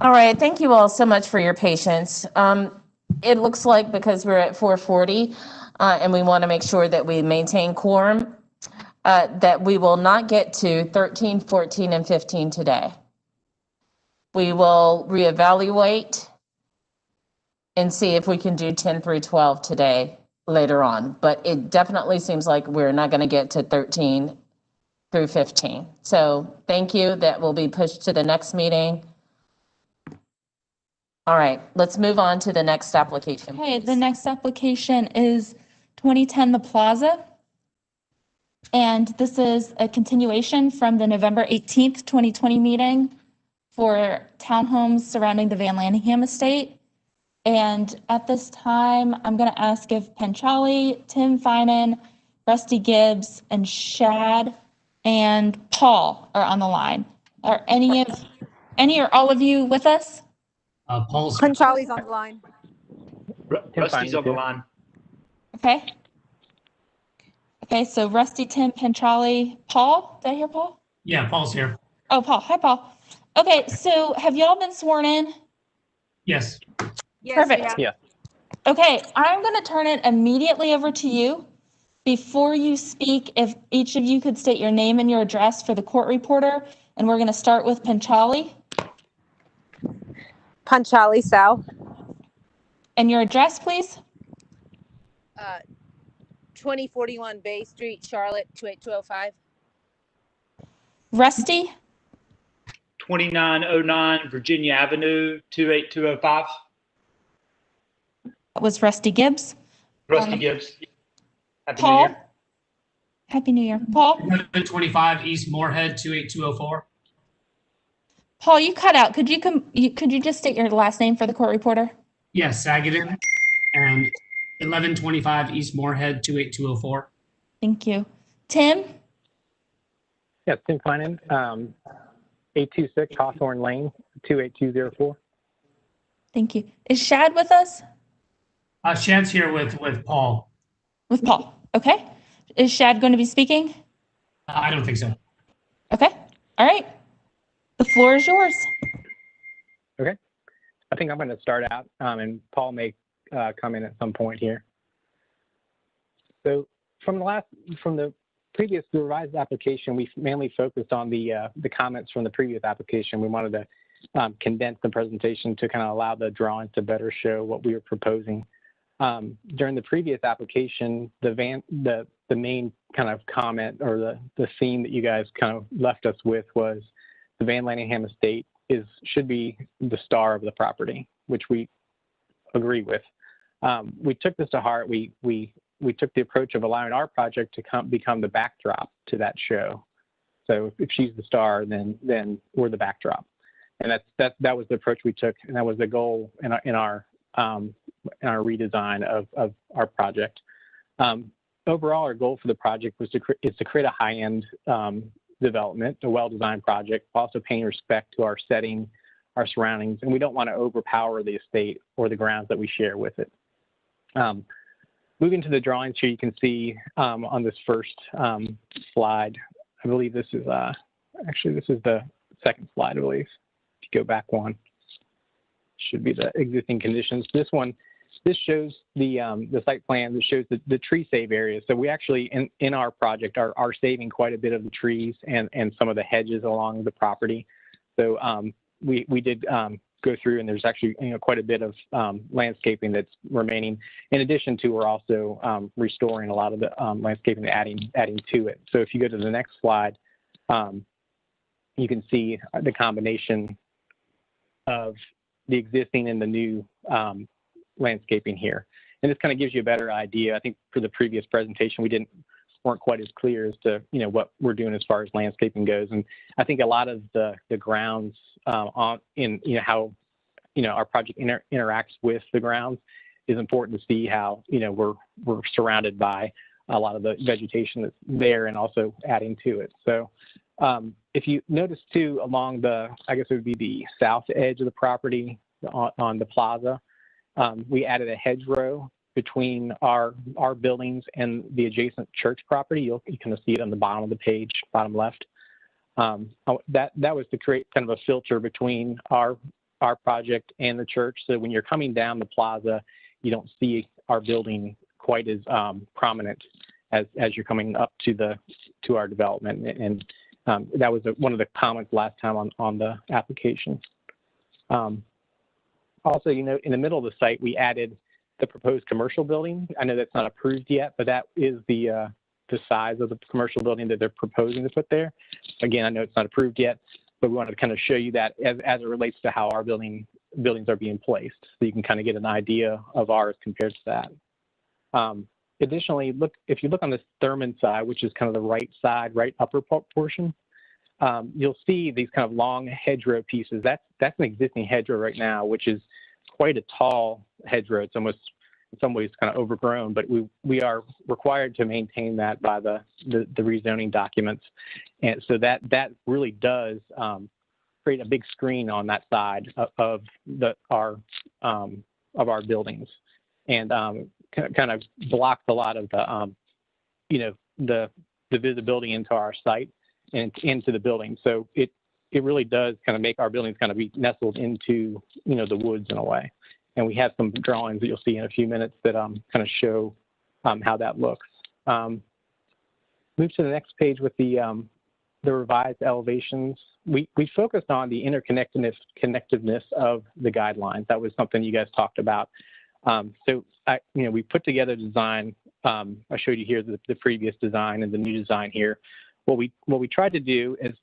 All right, thank you all so much for your patience. It looks like because we're at 4:40 and we want to make sure that we maintain quorum, that we will not get to 13, 14, and 15 today. We will reevaluate and see if we can do 10 through 12 today later on, but it definitely seems like we're not going to get to 13 through 15. So thank you. That will be pushed to the next meeting. All right, let's move on to the next application. Okay, the next application is 2010 The Plaza. And this is a continuation from the November 18th, 2020 meeting for townhomes surrounding the Van Lanningham estate. And at this time, I'm going to ask if Panchali, Tim Finan, Rusty Gibbs, and Shad and Paul are on the line. Are any or all of you with us? Paul's. Panchali's on the line. Rusty's on the line. Okay. Okay, so Rusty, Tim, Panchali, Paul. Did I hear Paul? Yeah, Paul's here. Oh, Paul. Hi, Paul. Okay, so have y'all been sworn in? Yes. Perfect. Yeah. Okay, I'm going to turn it immediately over to you. Before you speak, if each of you could state your name and your address for the court reporter, and we're going to start with Panchali. Panchali Sal. And your address, please? 2041 Bay Street, Charlotte, 28205. Rusty? 2909 Virginia Avenue, 28205. That was Rusty Gibbs. Rusty Gibbs. Happy Paul? New Year. Happy New Year. Paul? 1125 East Moorhead, 28204. Paul, you cut out. Could you just state your last name for the court reporter? Yes, Sagaden. And 1125 East Moorhead, 28204. Thank you. Tim? Yeah, Tim Finan, 826 Hawthorne Lane, 28204. Thank you. Is Shad with us? Shad's here with Paul. With Paul. Okay. Is Shad going to be speaking? I don't think so. Okay. All right. The floor is yours. Okay. I think I'm going to start out, and Paul may come in at some point here. So from the previous revised application, we mainly focused on the comments from the previous application. We wanted to condense the presentation to kind of allow the drawings to better show what we were proposing. During the previous application, the main kind of comment or the theme that you guys kind of left us with was the Van Lanningham estate should be the star of the property, which we agree with. We took this to heart. We took the approach of allowing our project to become the backdrop to that show. So if she's the star, then we're the backdrop, and that was the approach we took, and that was the goal in our redesign of our project. Overall, our goal for the project is to create a high-end development, a well-designed project, also paying respect to our setting, our surroundings, and we don't want to overpower the estate or the grounds that we share with it. Moving to the drawings here, you can see on this first slide, I believe this is this is the second slide, I believe. If you go back one, should be the existing conditions. This shows the site plan that shows the tree save areas. So we actually, in our project, are saving quite a bit of the trees and some of the hedges along the property. So we did go through, and there's actually quite a bit of landscaping that's remaining. In addition to, we're also restoring a lot of the landscaping and adding to it. So if you go to the next slide, you can see the combination of the existing and the new landscaping here. And this kind of gives you a better idea. I think for the previous presentation, we weren't quite as clear as to what we're doing as far as landscaping goes. And I think a lot of the grounds how our project interacts with the grounds is important to see how we're surrounded by a lot of the vegetation that's there and also adding to it. So if you notice too, along I guess it would be the south edge of the property on the plaza, we added a hedgerow between our buildings and the adjacent church property. You kind of see it on the bottom of the page, bottom left. That was to create kind of a filter between our project and the church. So when you're coming down the plaza, you don't see our building quite as prominent as you're coming up to our development. And that was one of the comments last time on the application. Also, in the middle of the site, we added the proposed commercial building. I know that's not approved yet, but that is the size of the commercial building that they're proposing to put there. Again, I know it's not approved yet, but we wanted to kind of show you that as it relates to how our buildings are being placed, so you can kind of get an idea of ours compared to that. Additionally, if you look on the Thurman side, which is kind of the right side, right upper portion, you'll see these kind of long hedgerow pieces. That's an existing hedgerow right now, which is quite a tall hedgerow. It's almost in some ways kind of overgrown, but we are required to maintain that by the rezoning documents. And so that really does create a big screen on that side of our buildings, and kind of blocks a lot of the visibility into our site and into the building. So it really does kind of make our buildings kind of be nestled into the woods in a way. And we have some drawings that you'll see in a few minutes that kind of show how that looks. Move to the next page with the revised elevations. We focused on the interconnectedness of the guidelines. That was something you guys talked about. So we put together design. I showed you here the previous design and the new design here. What we tried to do is,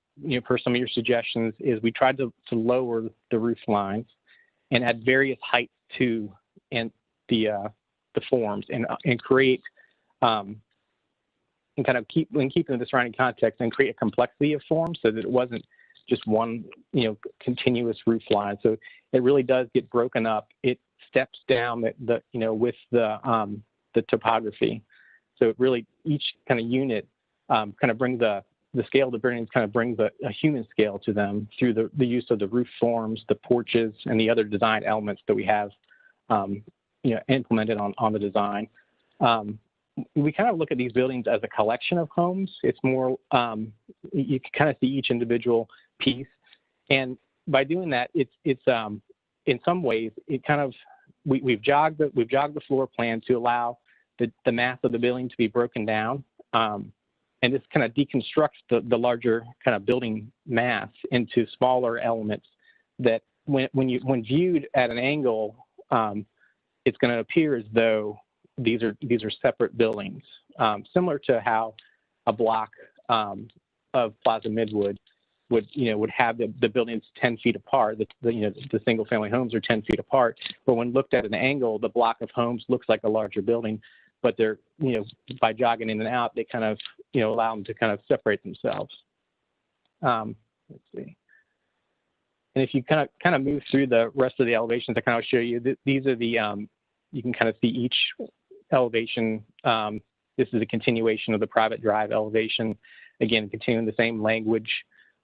per some of your suggestions, is we tried to lower the roof lines and add various heights to the forms and create and kind of keeping the surrounding context and create a complexity of forms so that it wasn't just one continuous roof line. So it really does get broken up. It steps down with the topography. So it really, each kind of unit kind of brings the scale of the buildings kind of brings a human scale to them through the use of the roof forms, the porches, and the other design elements that we have implemented on the design. We kind of look at these buildings as a collection of homes. It's more, you can kind of see each individual piece. And by doing that, it's in some ways, it kind of, we've jogged the floor plan to allow the mass of the building to be broken down. And this kind of deconstructs the larger kind of building mass into smaller elements that when viewed at an angle, it's going to appear as though these are separate buildings, similar to how a block of Plaza Midwood would have the buildings 10 feet apart. The single family homes are 10 feet apart, but when looked at an angle, the block of homes looks like a larger building. But they're, by jogging in and out, they kind of, allow them to kind of separate themselves. Let's see. And if you kind of move through the rest of the elevations, I kind of show you, these are the, you can kind of see each elevation. This is a continuation of the private drive elevation. Again, continuing the same language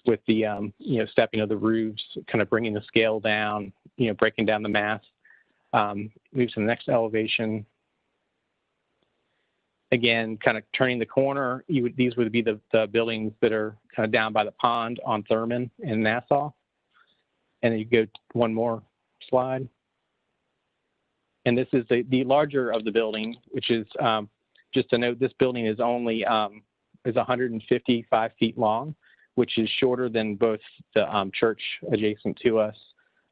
with the, stepping of the roofs, kind of bringing the scale down, breaking down the mass. Move to the next elevation. Again, kind of turning the corner, these would be the buildings that are kind of down by the pond on Thurman and Nassau. And then you go one more slide. And this is the larger of the building, which is, just to note, this building is only is 155 feet long, which is shorter than both the church adjacent to us,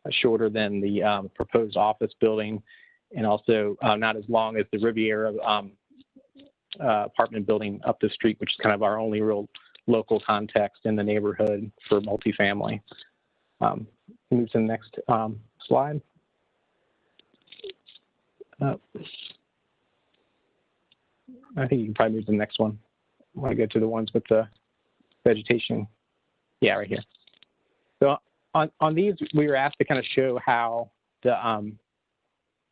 shorter than the proposed office building, and also not as long as the Riviera apartment building up the street, which is kind of our only real local context in the neighborhood for multifamily. Move to the next slide. I think you can probably move to the next one. I want to go to the ones with the vegetation. Yeah, right here. So on these, we were asked to kind of show how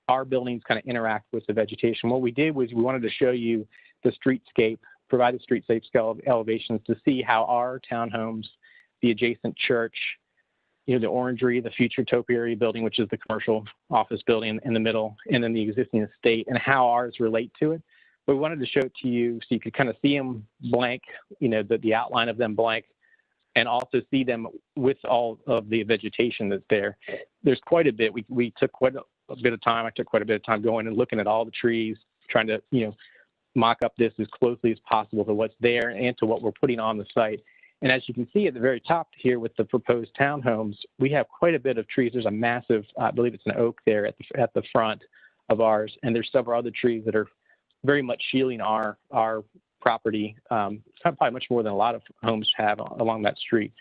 our buildings kind of interact with the vegetation. What we did was we wanted to show you the streetscape, provide the streetscape scale of elevations to see how our townhomes, the adjacent church, the orangery, the future topiary building, which is the commercial office building in the middle, and then the existing estate, and how ours relate to it. But we wanted to show it to you so you could kind of see them blank, the outline of them blank, and also see them with all of the vegetation that's there. There's quite a bit. We took quite a bit of time. I took quite a bit of time going and looking at all the trees, trying to, mock up this as closely as possible to what's there and to what we're putting on the site. And as you can see at the very top here with the proposed townhomes, we have quite a bit of trees. There's a massive, I believe it's an oak there at the front, of ours, and there's several other trees that are very much shielding our property, probably much more than a lot of homes have along that street.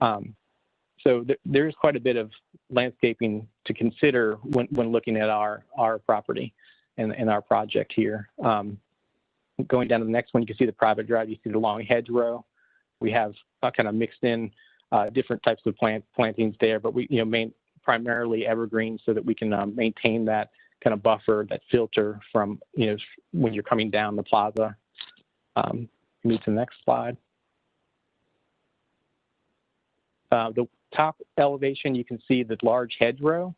So there is quite a bit of landscaping to consider when looking at our property and our project here. Going down to the next one, you can see the private drive. You see the long hedgerow. We have kind of mixed in different types of plantings there, but we primarily evergreen so that we can maintain that kind of buffer, that filter from when you're coming down the plaza. Move to the next slide. The top elevation, you can see the large hedgerow.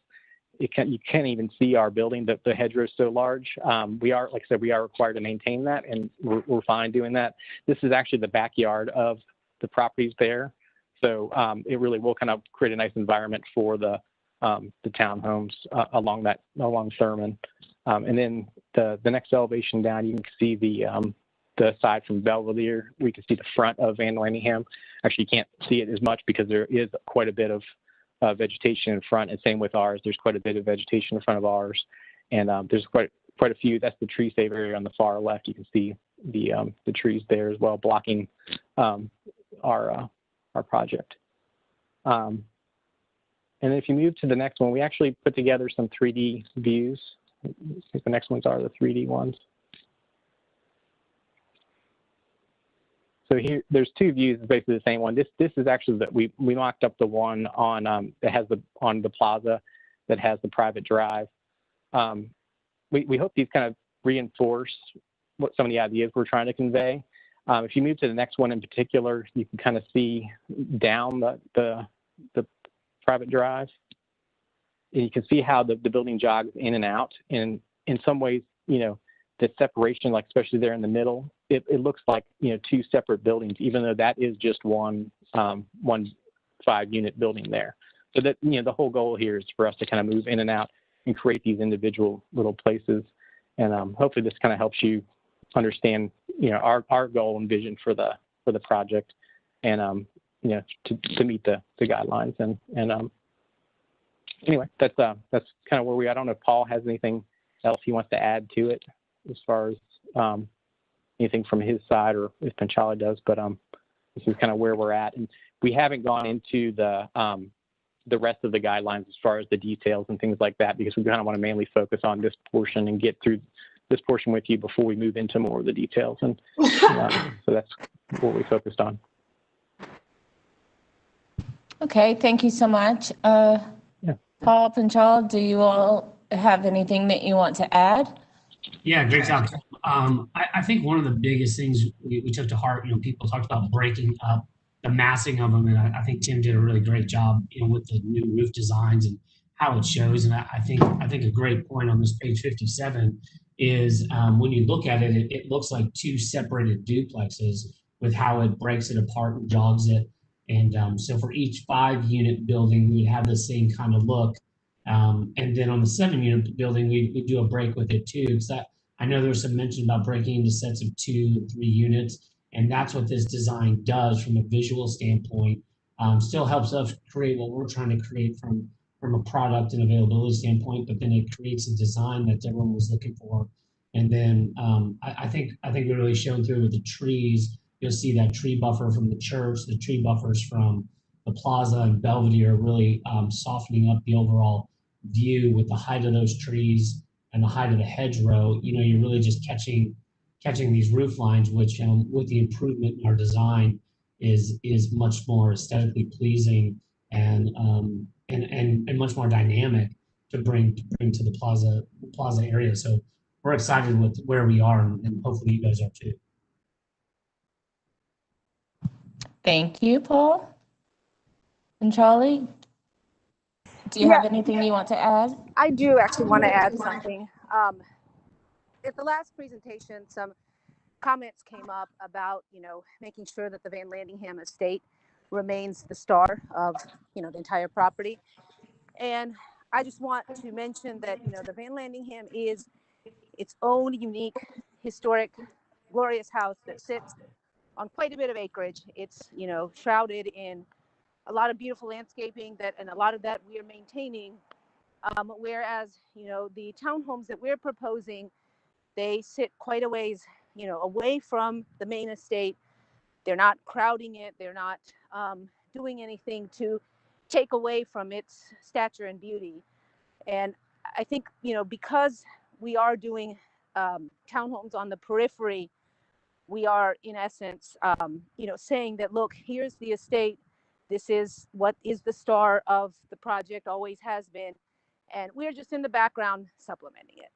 You can't even see our building. The hedgerow is so large. We are, like I said, we are required to maintain that, and we're fine doing that. This is actually the backyard of the properties there, so it really will kind of create a nice environment for the townhomes along Thurman. And then the next elevation down, you can see the side from Belvedere. We can see the front of Van Landingham. Actually, you can't see it as much because there is quite a bit of vegetation in front, and same with ours. There's quite a bit of vegetation in front of ours, and there's quite a few. That's the tree save area on the far left. You can see the trees there as well, blocking our project. And then if you move to the next one, we actually put together some 3D views. I think the next ones are the 3D ones. So here, there's two views, basically the same one. This is actually that we mocked up the one on that has on the plaza that has the private drive. We hope these kind of reinforce what some of the ideas we're trying to convey. If you move to the next one in particular, you can kind of see down the private drive, and you can see how the building jogs in and out. And in some ways, the separation, like especially there in the middle, it looks like two separate buildings, even though that is just one 5-unit building there. So that the whole goal here is for us to kind of move in and out and create these individual little places. And hopefully this kind of helps you understand our goal and vision for the project, and to meet the guidelines. And anyway, that's kind of where we are. I don't know if Paul has anything else he wants to add to it as far as anything from his side, or if Panchala does, but this is kind of where we're at. And we haven't gone into the rest of the guidelines as far as the details and things like that, because we kind of want to mainly focus on this portion and get through this portion with you before we move into more of the details. And so that's what we focused on. Okay, thank you so much. Yeah. Paul, Panchala, do you all have anything that you want to add? Yeah, great job. I think one of the biggest things we took to heart, people talked about breaking up the massing of them, and I think Tim did a really great job, with the new roof designs and how it shows. And I think a great point on this page 57 is when you look at it, it looks like two separated duplexes with how it breaks it apart and jogs it. And so for each 5-unit building, we have the same kind of look. And then on the 7-unit building, we do a break with it too. Because I know there was some mention about breaking into sets of 2 and 3 units, and that's what this design does from a visual standpoint. Still helps us create what we're trying to create from a product and availability standpoint, but then it creates a design that everyone was looking for. And then I think it really showed through with the trees. You'll see that tree buffer from the church, the tree buffers from the plaza and Belvedere, really softening up the overall view with the height of those trees and the height of the hedgerow. You're really just catching these roof lines, which with the improvement in our design is much more aesthetically pleasing and much more dynamic to bring to the plaza area. So we're excited with where we are, and hopefully you guys are too. Thank you, Paul. And Charlie, do you have anything you want to add? I do actually want to add something. At the last presentation, some comments came up about, making sure that the Van Landingham estate remains the star of, the entire property. And I just want to mention that, the Van Landingham is its own unique, historic, glorious house that sits on quite a bit of acreage. It's, shrouded in a lot of beautiful landscaping and a lot of that we are maintaining Whereas, you know, the townhomes that we're proposing, they sit quite a ways, you know, away from the main estate. They're not crowding it. They're not doing anything to take away from its stature and beauty. And I think, you know, because we are doing townhomes on the periphery, we are in essence, you know, saying that, look, here's the estate. This is what is the star of the project, always has been. And we're just in the background supplementing it.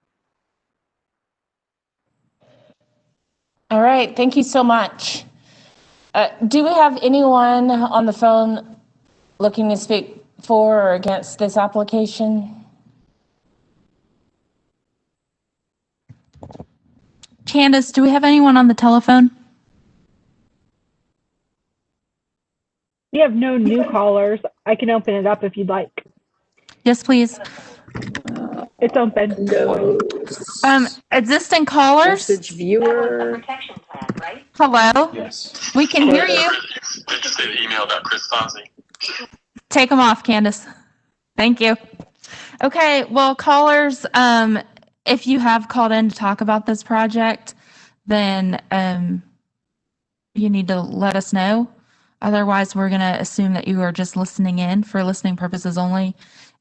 All right, thank you so much. Do we have anyone on the phone looking to speak for or against this application? Candace, do we have anyone on the telephone? We have no new callers. I can open it up if you'd like. Yes, please. It's open. Existing callers? Message viewer. Hello? Yes. We can hear you. Did you say the email about Chris Fonzie? Take them off, Candace. Thank you. Okay, well, callers, if you have called in to talk about this project, then you need to let us know. Otherwise, we're going to assume that you are just listening in for listening purposes only.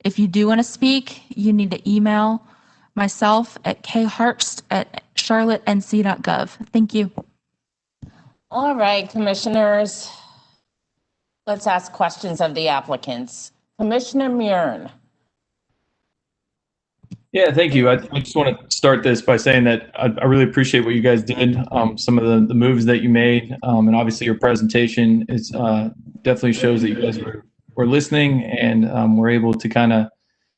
If you do want to speak, you need to email myself at khartst@charlottenc.gov. Thank you. All right, commissioners, let's ask questions of the applicants. Commissioner Murin. Yeah, thank you. I just want to start this by saying that I really appreciate what you guys did, some of the moves that you made, and obviously your presentation is definitely shows that you guys were listening and were able to kind of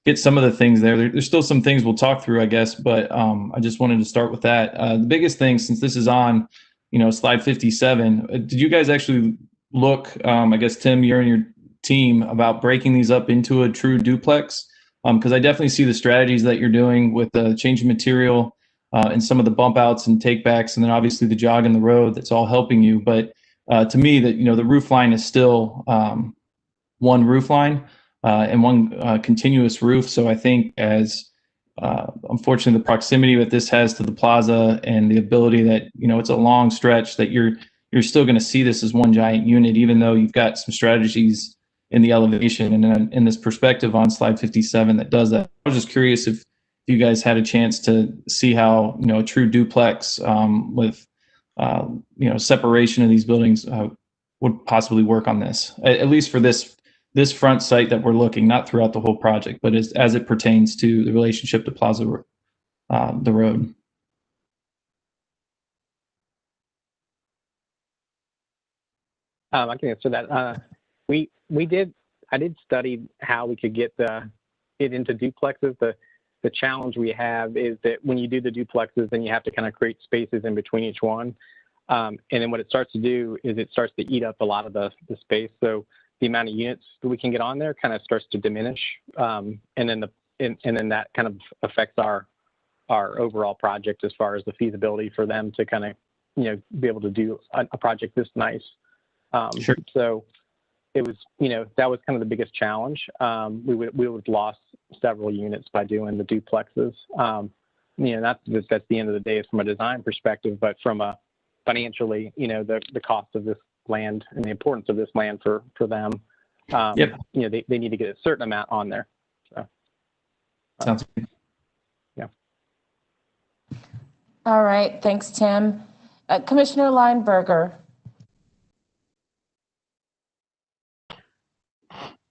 get some of the things there. There's still some things we'll talk through, I guess, but I just wanted to start with that. The biggest thing, since this is on, you know, slide 57, did you guys actually look, I guess, Tim, you're and your team, about breaking these up into a true duplex? Because I definitely see the strategies that you're doing with the change of material and some of the bump outs and take backs, and then obviously the jog in the road, that's all helping you. But to me, that, you know, the roof line is still one roof line and one continuous roof. So I think as unfortunately the proximity that this has to the plaza and the ability that, you know, it's a long stretch, that you're still going to see this as one giant unit, even though you've got some strategies in the elevation and in this perspective on slide 57 that does that. I was just curious if you guys had a chance to see how, you know, a true duplex with, you know, separation of these buildings would possibly work on this, at least for this front site that we're looking, not throughout the whole project, but as it pertains to the relationship to Plaza, the road. I can answer that. I did study how we could get it into duplexes. The challenge we have is that when you do the duplexes, then you have to kind of create spaces in between each one. And then what it starts to do is it starts to eat up a lot of the space. So the amount of units that we can get on there kind of starts to diminish. And then that kind of affects our overall project as far as the feasibility for them to kind of, you know, be able to do a project this nice. Sure. So it was, you know, that was kind of the biggest challenge. We would have lost several units by doing the duplexes. You know, that's the end of the day from a design perspective, but from a financially, you know, the cost of this land and the importance of this land for them, Yep. you know, they need to get a certain amount on there. So, Sounds good. Yeah. All right, thanks, Tim. Commissioner Lineberger.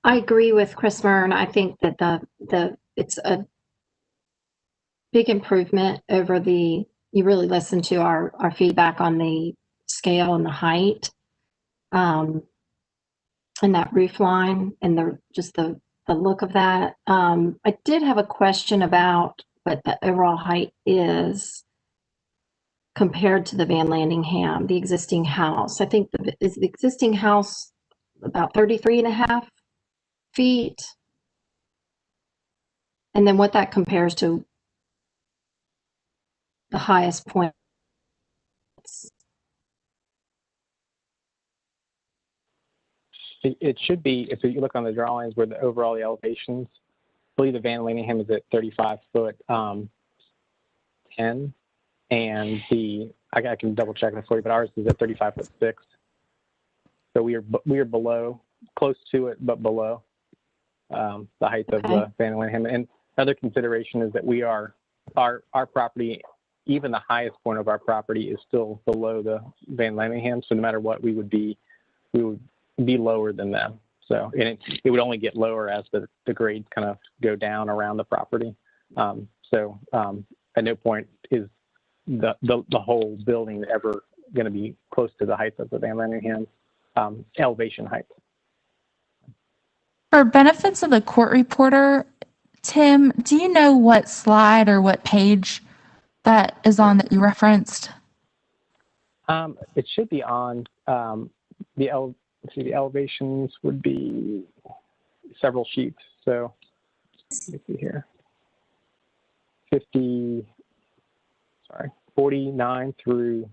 I agree with Chris Mern. I think that it's a big improvement over you really listen to our feedback on the scale and the height, and that roof line and the look of that. I did have a question about what the overall height is compared to the Van Landingham, the existing house. I think is the existing house about 33.5 feet, and then what that compares to the highest point. It should be, if you look on the drawings where the overall elevations, believe the Van Laningham is at 35 foot 10, and I can double check this for you, but ours is at 35 foot 6. So we are below, close to it, but below the height of the Van Laningham. And another consideration is that our property, even the highest point of our property, is still below the Van Laningham. So no matter what, we would be lower than them. So and it would only get lower as the grades kind of go down around the property. At no point is the whole building ever going to be close to the height of the Van Laningham elevation height. For benefits of the court reporter, Tim, do you know what slide or what page that is on that you referenced? It should be on the elevations would be several sheets. So let me see here. 49 through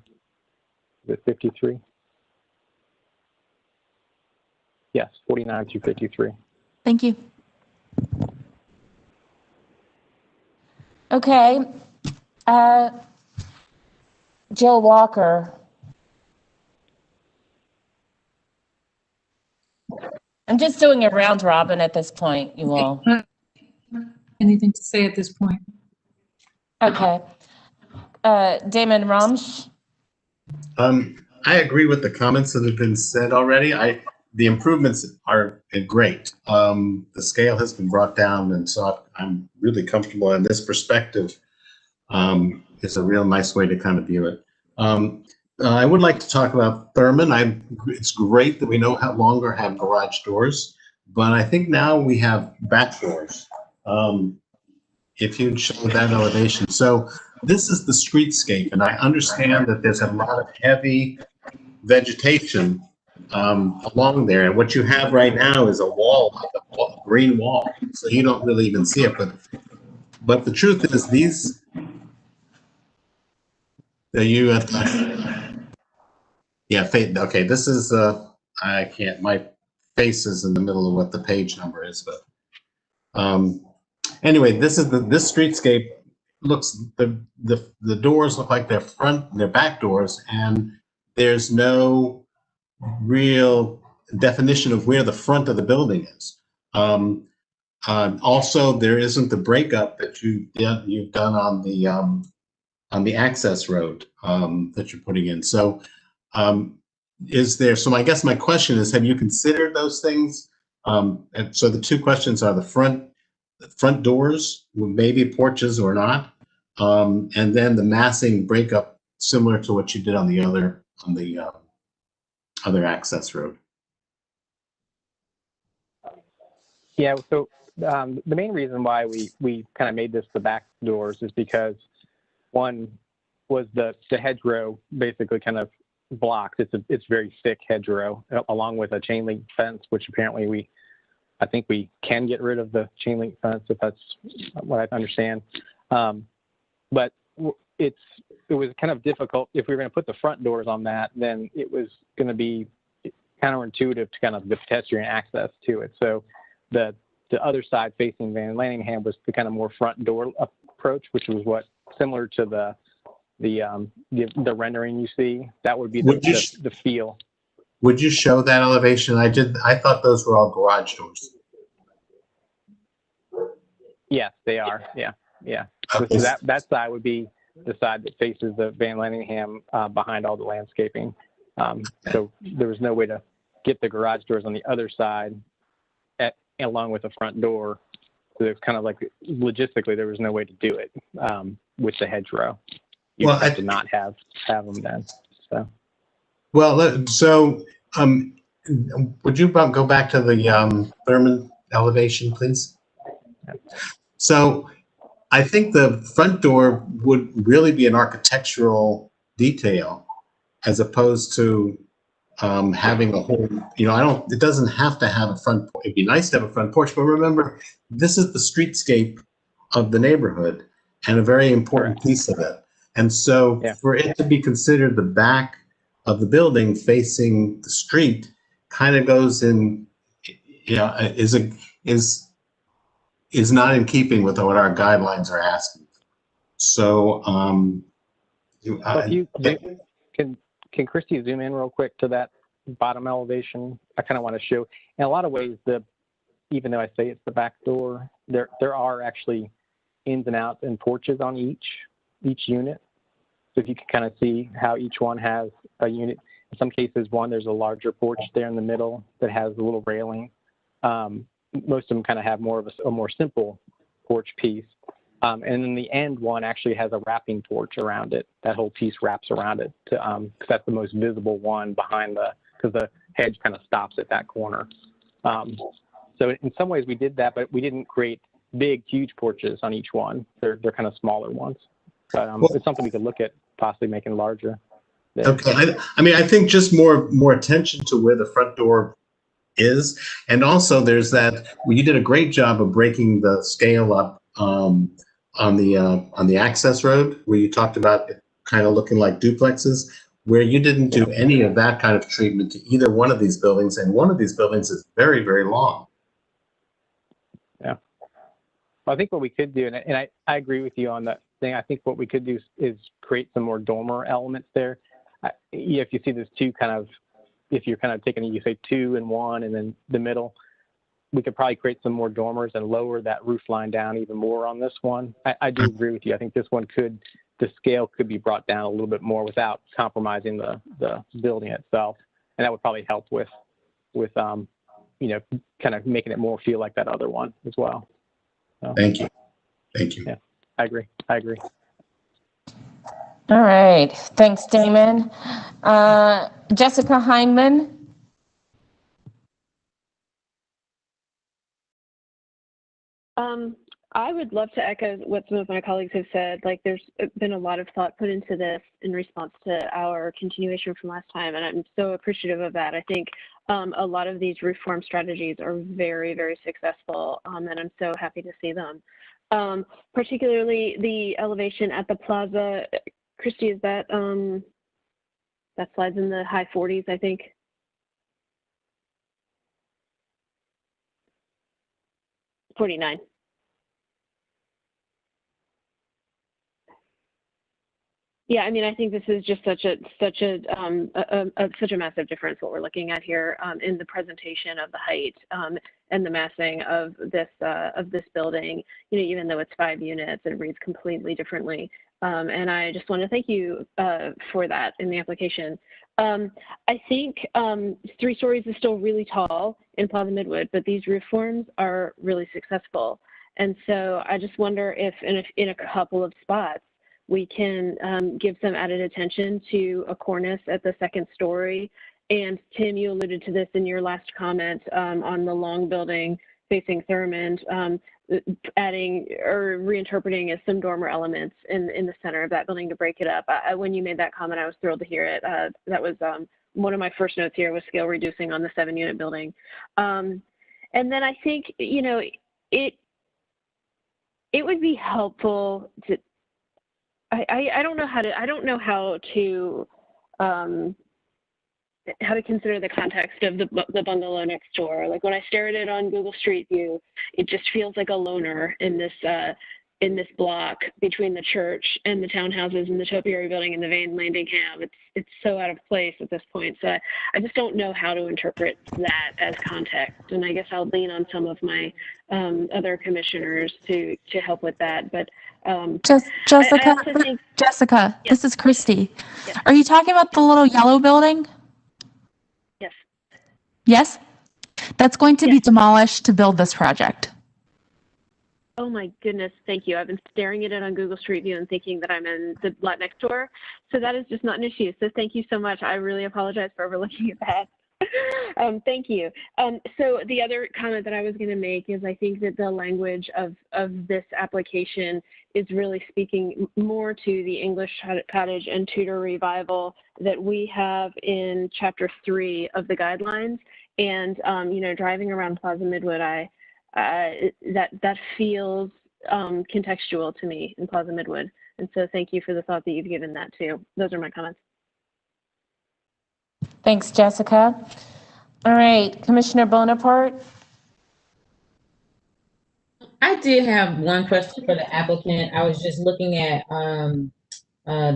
the 53. Yes, 49 through 53. Thank you. Okay. Jill Walker. I'm just doing a round robin at this point, you all. Anything to say at this point? Okay. Damon Ramsch. I agree with the comments that have been said already. The improvements are great. The scale has been brought down, and so I'm really comfortable. And this perspective is a real nice way to kind of view it. I would like to talk about Thurman. It's great that we no longer have garage doors, but I think now we have back doors. If you'd show that elevation. So this is the streetscape, and I understand that there's a lot of heavy vegetation along there. And what you have right now is a wall, like a green wall. So you don't really even see it. But the truth is these, okay, this is, I can't, my face is in the middle of what the page number is, but anyway, this streetscape looks, the doors look like they're back doors, and there's no real definition of where the front of the building is. Also, there isn't the breakup that you've done on the access road that you're putting in. So so I guess my question is, have you considered those things? And so the two questions are the front doors, maybe porches or not, and then the massing breakup similar to what you did on the other access road. Yeah, so the main reason why we kind of made this the back doors is because one was the hedgerow basically kind of blocked. It's very thick hedgerow along with a chain link fence, which apparently I think we can get rid of the chain link fence if that's what I understand. But it was kind of difficult. If we were going to put the front doors on that, then it was going to be counterintuitive to kind of the pedestrian access to it. So the other side facing Van Laningham was the kind of more front door approach, which was what similar to the rendering you see. That would be the feel. Would you show that elevation? I thought those were all garage doors. Yes, they are. Yeah. Okay. So that side would be the side that faces the Van Laningham behind all the landscaping. So there was no way to get the garage doors on the other side along with the front door. So it's kind of like logistically there was no way to do it with the hedgerow. You have to not have them then. So. Well, so would you go back to the Thurman elevation, please? So I think the front door would really be an architectural detail as opposed to having a whole, it doesn't have to have a front, it'd be nice to have a front porch, but remember, this is the streetscape of the neighborhood and a very important piece of it. And so for it to be considered the back of the building facing the street kind of goes in, is is not in keeping with what our guidelines are asking. So, So if you can Christy zoom in real quick to that bottom elevation? I kind of want to show, in a lot of ways, even though I say it's the back door, there are actually ins and outs and porches on each unit. So if you can kind of see how each one has a unit. In some cases, there's a larger porch there in the middle that has a little railing. Most of them kind of have more of a more simple porch piece. And then the end one actually has a wrapping porch around it. That whole piece wraps around it because that's the most visible one because the hedge kind of stops at that corner. So in some ways we did that, but we didn't create big, huge porches on each one. They're kind of smaller ones. But it's something we could look at possibly making larger. There. Okay, I think just more attention to where the front door is, and also there's that. Well, you did a great job of breaking the scale up on the access road where you talked about it kind of looking like duplexes, where you didn't do any of that kind of treatment to either one of these buildings, and one of these buildings is very, very long. Yeah, well, I think what we could do, and I agree with you on that thing. I think what we could do is create some more dormer elements there. If you see there's two kind of, if you're kind of taking, you say 2 and 1 and then the middle, we could probably create some more dormers and lower that roof line down even more on this one. I do agree with you. I think this one the scale could be brought down a little bit more without compromising the building itself. And that would probably help with kind of making it more feel like that other one as well. So, Thank you. Yeah, I agree. All right. Thanks, Damon. Jessica Heinman. I would love to echo what some of my colleagues have said. Like, there's been a lot of thought put into this in response to our continuation from last time, and I'm so appreciative of that. I think a lot of these roof form strategies are very, very successful, and I'm so happy to see them. Particularly the elevation at the plaza. Christy, is that slide's in the high 40s, I think? $49. Yeah, I mean, I think this is just such a massive difference what we're looking at here in the presentation of the height and the massing of this building. You know, even though it's 5 units, it reads completely differently. And I just want to thank you for that in the application. I think 3 stories is still really tall in Plaza Midwood, but these roof forms are really successful. And so I just wonder if in a couple of spots, we can give some added attention to a cornice at the 2nd story. And Tim, you alluded to this in your last comment on the long building facing Thurmond, adding or reinterpreting as some dormer elements in the center of that building to break it up. When you made that comment, I was thrilled to hear it. That was one of my first notes here was scale reducing on the 7-unit building. And then I think, you know, it would be helpful to, I don't know how to consider the context of the bungalow next door. Like when I stare at it on Google Street View, it just feels like a loner in this block between the church and the townhouses and the topiary building and the Van Landingham. It's so out of place at this point. So I just don't know how to interpret that as context. And I guess I'll lean on some of my other commissioners to help with that. But Jessica, yes. This is Christy. Yes. Are you talking about the little yellow building? Yes. Yes? That's going to be demolished to build this project. Oh my goodness, thank you. I've been staring at it on Google Street View and thinking that I'm in the lot next door. So that is just not an issue. So thank you so much. I really apologize for overlooking at that. Thank you. So the other comment that I was going to make is I think that the language of this application is really speaking more to the English cottage and Tudor revival that we have in Chapter 3 of the guidelines. And, you know, driving around Plaza Midwood, that feels contextual to me in Plaza Midwood. And so thank you for the thought that you've given that too. Those are my comments. Thanks, Jessica. All right, Commissioner Bonaparte. I did have one question for the applicant. I was just looking at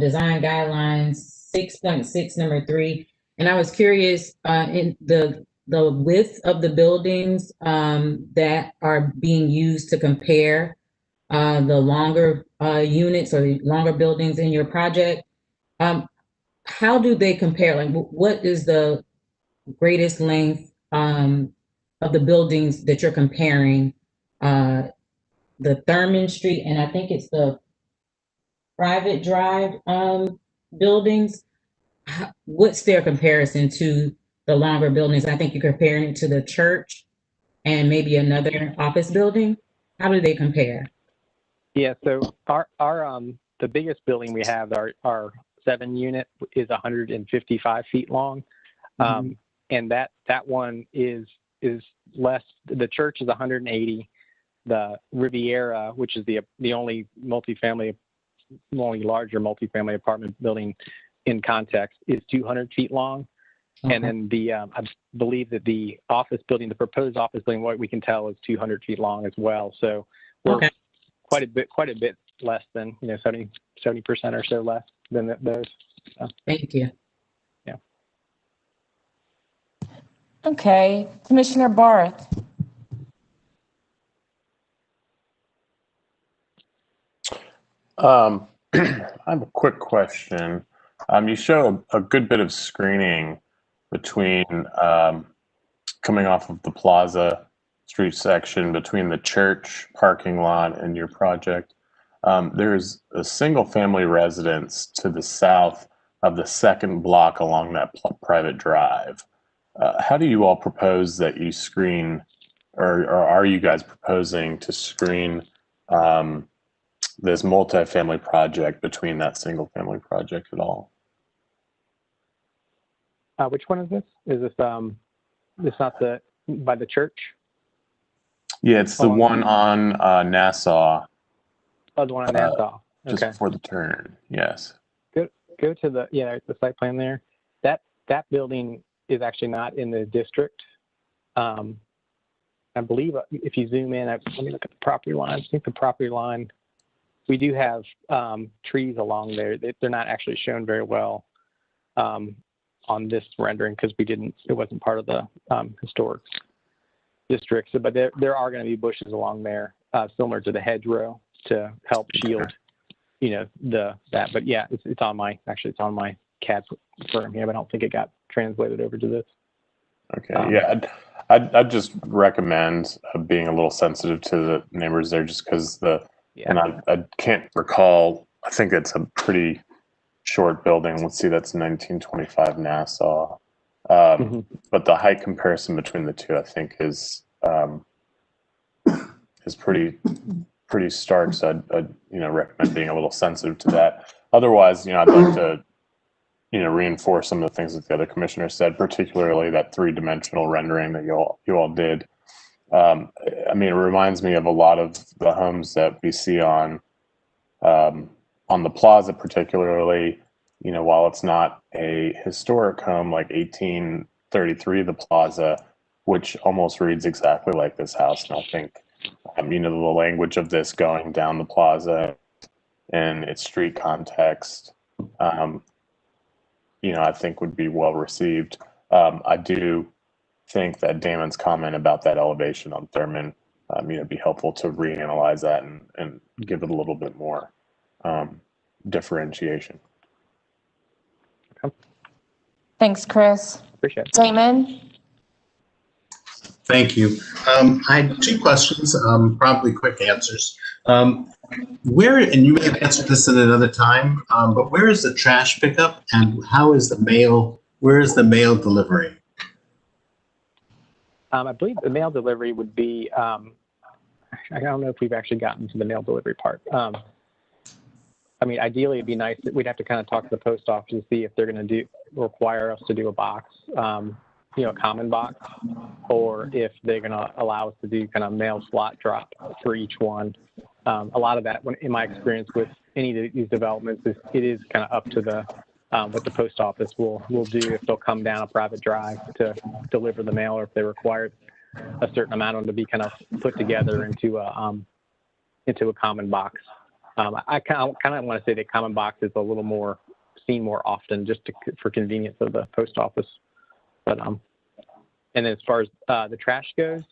design guidelines 6.6 number 3, and I was curious in the width of the buildings that are being used to compare the longer units or the longer buildings in your project. How do they compare? Like, what is the greatest length of the buildings that you're comparing? The Thurman Street, and I think it's the Private Drive buildings. What's their comparison to the longer buildings? I think you're comparing it to the church and maybe another office building. How do they compare? Yeah, so our the biggest building we have, our 7 unit, is 155 feet long, and that one is less. The church is 180. The Riviera, which is the only larger multifamily apartment building in context, is 200 feet long. Okay. And then I believe that the office building, the proposed office building, what we can tell, is 200 feet long as well. So we're quite a bit less than 70% or so less than those. So. Thank you. Yeah. Okay, Commissioner Barth. I have a quick question. You show a good bit of screening between coming off of the Plaza Street section between the church parking lot and your project. There's a single family residence to the south of the second block along that private drive. How do you all propose that you screen, or are you guys proposing to screen this multifamily project between that single family project at all? Which one is this? Is this not by the church? Yeah, it's the one on Nassau. Oh, the one on Nassau. Just before the turn. Yes. Go to the site plan there. That building is actually not in the district. I believe if you zoom in, let me look at the property line. I think the property line, we do have trees along there. They're not actually shown very well on this rendering because it wasn't part of the historic district. So, but there are going to be bushes along there, similar to the hedgerow, to help shield, that. But yeah, it's on my CAD program here, but I don't think it got translated over to this. Okay. Yeah, I'd just recommend being a little sensitive to the neighbors there, just because and I can't recall. I think it's a pretty short building. Let's see, that's 1925 Nassau. But the height comparison between the two, I think, is pretty stark. So I'd recommend being a little sensitive to that. Otherwise, I'd like to reinforce some of the things that the other commissioners said, particularly that 3-dimensional rendering that you all did. It reminds me of a lot of the homes that we see on the plaza, particularly, while it's not a historic home like 1833, the plaza, which almost reads exactly like this house. And I think, the language of this going down the plaza and its street context, I think would be well received. I do think that Damon's comment about that elevation on Thurman, it'd be helpful to reanalyze that and give it a little bit more differentiation. Okay. Thanks, Chris. Appreciate it. Damon? Thank you. I had 2 questions, probably quick answers. Where, and you may have answered this at another time, but where is the trash pickup and where is the mail delivery? I believe the mail delivery would be, I don't know if we've actually gotten to the mail delivery part. Ideally it'd be nice that we'd have to kind of talk to the post office to see if they're going to require us to do a box, a common box, or if they're going to allow us to do kind of mail slot drop for each one. A lot of that, in my experience with any of these developments, it is kind of up to what the post office will do, if they'll come down a private drive to deliver the mail, or if they require a certain amount of them to be kind of put together into into a common box. I kind of want to say that common box is a little more seen more often, just for convenience of the post office. But and then as far as the trash goes,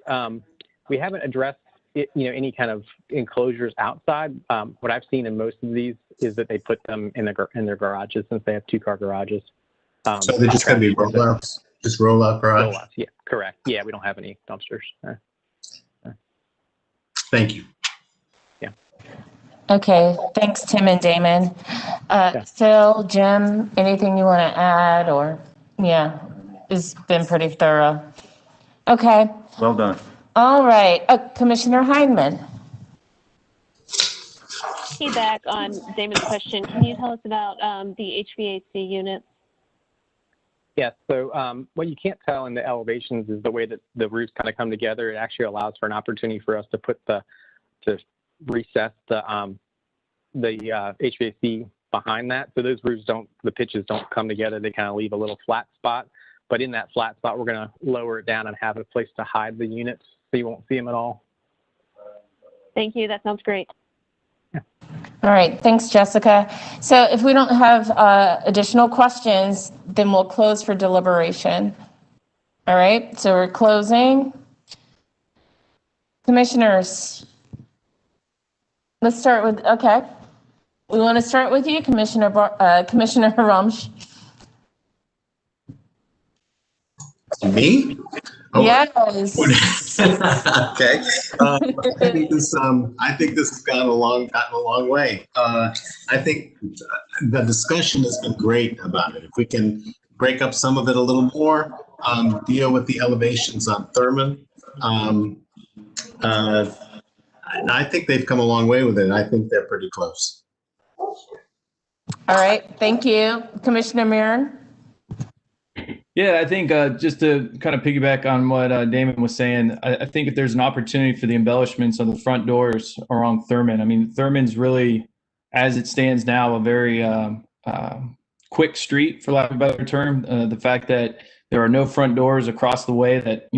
we haven't addressed it, any kind of enclosures outside. What I've seen in most of these is that they put them in their garages, since they have 2-car garages. So they're just going to be rollouts, just rollout garage. Rollouts, yeah, correct. Yeah, we don't have any dumpsters. Thank you. Yeah. Okay, thanks, Tim and Damon. Phil, Jim, anything you want to add, or, yeah, it's been pretty thorough. Okay. Well done. All right, Commissioner Heineman. Feedback on Damon's question. Can you tell us about the HVAC units? Yes, so what you can't tell in the elevations is the way that the roofs kind of come together. It actually allows for an opportunity for us to to recess the HVAC behind that. So those roofs the pitches don't come together. They kind of leave a little flat spot. But in that flat spot, we're going to lower it down and have a place to hide the units so you won't see them at all. Thank you. That sounds great. All right, thanks, Jessica. So if we don't have additional questions, then we'll close for deliberation. All right, so we're closing. Commissioners, let's start with, okay. We want to start with you, Commissioner Ramsch. Me? Oh. Yes. Okay. I think this has gotten a long way. I think the discussion has been great about it. If we can break up some of it a little more, deal with the elevations on Thurman. I think they've come a long way with it. I think they're pretty close. All right, thank you. Commissioner Mirren. Yeah, I think just to kind of piggyback on what Damon was saying, I think if there's an opportunity for the embellishments on the front doors around Thurman, I mean, Thurman's really, as it stands now, a very quick street, for lack of a better term. The fact that there are no front doors across the way that,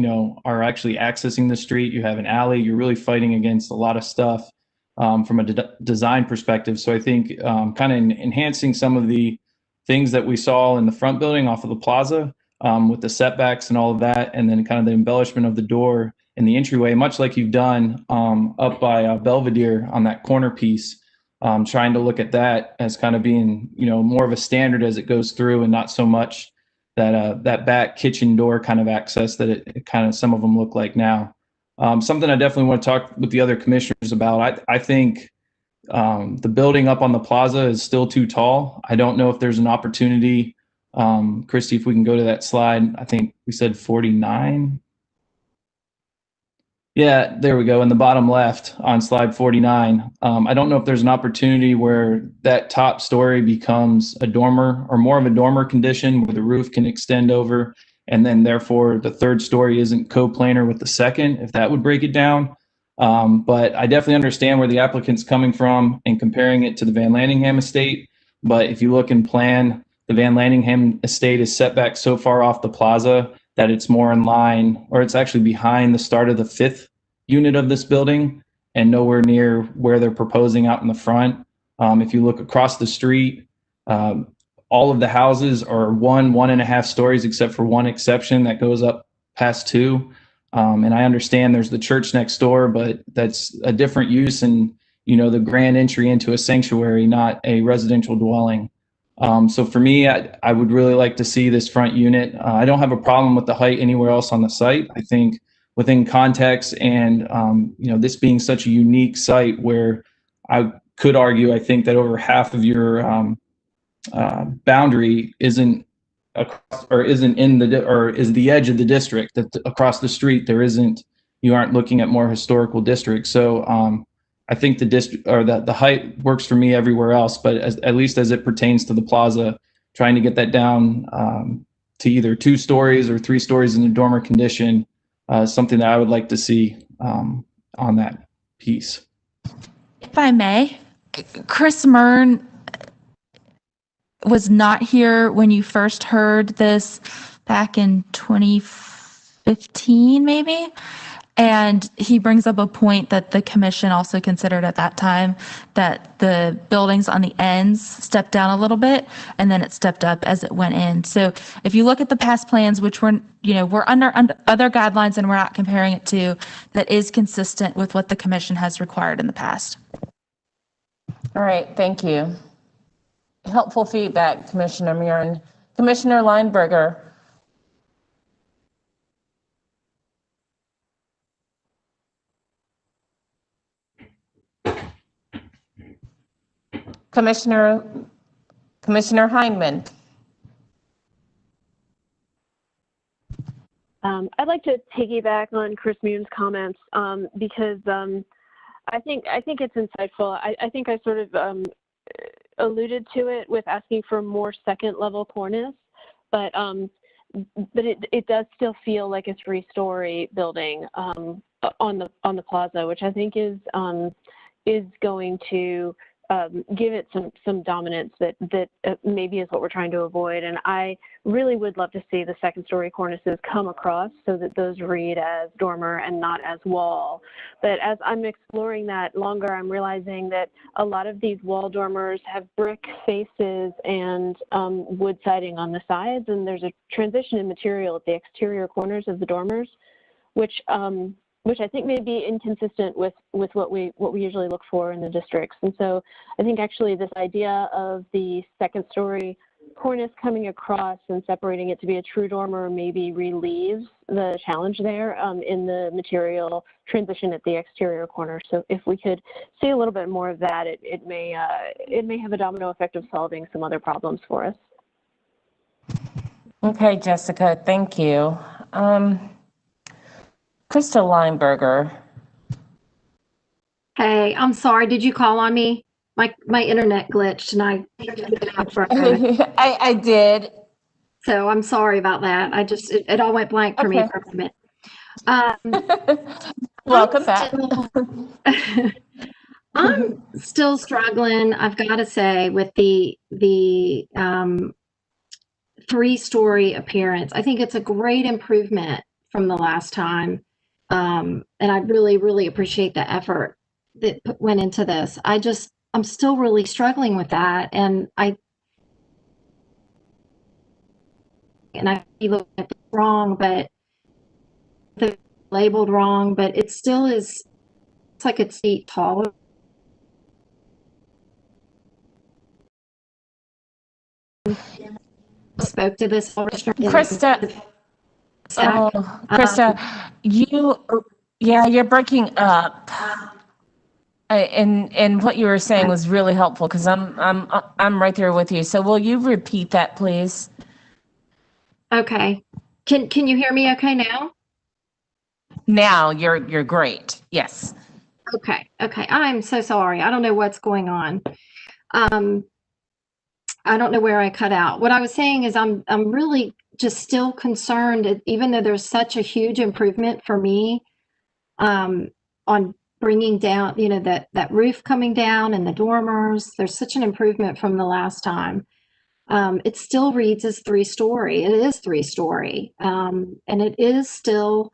are actually accessing the street. You have an alley. You're really fighting against a lot of stuff from a design perspective. So I think kind of enhancing some of the things that we saw in the front building off of the plaza, with the setbacks and all of that, and then kind of the embellishment of the door and the entryway, much like you've done up by Belvedere on that corner piece, trying to look at that as kind of being, more of a standard as it goes through, and not so much that back kitchen door kind of access that it kind of some of them look like now. Something I definitely want to talk with the other commissioners about. I think the building up on the plaza is still too tall. I don't know if there's an opportunity. Christy, if we can go to that slide, I think we said 49. Yeah, there we go. In the bottom left on slide 49. I don't know if there's an opportunity where that top story becomes a dormer, or more of a dormer condition where the roof can extend over, and then therefore the third story isn't coplanar with the second, if that would break it down. But I definitely understand where the applicant's coming from and comparing it to the Van Landingham estate. But if you look in plan, the Van Landingham estate is set back so far off the plaza that it's more in line, or it's actually behind the start of the 5th unit of this building and nowhere near where they're proposing out in the front. If you look across the street, all of the houses are 1.5 stories, except for one exception that goes up past 2. And I understand there's the church next door, but that's a different use and, the grand entry into a sanctuary, not a residential dwelling. So for me, I would really like to see this front unit. I don't have a problem with the height anywhere else on the site. I think within context and, this being such a unique site where I could argue, I think that over half of your boundary isn't across, or isn't in the, or is the edge of the district, that across the street, you aren't looking at more historical districts. So I think the district, or the height works for me everywhere else, but at least as it pertains to the plaza, trying to get that down to either 2 stories or 3 stories in a dormer condition, something that I would like to see on that piece. If I may, Chris Mern was not here when you first heard this back in 2015, maybe. And he brings up a point that the commission also considered at that time, that the buildings on the ends stepped down a little bit and then it stepped up as it went in. So if you look at the past plans, which we're under other guidelines and we're not comparing it to, that is consistent with what the commission has required in the past. All right, thank you. Helpful feedback, Commissioner Murin. Commissioner Lineberger. Commissioner Heineman. I'd like to piggyback on Chris Mune's comments because I think it's insightful. I think I sort of alluded to it with asking for more second level cornice, but it does still feel like a 3-story building on the plaza, which I think is going to give it some dominance that maybe is what we're trying to avoid. And I really would love to see the second-story cornices come across so that those read as dormer and not as wall. But as I'm exploring that longer, I'm realizing that a lot of these wall dormers have brick faces and wood siding on the sides, and there's a transition in material at the exterior corners of the dormers, which I think may be inconsistent with what we usually look for in the districts. And so I think actually this idea of the second-story cornice coming across and separating it to be a true dormer maybe relieves the challenge there in the material transition at the exterior corner. So if we could see a little bit more of that, it may have a domino effect of solving some other problems for us. Okay, Jessica, thank you. Krista Lineberger. Hey, I'm sorry. Did you call on me? My internet glitched and I did. So I'm sorry about that. It all went blank for me for a minute. Welcome back. I'm still struggling, I've got to say, with the 3-story appearance. I think it's a great improvement from the last time. And I really, really appreciate the effort that went into this. I'm still really struggling with that. And I feel it's wrong, but they're labeled wrong, but it still is, it's like it's feet taller. Spoke to this. Krista. Krista, you're breaking up. And what you were saying was really helpful because I'm right there with you. So will you repeat that, please? Okay. Can you hear me okay now? Now you're great. Yes. Okay. I'm so sorry. I don't know what's going on. I don't know where I cut out. What I was saying is I'm really just still concerned, even though there's such a huge improvement for me on bringing down, that roof coming down and the dormers. There's such an improvement from the last time. It still reads as 3-story. It is 3-story. And it is still,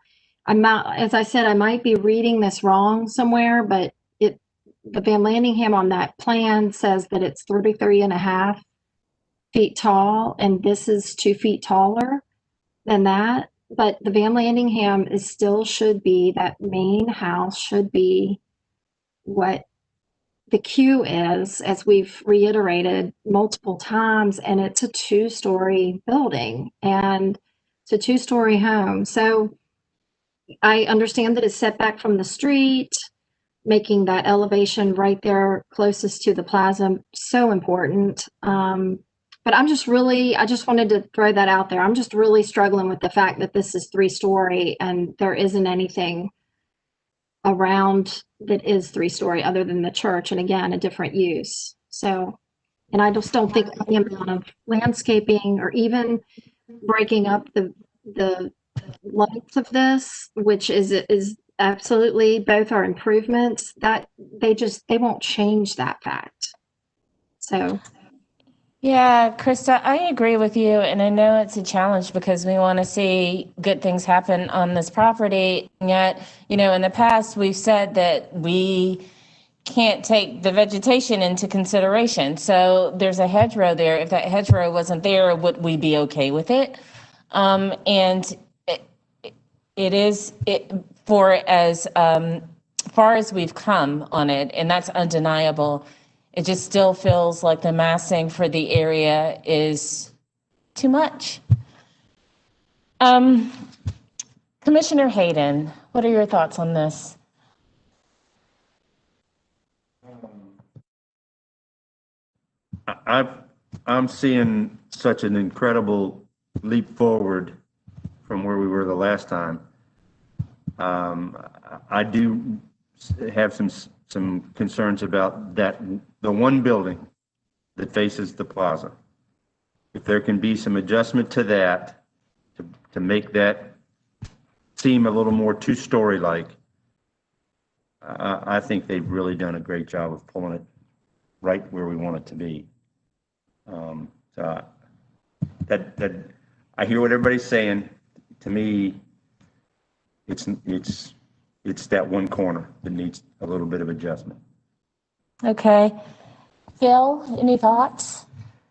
as I said, I might be reading this wrong somewhere, but the Van Landingham on that plan says that it's 33.5 feet tall, and this is 2 feet taller than that. But the Van Landingham should be, that main house should be what the Q is, as we've reiterated multiple times, and it's a 2-story building and it's a 2-story home. So I understand that it's set back from the street, making that elevation right there closest to the plaza so important. But I just wanted to throw that out there. I'm just really struggling with the fact that this is 3-story and there isn't anything around that is 3-story other than the church, and again, a different use. So, and I just don't think the amount of landscaping or even breaking up the length of this, which is absolutely, both are improvements, that they won't change that fact. So Yeah, Krista, I agree with you. And I know it's a challenge because we want to see good things happen on this property. And yet, in the past, we've said that we can't take the vegetation into consideration. So there's a hedgerow there. If that hedgerow wasn't there, would we be okay with it? And it is for as far as we've come on it, and that's undeniable. It just still feels like the massing for the area is too much. Commissioner Hayden, what are your thoughts on this? I'm seeing such an incredible leap forward from where we were the last time. I do have some concerns about the one building that faces the plaza. If there can be some adjustment to that, to make that seem a little more two-story like, I think they've really done a great job of pulling it right where we want it to be. So that I hear what everybody's saying. To me, it's that one corner that needs a little bit of adjustment. Okay. Phil, any thoughts?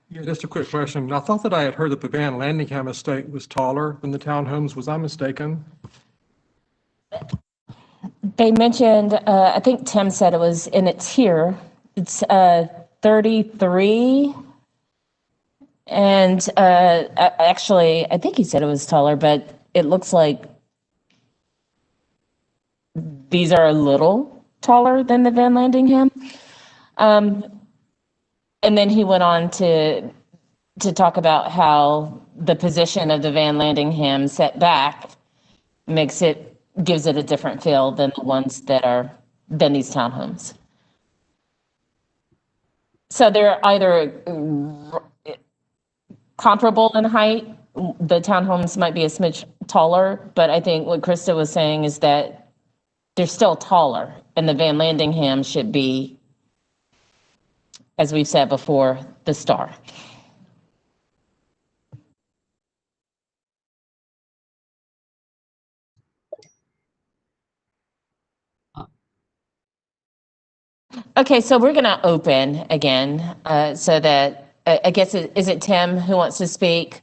Yeah, just a quick question. I thought that I had heard that the Van Landingham estate was taller than the townhomes. Was I mistaken? They mentioned, I think Tim said it was in its here. It's 33. And actually, I think he said it was taller, but it looks like these are a little taller than the Van Landingham. And then he went on to talk about how the position of the Van Landingham set back gives it a different feel than the ones than these townhomes. So they're either comparable in height. The townhomes might be a smidge taller, but I think what Krista was saying is that they're still taller, and the Van Landingham should be, as we've said before, the star. Okay, so we're going to open again so that I guess is it Tim who wants to speak?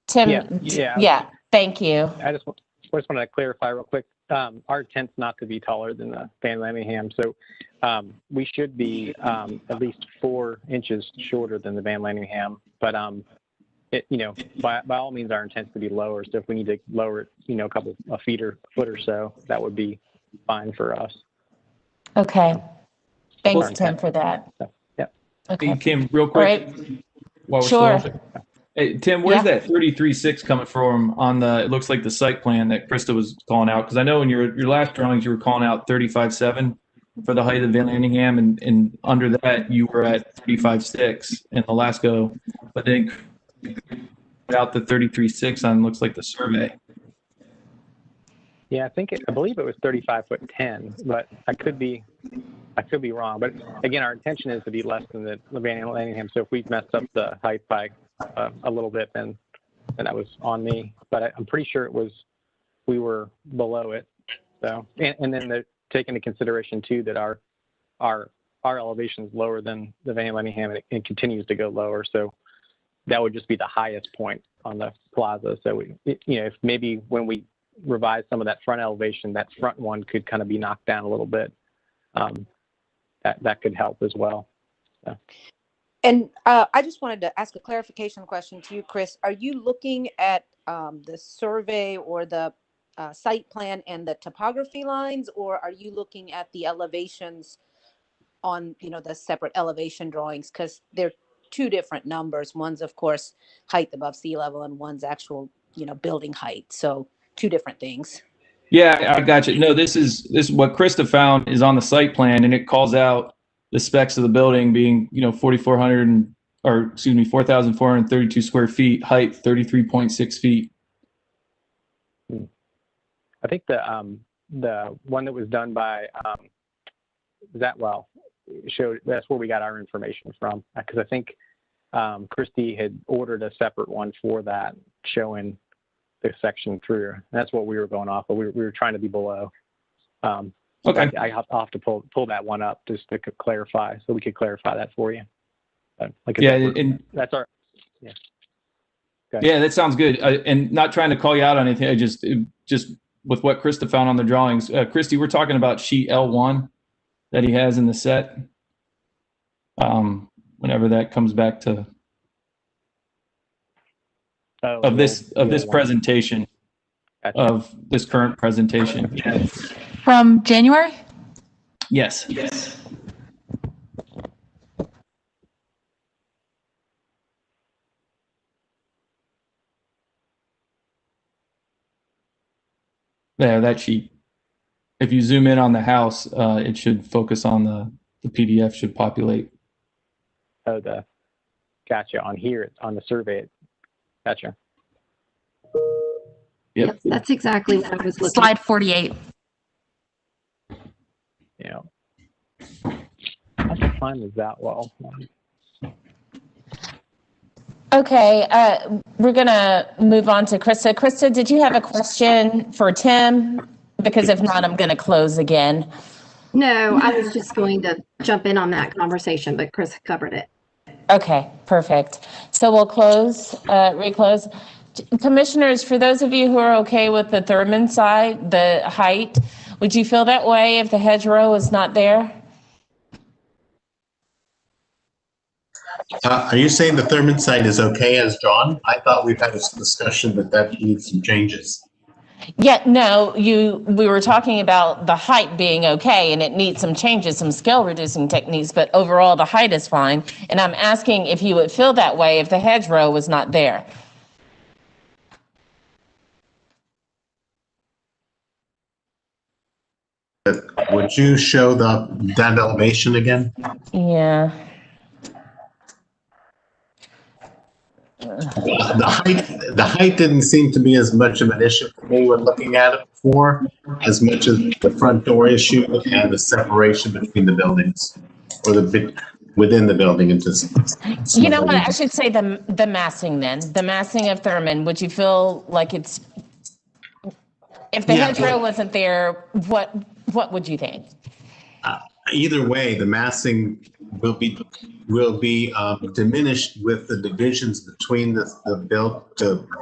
Tim, yeah. Thank you. I just wanted to clarify real quick. Our intent's not to be taller than the Van Landingham, so we should be at least 4 inches shorter than the Van Landingham. But by all means, our intent's to be lower. So if we need to lower it, a couple of feet or foot or so, that would be fine for us. Okay. Thanks, Tim, for that. Yeah. Okay. Hey, Kim, real quick. While we're Sure. still on. Hey, Tim, where's that 33.6 coming from on it looks like the site plan that Krista was calling out? Because I know in your last drawings, you were calling out 35.7 for the height of Van Landingham, and under that, you were at 35.6 in the last go. But then out the 33.6 on looks like the survey. Yeah, I believe it was 35'10", but I could be wrong. But again, our intention is to be less than the Van Landingham. So if we've messed up the height by a little bit, then that was on me. But I'm pretty sure we were below it. So and then take into consideration too that our elevation is lower than the Van Landingham, and it continues to go lower. So that would just be the highest point on the plaza. So if maybe when we revise some of that front elevation, that front one could kind of be knocked down a little bit. That could help as well. So. And I just wanted to ask a clarification question to you, Chris. Are you looking at the survey or the site plan and the topography lines, or are you looking at the elevations on, the separate elevation drawings? Because they're two different numbers. One's, of course, height above sea level, and one's actual, building height. So two different things. Yeah, I got you. No, this is what Krista found is on the site plan, and it calls out the specs of the building being, 4,432 square feet, height 33.6 feet. I think the one that was done by Zatwell showed that's where we got our information from, because I think Christy had ordered a separate one for that, showing the section through. And that's what we were going off, but we were trying to be below. Okay. I'll have to pull that one up just to clarify, so we could clarify that for you. Like Yeah, and that's our, yeah. Okay. Yeah, that sounds good. And not trying to call you out on anything, I just with what Krista found on the drawings. Christy, we're talking about sheet L1 that he has in the set. Whenever that comes back to of this presentation, Gotcha. of this current presentation. From January? Yes. Yes. Yeah, that sheet. If you zoom in on the house, it should focus on the PDF should populate. Oh, gotcha. On here, on the survey, gotcha. Yep, that's exactly what I was looking. Slide 48. Yeah. How to find that well? Okay, we're gonna move on to Krista. Krista, did you have a question for Tim? Because if not, I'm gonna close again. No, I was just going to jump in on that conversation, but Chris covered it. Okay, perfect. So we'll reclose. Commissioners, for those of you who are okay with the Thurman side, the height, would you feel that way if the hedgerow is not there? Are you saying the Thurman site is okay as drawn? I thought we've had a discussion that needs some changes. Yeah, no, we were talking about the height being okay and it needs some changes, some scale reducing techniques, but overall the height is fine. And I'm asking if you would feel that way if the hedgerow was not there. Would you show that elevation again? Yeah. The height didn't seem to be as much of an issue for me when looking at it before, as much as the front door issue and the separation between the buildings, or the bit within the building into. You know what? I should say the massing then. The massing of Thurman. Would you feel like it's if the hedgerow wasn't there? What would you think? Either way, the massing will be diminished with the divisions between the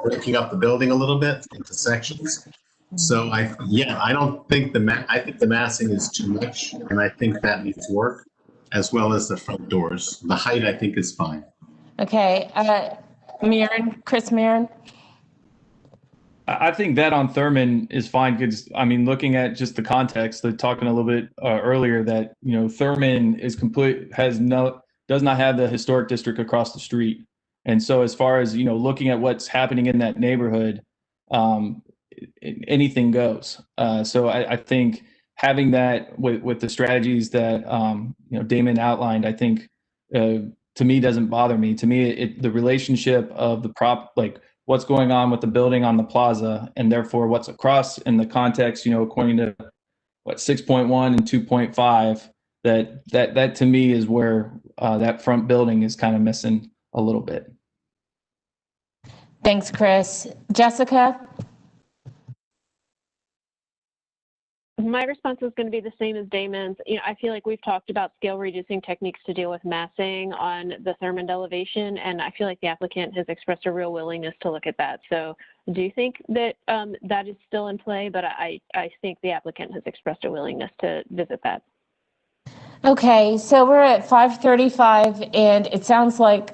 breaking up the building a little bit into sections. So I don't think I think the massing is too much, and I think that needs work, as well as the front doors. The height I think is fine. Okay, Chris Marin. I think that on Thurman is fine because, I mean, looking at just the context, talking a little bit earlier that, Thurman is does not have the historic district across the street. And so as far as, looking at what's happening in that neighborhood, anything goes. So I think having that with the strategies that, Damon outlined, I think to me doesn't bother me. To me, the relationship of the what's going on with the building on the plaza, and therefore what's across in the context, according to 6.1 and 2.5, that to me is where that front building is kind of missing a little bit. Thanks, Chris. Jessica? My response is going to be the same as Damon's. I feel like we've talked about scale reducing techniques to deal with massing on the Thurman elevation, and I feel like the applicant has expressed a real willingness to look at that. So do you think that that is still in play? But I think the applicant has expressed a willingness to visit that. Okay, so we're at 5:35, and it sounds like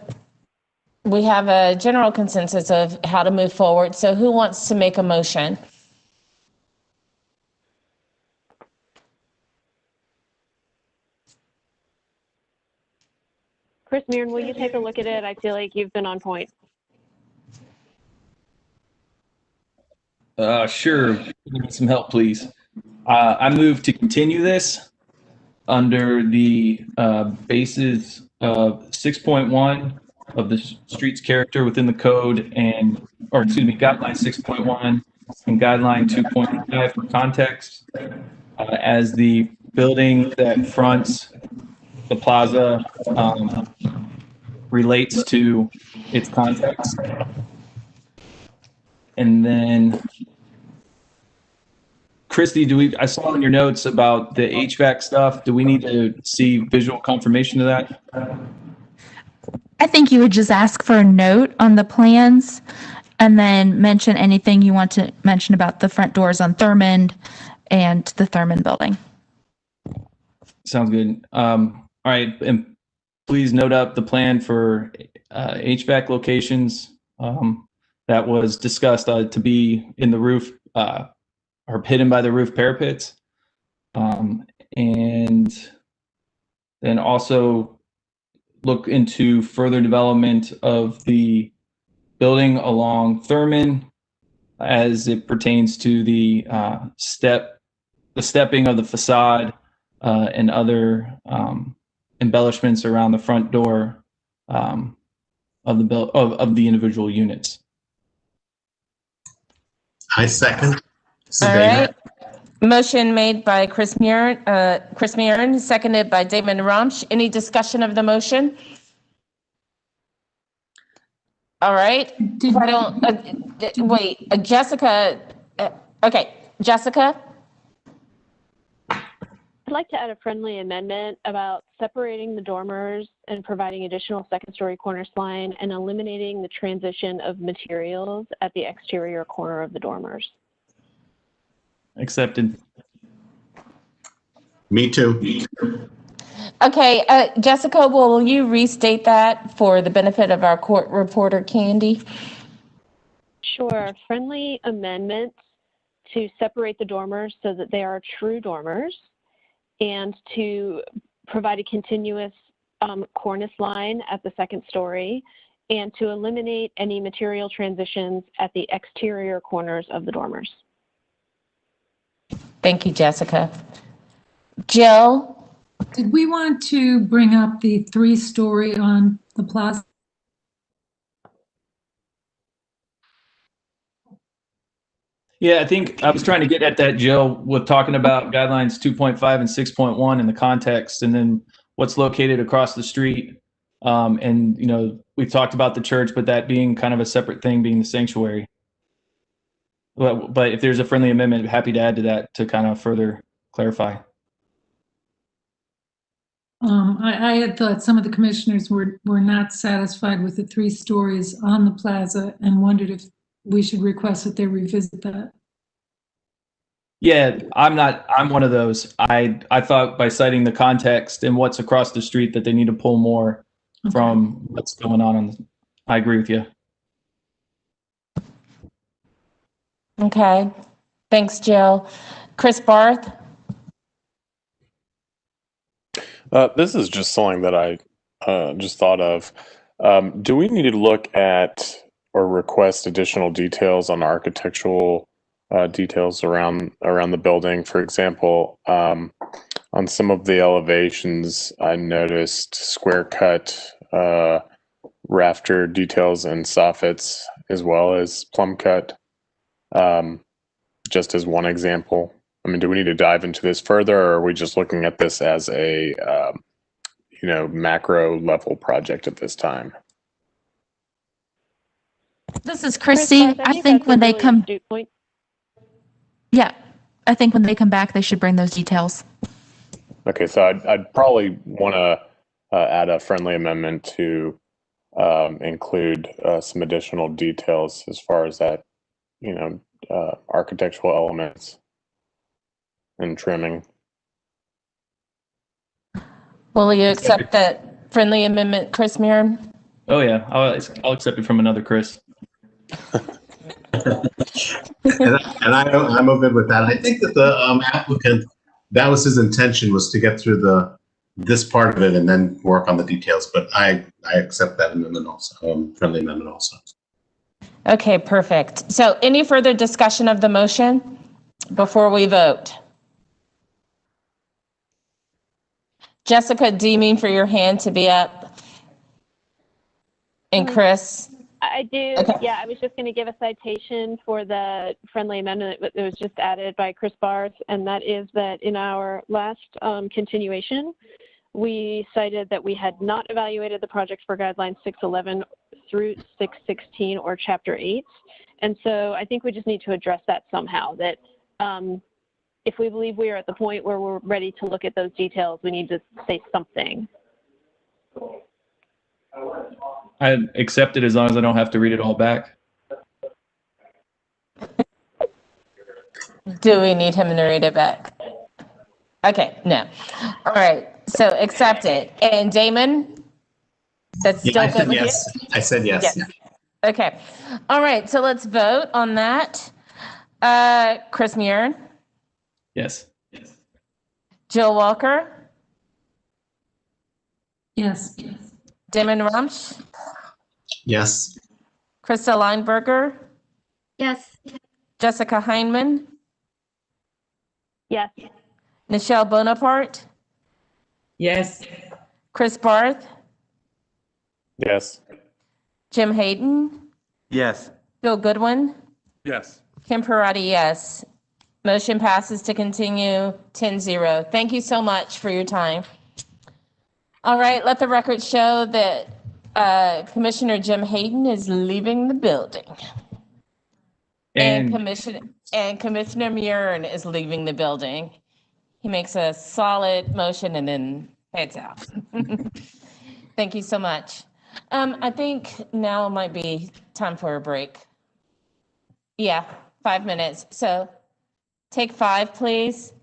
we have a general consensus of how to move forward. So who wants to make a motion? Chris Marin, will you take a look at it? I feel like you've been on point. Sure. Need some help, please. I move to continue this under the basis of 6.1 of the street's character within the code guideline 6.1 and guideline 2.5 for context, as the building that fronts the plaza relates to its context. And then, Christy, I saw in your notes about the HVAC stuff. Do we need to see visual confirmation of that? I think you would just ask for a note on the plans and then mention anything you want to mention about the front doors on Thurmond and the Thurmond building. Sounds good. All right, and please note up the plan for HVAC locations that was discussed to be in the roof or hidden by the roof parapets. And then also look into further development of the building along Thurmond as it pertains to the stepping of the facade and other embellishments around the front door of the individual units. I second. All right. Motion made by Chris Mehren, seconded by Damon Ramsch. Any discussion of the motion? All right. Why don't, wait, Jessica, okay, Jessica? I'd like to add a friendly amendment about separating the dormers and providing additional second-story cornice line and eliminating the transition of materials at the exterior corner of the dormers. Accepted. Me too. Okay, Jessica, will you restate that for the benefit of our court reporter, Candy? Sure. Friendly amendment to separate the dormers so that they are true dormers and to provide a continuous cornice line at the second story and to eliminate any material transitions at the exterior corners of the dormers. Thank you, Jessica. Jill? Did we want to bring up the 3-story on the plaza? Yeah, I think I was trying to get at that, Jill, with talking about guidelines 2.5 and 6.1 in the context, and then what's located across the street. And, you know, we talked about the church, but that being kind of a separate thing, being the sanctuary. But if there's a friendly amendment, I'm happy to add to that to kind of further clarify. I had thought some of the commissioners were not satisfied with the 3 stories on the plaza and wondered if we should request that they revisit that. Yeah, I'm one of those. I thought by citing the context and what's across the street that they need to pull more from what's going on. I agree with you. Okay. Thanks, Jill. Chris Barth? This is just something that I just thought of. Do we need to look at or request additional details on architectural details around the building? For example, on some of the elevations, I noticed square cut rafter details and soffits as well as plumb cut, just as one example. I mean, do we need to dive into this further, or are we just looking at this as a, macro level project at this time? This is Christy. I think when they come, yeah, I think when they come back, they should bring those details. Okay, so I'd probably want to add a friendly amendment to include some additional details as far as that, architectural elements and trimming. Will you accept that friendly amendment, Chris Mehren? Oh yeah, I'll accept it from another Chris. and I'm okay with that. I think that the applicant, that was his intention, was to get through this part of it and then work on the details. But I accept that amendment also, friendly amendment also. Okay, perfect. So any further discussion of the motion before we vote? Jessica, do you mean for your hand to be up? And Chris? I do. Okay. Yeah, I was just going to give a citation for the friendly amendment that was just added by Chris Barth, and that is that in our last continuation, we cited that we had not evaluated the projects for guidelines 611 through 616 or chapter 8. And so I think we just need to address that somehow, that if we believe we are at the point where we're ready to look at those details, we need to say something. I accept it as long as I don't have to read it all back. Do we need him to read it back? Okay, no. All right, so accept it. And Damon, that's Yeah, still I good said with yes. you? I said yes. Okay. All right, so let's vote on that. Chris Muir, Yes. Jill Walker, Yes. Damon Rumsch, Yes. Krista Lineberger, Yes. Jessica Heineman, Yes. Nichelle Bonaparte, Yes. Chris Barth, Yes. Jim Hayden, Yes. Bill Goodwin, Yes. Kim Parati, yes. Motion passes to continue 10-0. Thank you so much for your time. All right, let the record show that Commissioner Jim Hayden is leaving the building. And Commissioner Murin is leaving the building. He makes a solid motion and then heads out. Thank you so much. I think now might be time for a break. Yeah, 5 minutes. So take 5, please.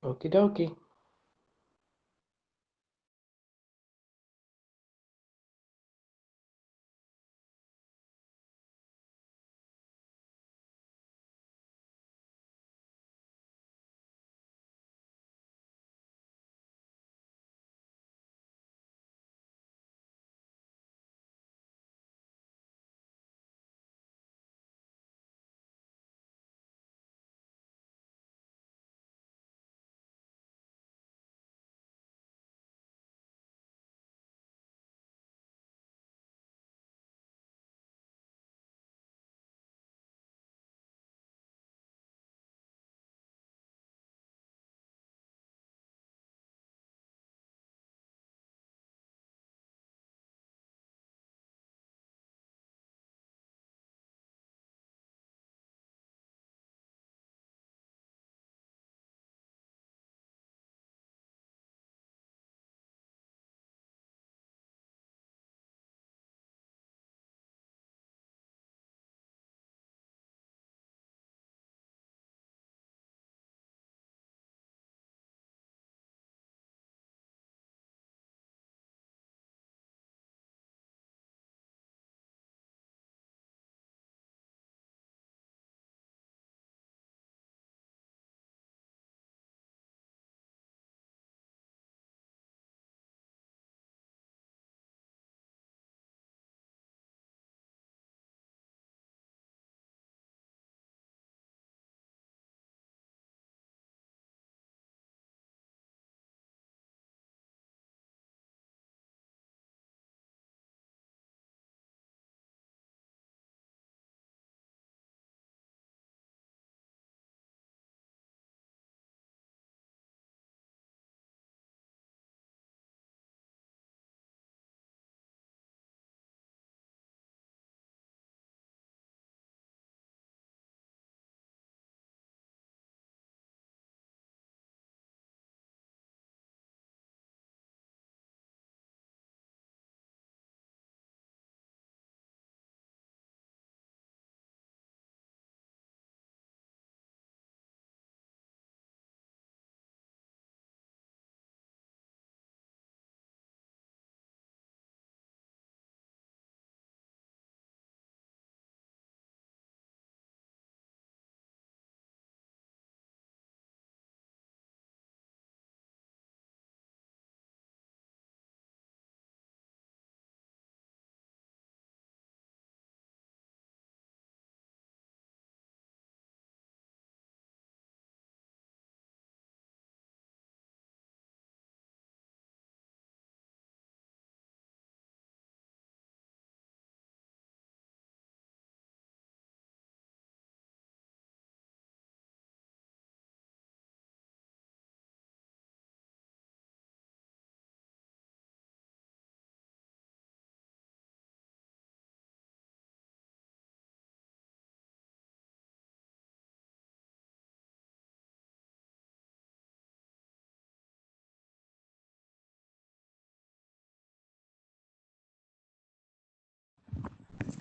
Okie dokie.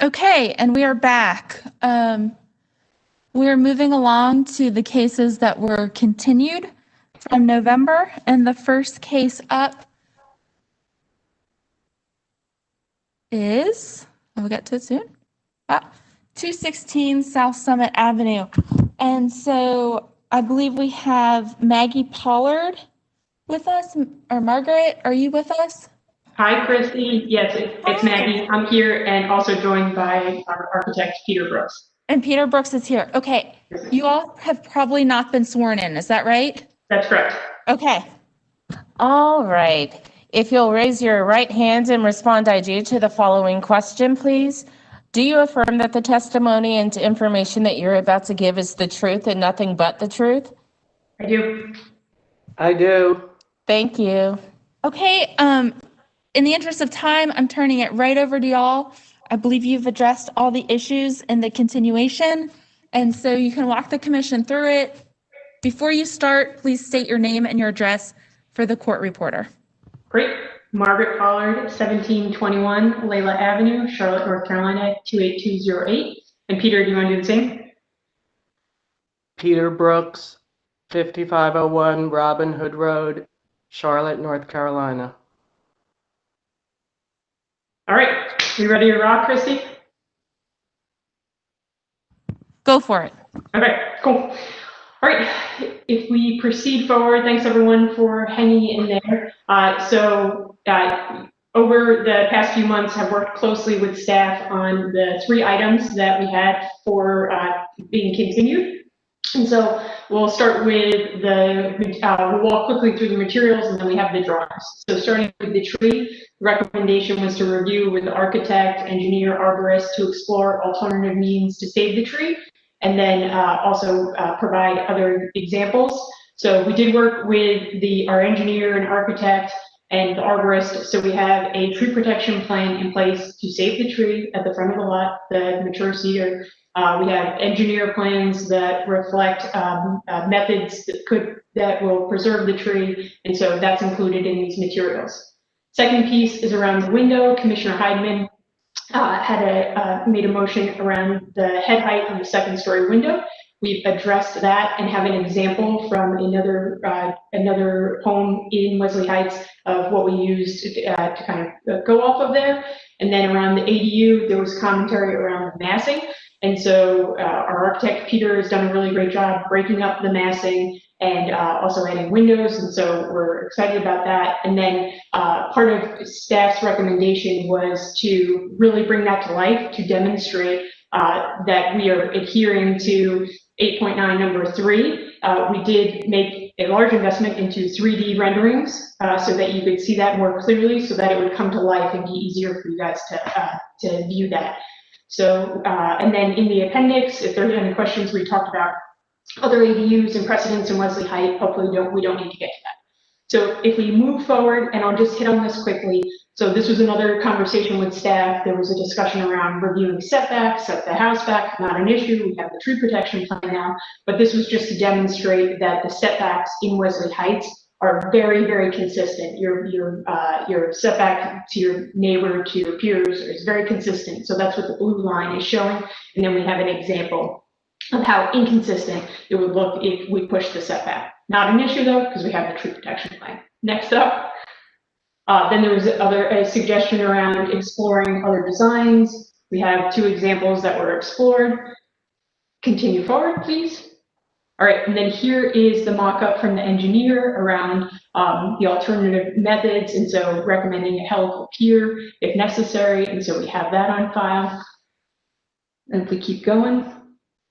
Okay, and we are back. We are moving along to the cases that were continued from November, and the first case up is, we'll get to it soon, 216 South Summit Avenue. And so I believe we have Maggie Pollard with us, or Margaret, are you with us? Hi, Christy. Yes, it's Maggie. I'm here and also joined by our architect, Peter Brooks. And Peter Brooks is here. Okay. You all have probably not been sworn in. Is that right? That's correct. Okay. All right. If you'll raise your right hand and respond, I do, to the following question, please. Do you affirm that the testimony and information that you're about to give is the truth and nothing but the truth? I do. I do. Thank you. Okay. In the interest of time, I'm turning it right over to y'all. I believe you've addressed all the issues in the continuation, and so you can walk the commission through it. Before you start, please state your name and your address for the court reporter. Great. Margaret Pollard, 1721 Layla Avenue, Charlotte, North Carolina, 28208. And Peter, do you want to do the same? Peter Brooks, 5501 Robin Hood Road, Charlotte, North Carolina. All right, you ready to rock, Christy? Go for it. Okay, cool. All right, if we proceed forward, thanks everyone for hanging in there. Over the past few months, I've worked closely with staff on the 3 items that we had for being continued. And so we'll start with we'll walk quickly through the materials, and then we have the drawings. So starting with the tree, the recommendation was to review with the architect, engineer, arborist to explore alternative means to save the tree, and then also provide other examples. So we did work with our engineer and architect and the arborist. So we have a tree protection plan in place to save the tree at the front of the lot, the mature cedar. We have engineer plans that reflect methods that will preserve the tree, and so that's included in these materials. Second piece is around the window. Commissioner Heidman made a motion around the head height of the 2nd-story window. We've addressed that and have an example from another home in Wesley Heights of what we used to kind of go off of there. And then around the ADU, there was commentary around the massing. And so our architect, Peter, has done a really great job breaking up the massing and also adding windows. And so we're excited about that. And then part of staff's recommendation was to really bring that to life, to demonstrate that we are adhering to 8.9 number 3. We did make a large investment into 3D renderings so that you could see that more clearly, so that it would come to life and be easier for you guys to view that. So, and then in the appendix, if there's any questions, we talked about other ADUs and precedents in Wesley Heights. Hopefully we don't need to get to that. So if we move forward, and I'll just hit on this quickly. So this was another conversation with staff. There was a discussion around reviewing setbacks, set the house back, not an issue. We have the tree protection plan now, but this was just to demonstrate that the setbacks in Wesley Heights are very, very consistent. Your setback to your neighbor, to your peers is very consistent. So that's what the blue line is showing. And then we have an example of how inconsistent it would look if we push the setback. Not an issue though, because we have the tree protection plan. Next up, then there was a suggestion around exploring other designs. We have 2 examples that were explored. Continue forward, please. All right, and then here is the mock-up from the engineer around the alternative methods, and so recommending a helical pier if necessary, and so we have that on file. And if we keep going.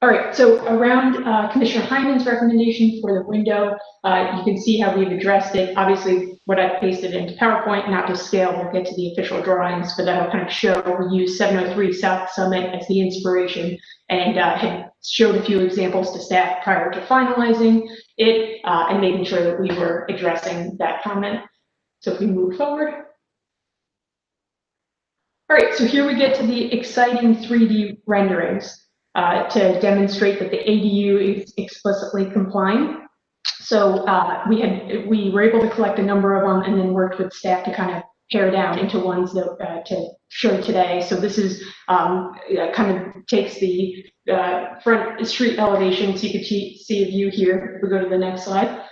All right, so around Commissioner Hyman's recommendation for the window, you can see how we've addressed it. Obviously, what I've pasted into PowerPoint, not to scale, we'll get to the official drawings, but that'll kind of show we use 703 South Summit as the inspiration, and had showed a few examples to staff prior to finalizing it and making sure that we were addressing that comment. So if we move forward. All right, so here we get to the exciting 3D renderings to demonstrate that the ADU is explicitly complying. So we were able to collect a number of them and then worked with staff to kind of pare down into ones that to show today. So this is kind of takes the front street elevation, so you can see a view here. If we go to the next slide.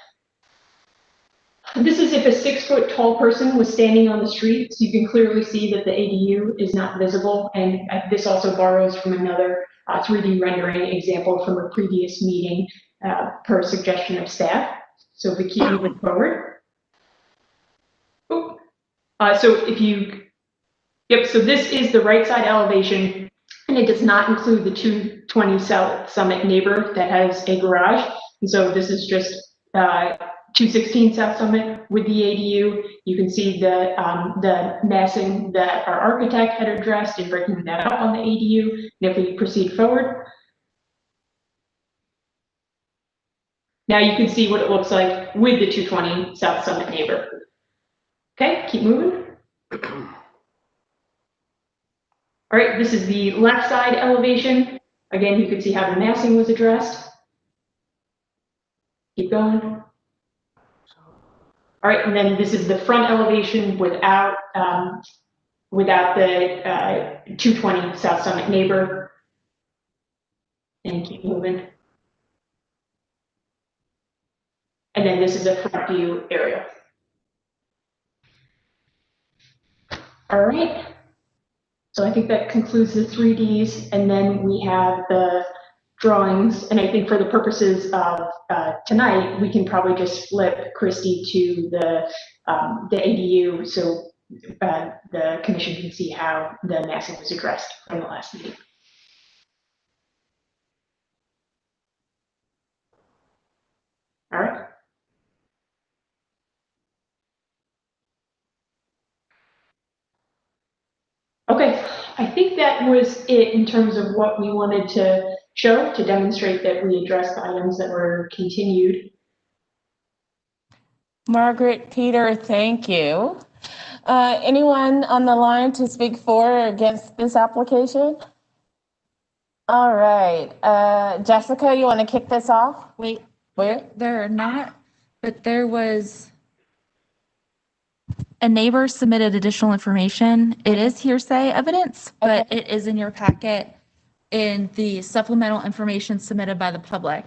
This is if a 6-foot tall person was standing on the street, so you can clearly see that the ADU is not visible. And this also borrows from another 3D rendering example from a previous meeting per suggestion of staff. So if we keep moving forward. So this is the right side elevation, and it does not include the 220 South Summit neighbor that has a garage. And so this is just 216 South Summit with the ADU. You can see the massing that our architect had addressed in breaking that up on the ADU. And if we proceed forward, now you can see what it looks like with the 220 South Summit neighbor. Okay, keep moving. All right, this is the left side elevation. Again, you can see how the massing was addressed. Keep going. All right, and then this is the front elevation without the 220 South Summit neighbor. And keep moving. And then this is a front view area. All right. So I think that concludes the 3Ds, and then we have the drawings. And I think for the purposes of tonight, we can probably just flip Christy to the ADU, so the commission can see how the massing was addressed from the last meeting. All right. Okay, I think that was it in terms of what we wanted to show to demonstrate that we addressed the items that were continued. Margaret, Peter, thank you. Anyone on the line to speak for or against this application? All right, Jessica, you want to kick this off? Wait, Where? there are not, but there was a neighbor submitted additional information. It is hearsay evidence, but it is in your packet in the supplemental information submitted by the public.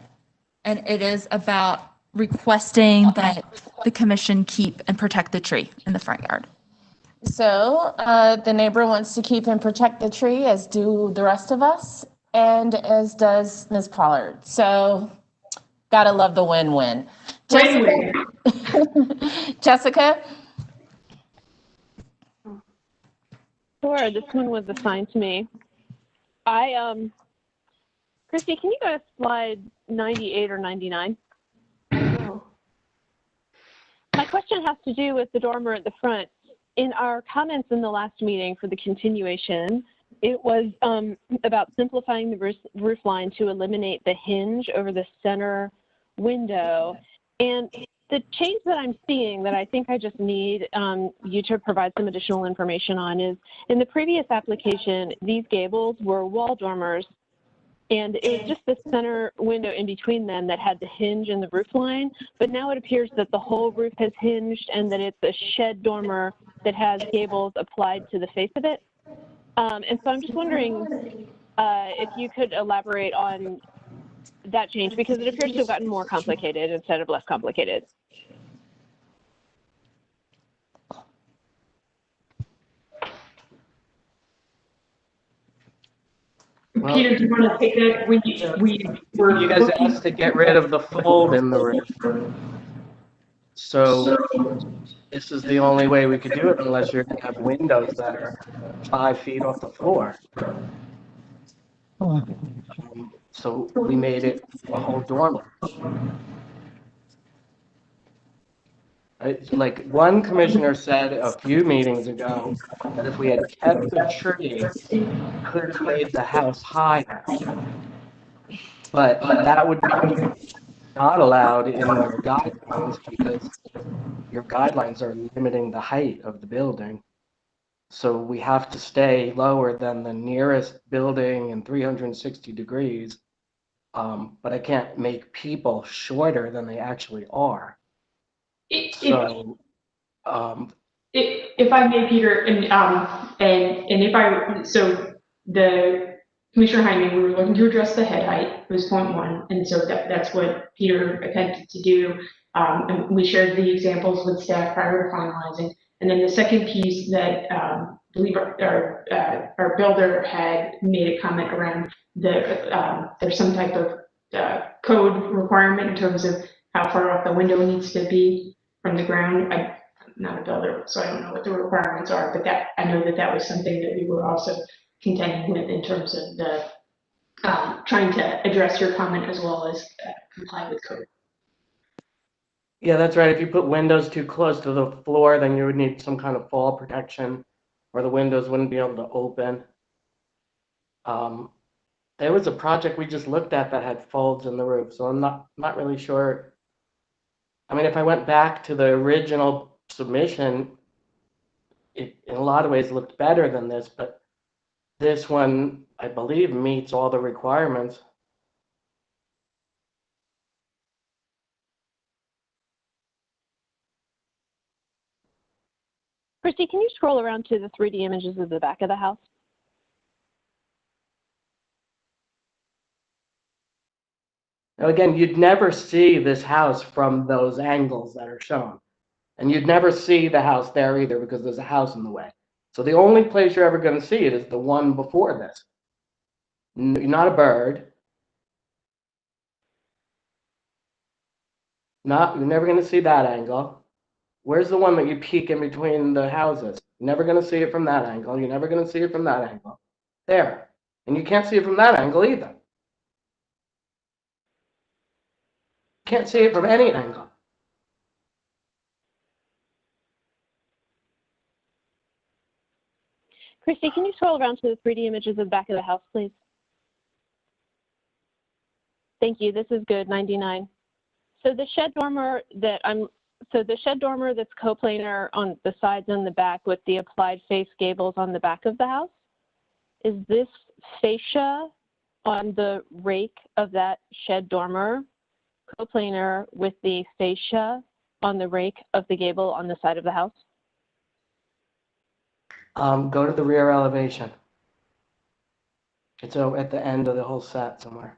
And it is about requesting that the commission keep and protect the tree in the front yard. So the neighbor wants to keep and protect the tree, as do the rest of us, and as does Ms. Pollard. So gotta love the win-win. Win-win. Jessica? Sure, this one was assigned to me. Christy, can you go to slide 98 or 99? Oh. My question has to do with the dormer at the front. In our comments in the last meeting for the continuation, it was about simplifying the roof line to eliminate the hinge over the center window. And the change that I'm seeing that I think I just need you to provide some additional information on is, in the previous application, these gables were wall dormers, and it was just the center window in between them that had the hinge in the roof line. But now it appears that the whole roof has hinged and that it's a shed dormer that has gables applied to the face of it. And so I'm just wondering if you could elaborate on that change, because it appears to have gotten more complicated instead of less complicated. Well, Peter, do you want to take that? You guys asked to get rid of the fold in the roof. So this is the only way we could do it, unless you're going to have windows that are 5 feet off the floor. So we made it a whole dormer. Like one commissioner said a few meetings ago, that if we had kept the tree, could have made the house higher. But that would be not allowed in our guidelines, because your guidelines are limiting the height of the building. So we have to stay lower than the nearest building in 360 degrees. But I can't make people shorter than they actually are. If I may, Peter, so the Commissioner Hyman, we were looking to address the head height, it was 0.1, and so that's what Peter attempted to do. And we shared the examples with staff prior to finalizing. And then the second piece that I believe our builder had made a comment around there's some type of code requirement in terms of how far off the window needs to be from the ground. I'm not a builder, so I don't know what the requirements are, but I know that was something that we were also contending with in terms of the trying to address your comment as well as comply with code. Yeah, that's right. If you put windows too close to the floor, then you would need some kind of fall protection, or the windows wouldn't be able to open. There was a project we just looked at that had folds in the roof, so I'm not really sure. I mean, if I went back to the original submission, it in a lot of ways looked better than this, but this one, I believe, meets all the requirements. Christy, can you scroll around to the 3D images of the back of the house? Now, again, you'd never see this house from those angles that are shown. And you'd never see the house there either because there's a house in the way. So the only place you're ever going to see it is the one before this. Not a bird. You're never going to see that angle. Where's the one that you peek in between the houses? You're never going to see it from that angle. You're never going to see it from that angle. There. And you can't see it from that angle either. You can't see it from any angle. Christy, can you scroll around to the 3D images of the back of the house, please? Thank you. This is good, 99. So the shed dormer that's coplanar on the sides and the back with the applied face gables on the back of the house, is this fascia on the rake of that shed dormer coplanar with the fascia on the rake of the gable on the side of the house? Go to the rear elevation. It's at the end of the whole set somewhere.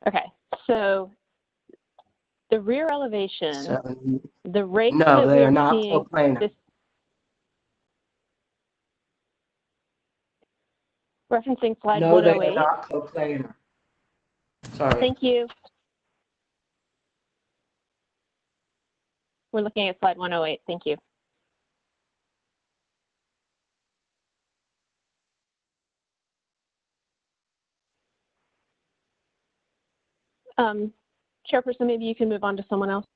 Okay, so the rear elevation, the rake No, that they we're are not seeing, coplanar. this, referencing slide No, they are 108. not coplanar. Sorry. Thank you. We're looking at slide 108. Thank you. Chairperson, maybe you can move on to someone else.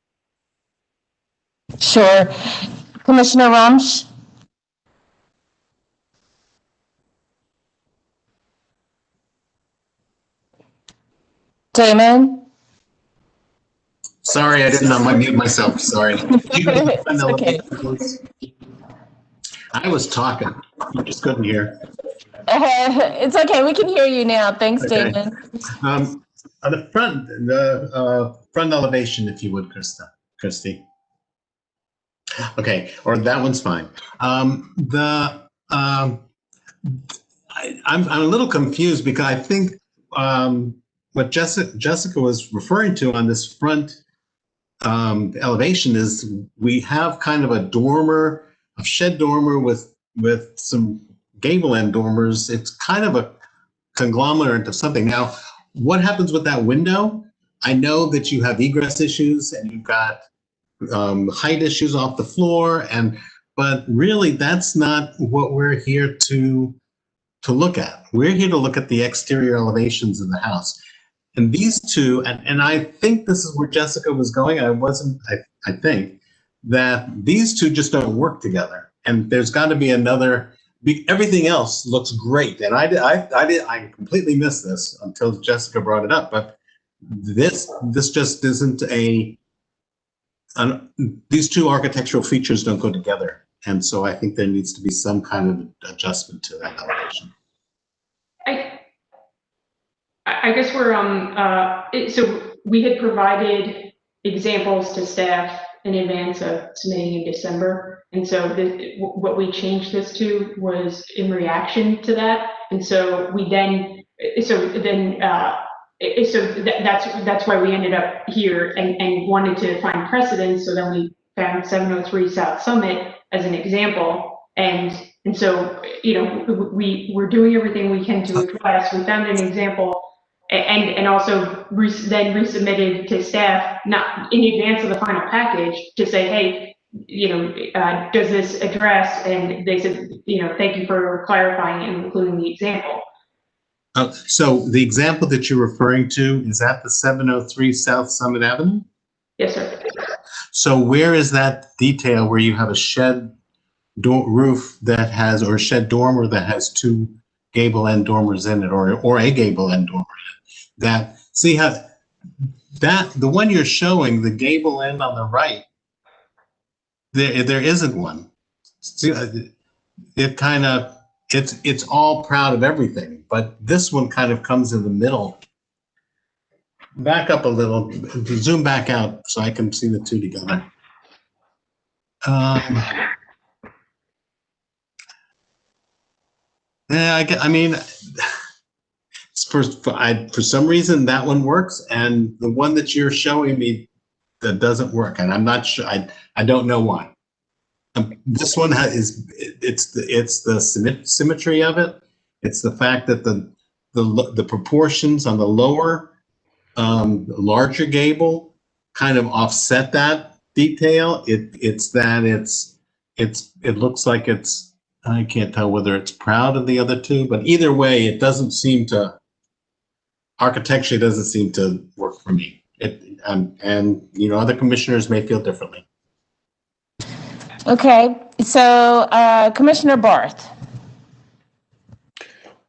Sure. Commissioner Rumsch? Damon? Sorry, I didn't unmute myself. Sorry. It's okay. I was talking. You just couldn't hear. It's okay. We can hear you now. Thanks, Okay. Damon. On the front elevation, if you would, Christy. Okay, or that one's fine. I'm a little confused because I think what Jessica was referring to on this front elevation is we have kind of a shed dormer with some gable end dormers. It's kind of a conglomerate of something. Now, what happens with that window? I know that you have egress issues and you've got height issues off the floor, but really that's not what we're here to look at. We're here to look at the exterior elevations of the house. And these two, and I think this is where Jessica was going. I think that these two just don't work together. And there's got to be another. Everything else looks great, and I completely missed this until Jessica brought it up. But this just isn't these two architectural features don't go together, and so I think there needs to be some kind of adjustment to that elevation. I guess so we had provided examples to staff in advance of submitting in December. And so what we changed this to was in reaction to that. And so that's why we ended up here and wanted to find precedence. So then we found 703 South Summit as an example. And so, we're doing everything we can to address. We found an example and also then resubmitted to staff, not in advance of the final package, to say, hey, does this address? And they said, thank you for clarifying and including the example. So the example that you're referring to, is that the 703 South Summit Avenue? Yes, sir. So where is that detail where you have a shed roof that has, or a shed dormer that has two gable end dormers in it, or a gable end dormer in it? See how the one you're showing, the gable end on the right, there isn't one. See, it's all proud of everything, but this one kind of comes in the middle. Back up a little, zoom back out so I can see the two together. Yeah, I mean, for some reason that one works, and the one that you're showing me that doesn't work, and I'm not sure. I don't know why. This one it's the symmetry of it. It's the fact that the proportions on the lower larger gable kind of offset that detail. It looks like I can't tell whether it's proud of the other two, but either way, it doesn't seem to architecturally doesn't seem to work for me. And you know, other commissioners may feel differently. Okay, so Commissioner Barth.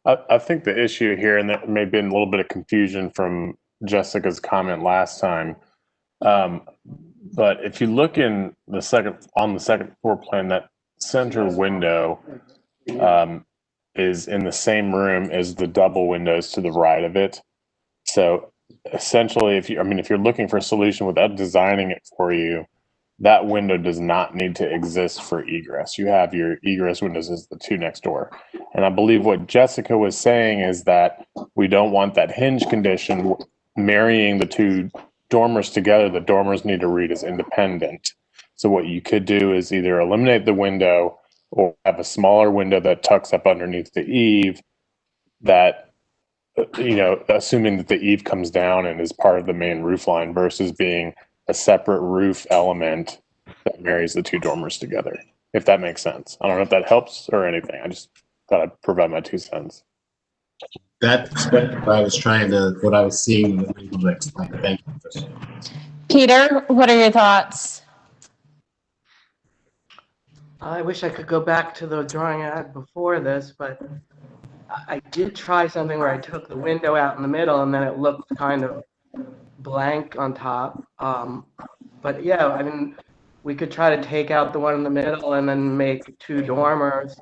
I think the issue here, and there may have been a little bit of confusion from Jessica's comment last time, but if you look on the second floor plan, that center window is in the same room as the double windows to the right of it. So essentially, if you're looking for a solution without designing it for you, that window does not need to exist for egress. You have your egress windows as the two next door. And I believe what Jessica was saying is that we don't want that hinge condition marrying the two dormers together. The dormers need to read as independent. So what you could do is either eliminate the window or have a smaller window that tucks up underneath the eave that, you know, assuming that the eave comes down and is part of the main roof line versus being a separate roof element that marries the two dormers together, if that makes sense. I don't know if that helps or anything. I just thought I'd provide my 2 cents. That's what I was seeing and able to explain. Thank you. Peter, what are your thoughts? I wish I could go back to the drawing I had before this, but I did try something where I took the window out in the middle and then it looked kind of blank on top. But yeah, I mean, we could try to take out the one in the middle and then make 2 dormers.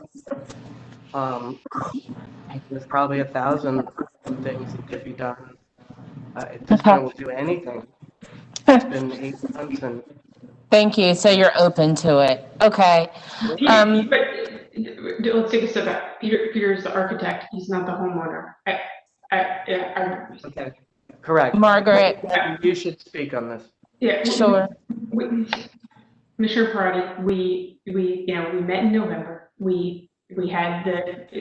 There's probably 1,000 things that could be done. It just won't do anything. It's been 8 months and. Thank you. So you're open to it. Okay. Let's take a step back. Peter's the architect. He's not the homeowner. Okay. Correct. Margaret. You should speak on this. Yeah. Sure. Commissioner Parati, we met in November. We had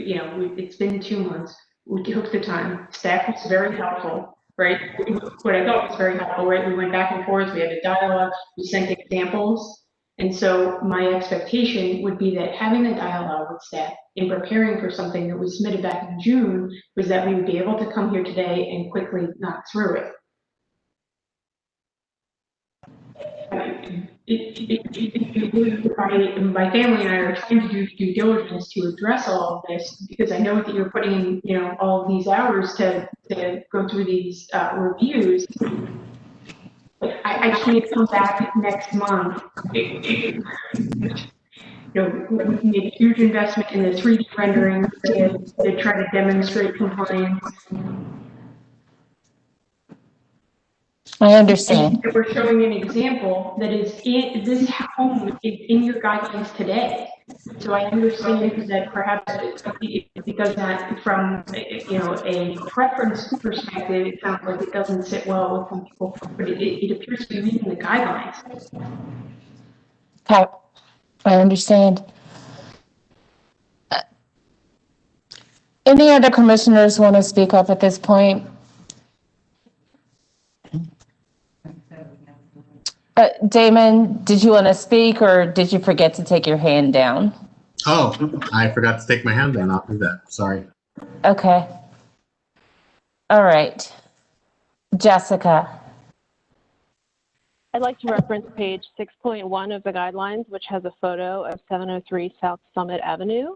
it's been 2 months. We took the time. Staff was very helpful, right? What I thought was very helpful, right? We went back and forth. We had a dialogue. We sent examples. And so my expectation would be that having a dialogue with staff in preparing for something that was submitted back in June was that we would be able to come here today and quickly knock through it. My family and I are trying to do due diligence to address all of this because I know that you're putting in, all of these hours to go through these reviews. I can't come back next month. We made a huge investment in the 3D rendering to try to demonstrate compliance. I understand. And we're showing an example that is this home is in your guidelines today. So I understand that perhaps because that from a preference perspective, it sounds like it doesn't sit well with some people, but it appears to be meeting the guidelines. Okay, I understand. Any other commissioners want to speak up at this point? Damon, did you want to speak or did you forget to take your hand down? Oh, I forgot to take my hand down. I'll do that. Sorry. Okay. All right. Jessica. I'd like to reference page 6.1 of the guidelines, which has a photo of 703 South Summit Avenue,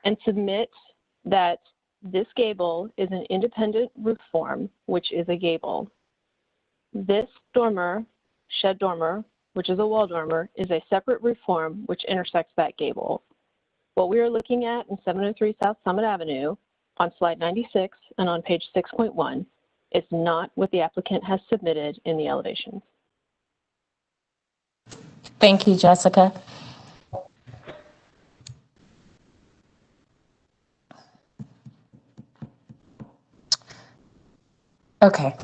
and submit that this gable is an independent roof form, which is a gable. This dormer, shed dormer, which is a wall dormer, is a separate roof form which intersects that gable. What we are looking at in 703 South Summit Avenue on slide 96 and on page 6.1 is not what the applicant has submitted in the elevations. Thank you, Jessica. Okay.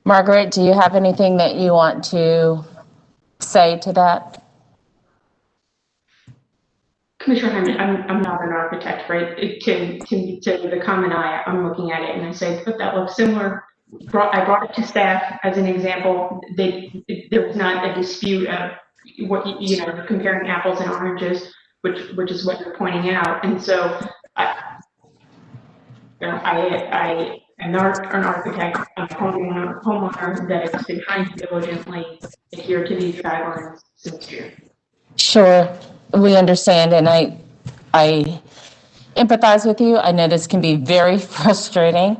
Margaret, do you have anything that you want to say to that? Commissioner Hyman, I'm not an architect, right? To the common eye, I'm looking at it and I say, but that looks similar. I brought it to staff as an example. There was not a dispute of what, comparing apples and oranges, which is what you're pointing out. And so I am not an architect. I'm a homeowner that has been trying to diligently adhere to these guidelines since June. Sure, we understand, and I empathize with you. I know this can be very frustrating.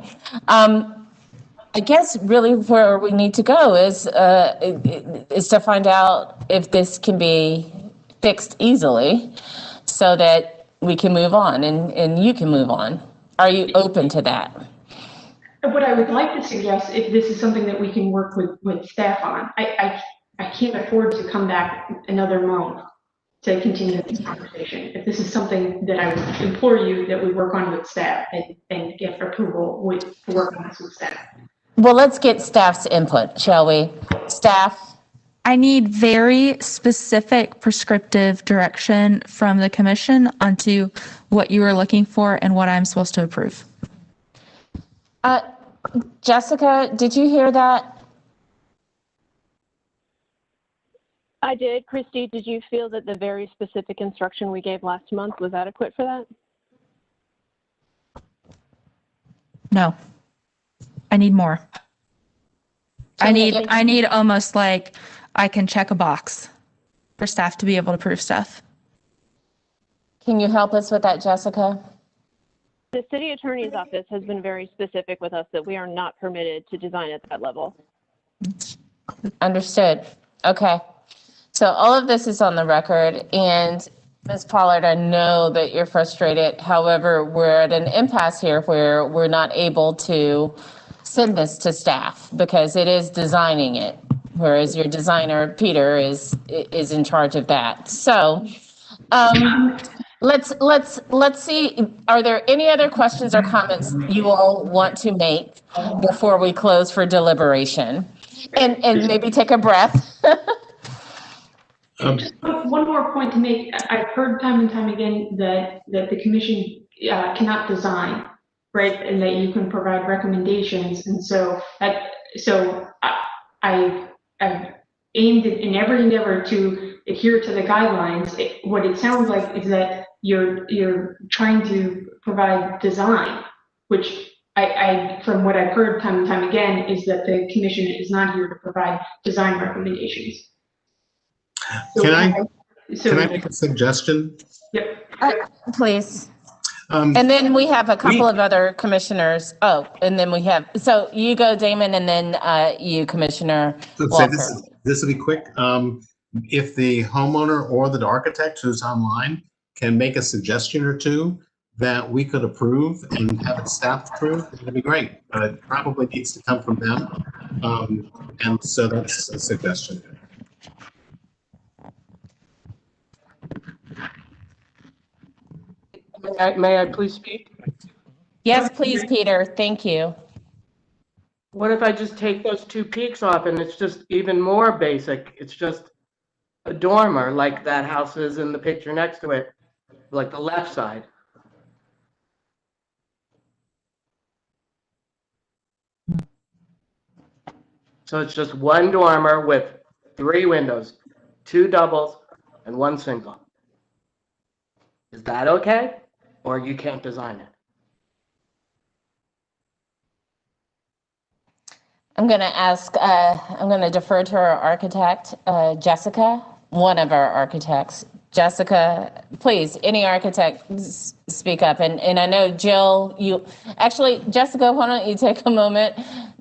I guess really where we need to go is to find out if this can be fixed easily so that we can move on and you can move on. Are you open to that? What I would like to suggest, if this is something that we can work with staff on, I can't afford to come back another month to continue this conversation. If this is something that I would implore you that we work on with staff and get approval to work on this with staff. Well, let's get staff's input, shall we? Staff? I need very specific prescriptive direction from the commission onto what you are looking for and what I'm supposed to approve. Jessica, did you hear that? I did. Christy, did you feel that the very specific instruction we gave last month was adequate for that? No. I need more. I need almost like I can check a box for staff to be able to prove stuff. Can you help us with that, Jessica? The city attorney's office has been very specific with us that we are not permitted to design at that level. Understood. Okay. So all of this is on the record, and Ms. Pollard, I know that you're frustrated. However, we're at an impasse here where we're not able to send this to staff because it is designing it, whereas your designer, Peter, is in charge of that. So let's see. Are there any other questions or comments you all want to make before we close for deliberation? And maybe take a breath. Just one more point to make. I've heard time and time again that the commission cannot design, right, and that you can provide recommendations. And so I've aimed in every endeavor to adhere to the guidelines. What it sounds like is that you're trying to provide design, which I from what I've heard time and time again is that the commission is not here to provide design recommendations. Can I make a suggestion? Yep. Please. And then we have a couple of other commissioners. Oh, and then we have, so you go, Damon, and then you, Commissioner Walker. This will be quick. If the homeowner or the architect who's online can make a suggestion or two that we could approve and have it staff approve, it'd be great. But it probably needs to come from them. And so that's a suggestion. May I please speak? Yes, please, Peter. Thank you. What if I just take those two peaks off and it's just even more basic? It's just a dormer like that house is in the picture next to it, like the left side. So it's just one dormer with 3 windows, 2 doubles and 1 single. Is that okay? Or you can't design it? I'm going to ask, I'm going to defer to our architect, Jessica, one of our architects. Jessica, please, any architect, speak up. And I know Jill, Jessica, why don't you take a moment?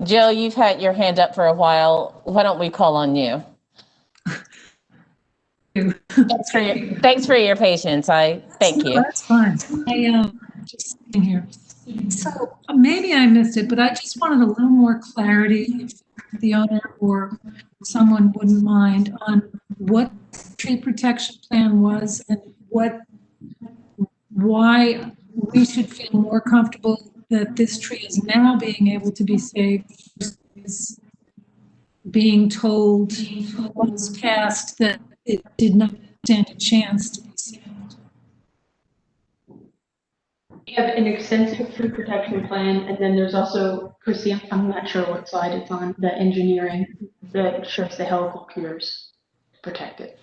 Jill, you've had your hand up for a while. Why don't we call on you? Thanks for your patience. Thank you. That's fine. I am just sitting here. So maybe I missed it, but I just wanted a little more clarity if the owner or someone wouldn't mind, on what tree protection plan was and why we should feel more comfortable that this tree is now being able to be saved versus being told once passed that it did not stand a chance to be saved. We have an extensive tree protection plan, and then there's also, Chrissy, I'm not sure what slide it's on, the engineering that shows the helical piers to protect it.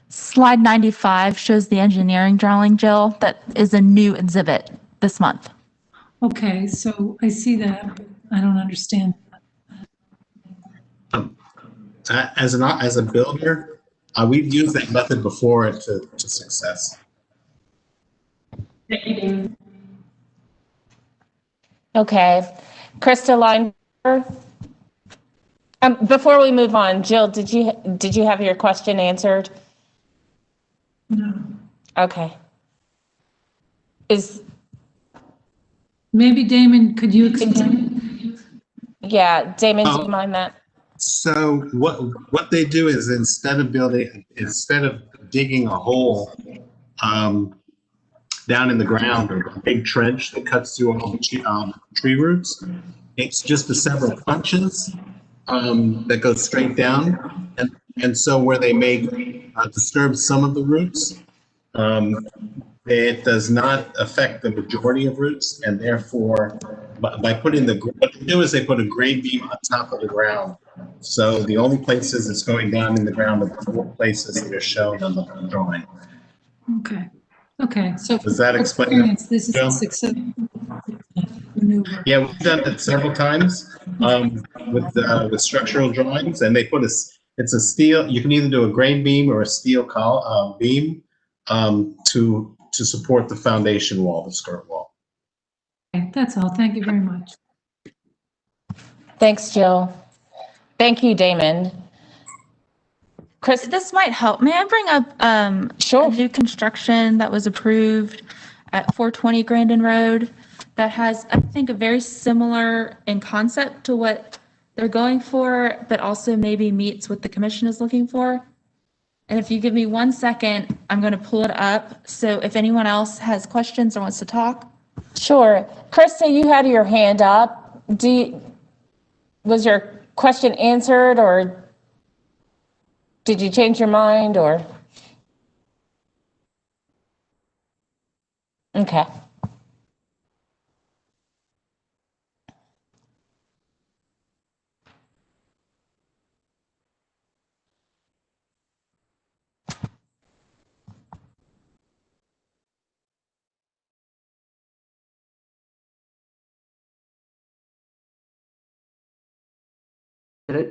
Slide 95 shows the engineering drawing, Jill. That is a new exhibit this month. Okay, so I see that, but I don't understand. As a builder, we've used that method before to success. Thank you, Damon. Okay. Krista Lineberg. Before we move on, Jill, did you have your question answered? No. Okay. Maybe Damon, could you explain? Yeah, Damon, do you mind that? So what they do is instead of digging a hole down in the ground or a big trench that cuts through all the tree roots, it's just the several punches that go straight down, and so where they may disturb some of the roots, it does not affect the majority of roots, and therefore, by putting what they do is they put a grade beam on top of the ground. So the only places it's going down in the ground are the 4 places that are shown on the drawing. Okay. Okay. So Does that explain it, this is Jill? a successful maneuver. Yeah, we've done it several times with structural drawings, and they put it's a steel. You can either do a grade beam or a steel beam to support the foundation wall, the skirt wall. Okay, that's all. Thank you very much. Thanks, Jill. Thank you, Damon. Chris, this might help. May I bring up a new construction that was approved at 420 Grandin Road that has, I think, a very similar in concept to what they're going for, but also maybe meets what the commission is looking for? And if you give me 1 second, I'm going to pull it up. So if anyone else has questions or wants to talk. Sure. Krista, you had your hand up. Was your question answered, or did you change your mind, or? Okay.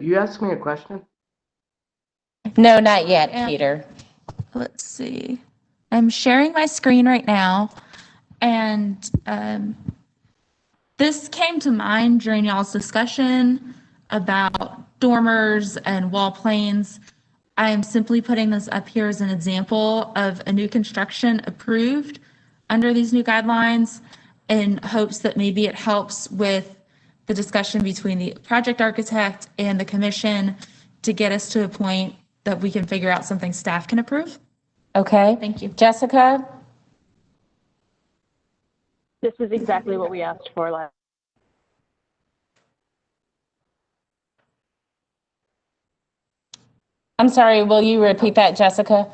You asked me a question? No, not yet, Peter. Let's see. I'm sharing my screen right now, and this came to mind during y'all's discussion about dormers and wall planes. I am simply putting this up here as an example of a new construction approved under these new guidelines in hopes that maybe it helps with the discussion between the project architect and the commission to get us to a point that we can figure out something staff can approve. Okay. Thank you. Jessica? This is exactly what we asked for last. I'm sorry, will you repeat that, Jessica?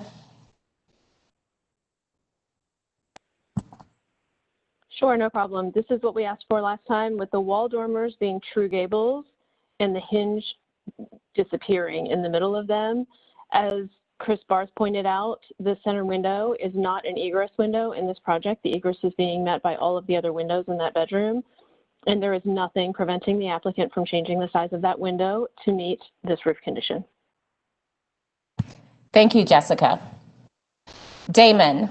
Sure, no problem. This is what we asked for last time, with the wall dormers being true gables and the hinge disappearing in the middle of them. As Chris Barth pointed out, the center window is not an egress window in this project. The egress is being met by all of the other windows in that bedroom, and there is nothing preventing the applicant from changing the size of that window to meet this roof condition. Thank you, Jessica. Damon?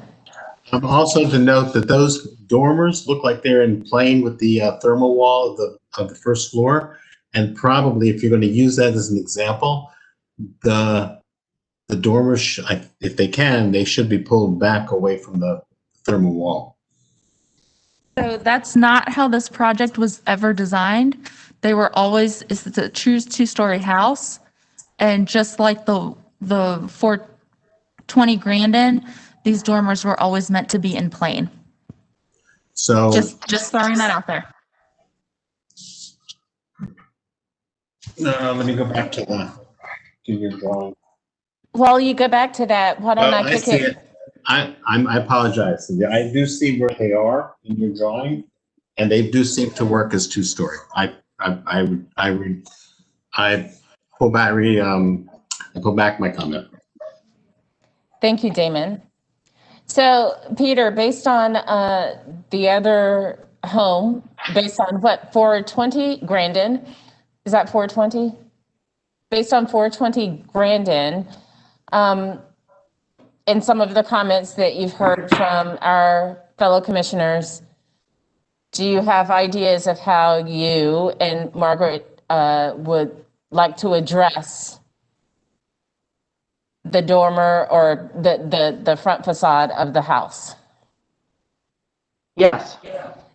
Also to note that those dormers look like they're in plane with the thermal wall of the first floor, and probably if you're going to use that as an example, the dormers, if they can, they should be pulled back away from the thermal wall. So that's not how this project was ever designed. They were always, it's a true 2-story house. And just like the 420 Grandin, these dormers were always meant to be in plane. So Just throwing that out there. let me go back to your drawing. While you go back to that, why don't Oh, I I kick see it? it. I apologize, Cynthia. I do see where they are in your drawing, and they do seem to work as two-story. I pull back I pull back my comment. Thank you, Damon. So, Peter, based on the other home, based on what, 420 Grandin? Is that 420? Based on 420 Grandin, and some of the comments that you've heard from our fellow commissioners, do you have ideas of how you and Margaret would like to address the dormer or the front facade of the house? Yes.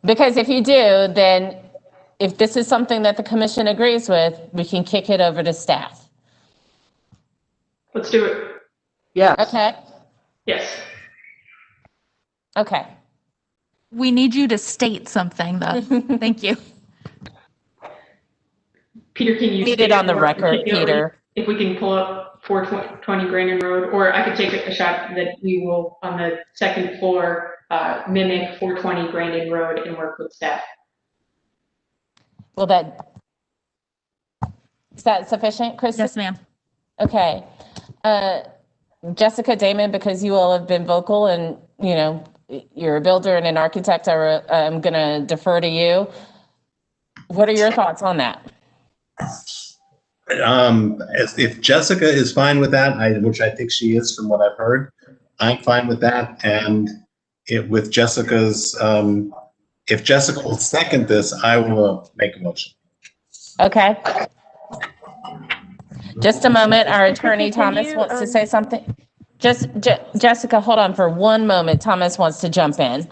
Because if you do, then if this is something that the commission agrees with, we can kick it over to staff. Let's do it. Yes. Okay. Yes. Okay. We need you to state something, though. Thank you. Peter, can you Need state it on the more record, particularly Peter. If we can pull up 420 Grandin Road, or I could take a shot that we will, on the second floor, mimic 420 Grandin Road and work with staff. Will that, is that sufficient, Kristen? Yes, ma'am. Okay. Jessica, Damon, because you all have been vocal and, you know, you're a builder and an architect, I'm going to defer to you. What are your thoughts on that? If Jessica is fine with that, which I think she is from what I've heard, I'm fine with that. And with Jessica's, if Jessica will second this, I will make a motion. Okay. Just a moment. Our attorney, Kristen, can Thomas, you, wants to say something. Just, Jessica, hold on for one moment. Thomas wants to jump in.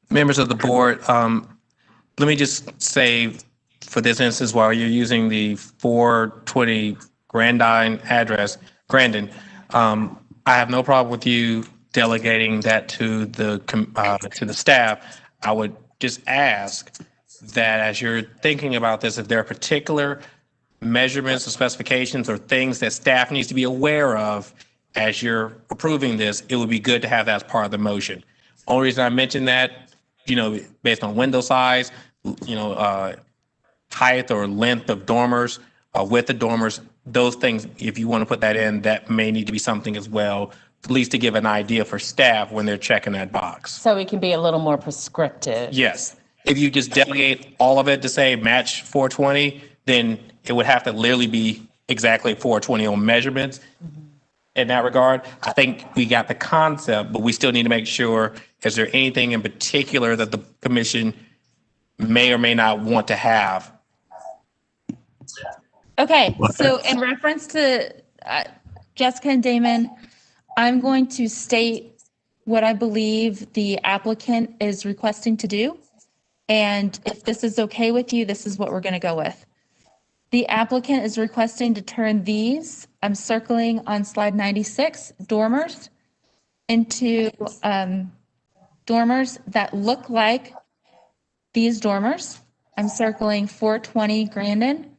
Members of the board, let me just say, for this instance, while you're using the 420 Grandin address, Grandin, I have no problem with you delegating that to the staff. I would just ask that as you're thinking about this, if there are particular measurements or specifications or things that staff needs to be aware of as you're approving this, it would be good to have that as part of the motion. Only reason I mentioned that, you know, based on window size, you know, height or length of dormers, width of dormers, those things, if you want to put that in, that may need to be something as well, at least to give an idea for staff when they're checking that box. So we can be a little more prescriptive. Yes. If you just delegate all of it to say match 420, then it would have to literally be exactly 420 on measurements. In that regard, I think we got the concept, but we still need to make sure, is there anything in particular that the commission may or may not want to have? Okay, so in reference to Jessica and Damon, I'm going to state what I believe the applicant is requesting to do. And if this is okay with you, this is what we're going to go with. The applicant is requesting to turn these, I'm circling on slide 96, dormers into dormers that look like these dormers. I'm circling 420 Grandin.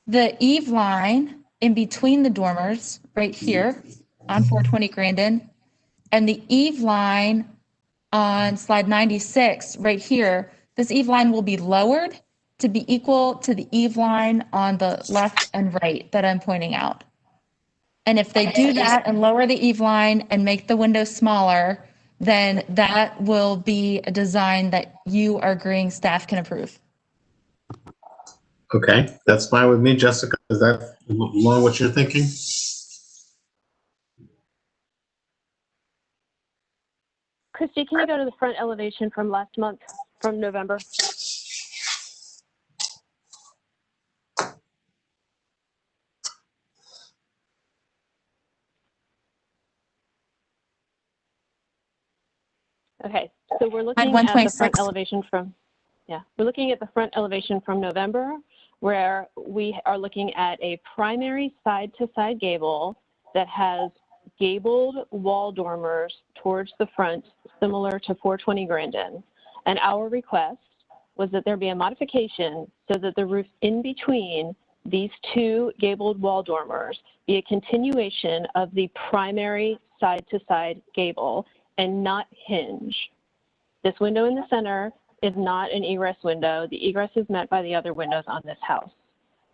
The eave line in between the dormers right here on 420 Grandin and the eave line on slide 96 right here, this eave line will be lowered to be equal to the eave line on the left and right that I'm pointing out. And if they do that and lower the eave line and make the window smaller, then that will be a design that you are agreeing staff can approve. Okay, that's fine with me, Jessica. Is that along what you're thinking? Christy, can you go to the front elevation from last month, from November? Okay, so we're looking at the front elevation from, we're looking at the front elevation from November. where we are looking at a primary side-to-side gable that has gabled wall dormers towards the front, similar to 420 Grandin. And our request was that there be a modification so that the roof in between these two gabled wall dormers be a continuation of the primary side-to-side gable and not hinge. This window in the center is not an egress window. The egress is met by the other windows on this house.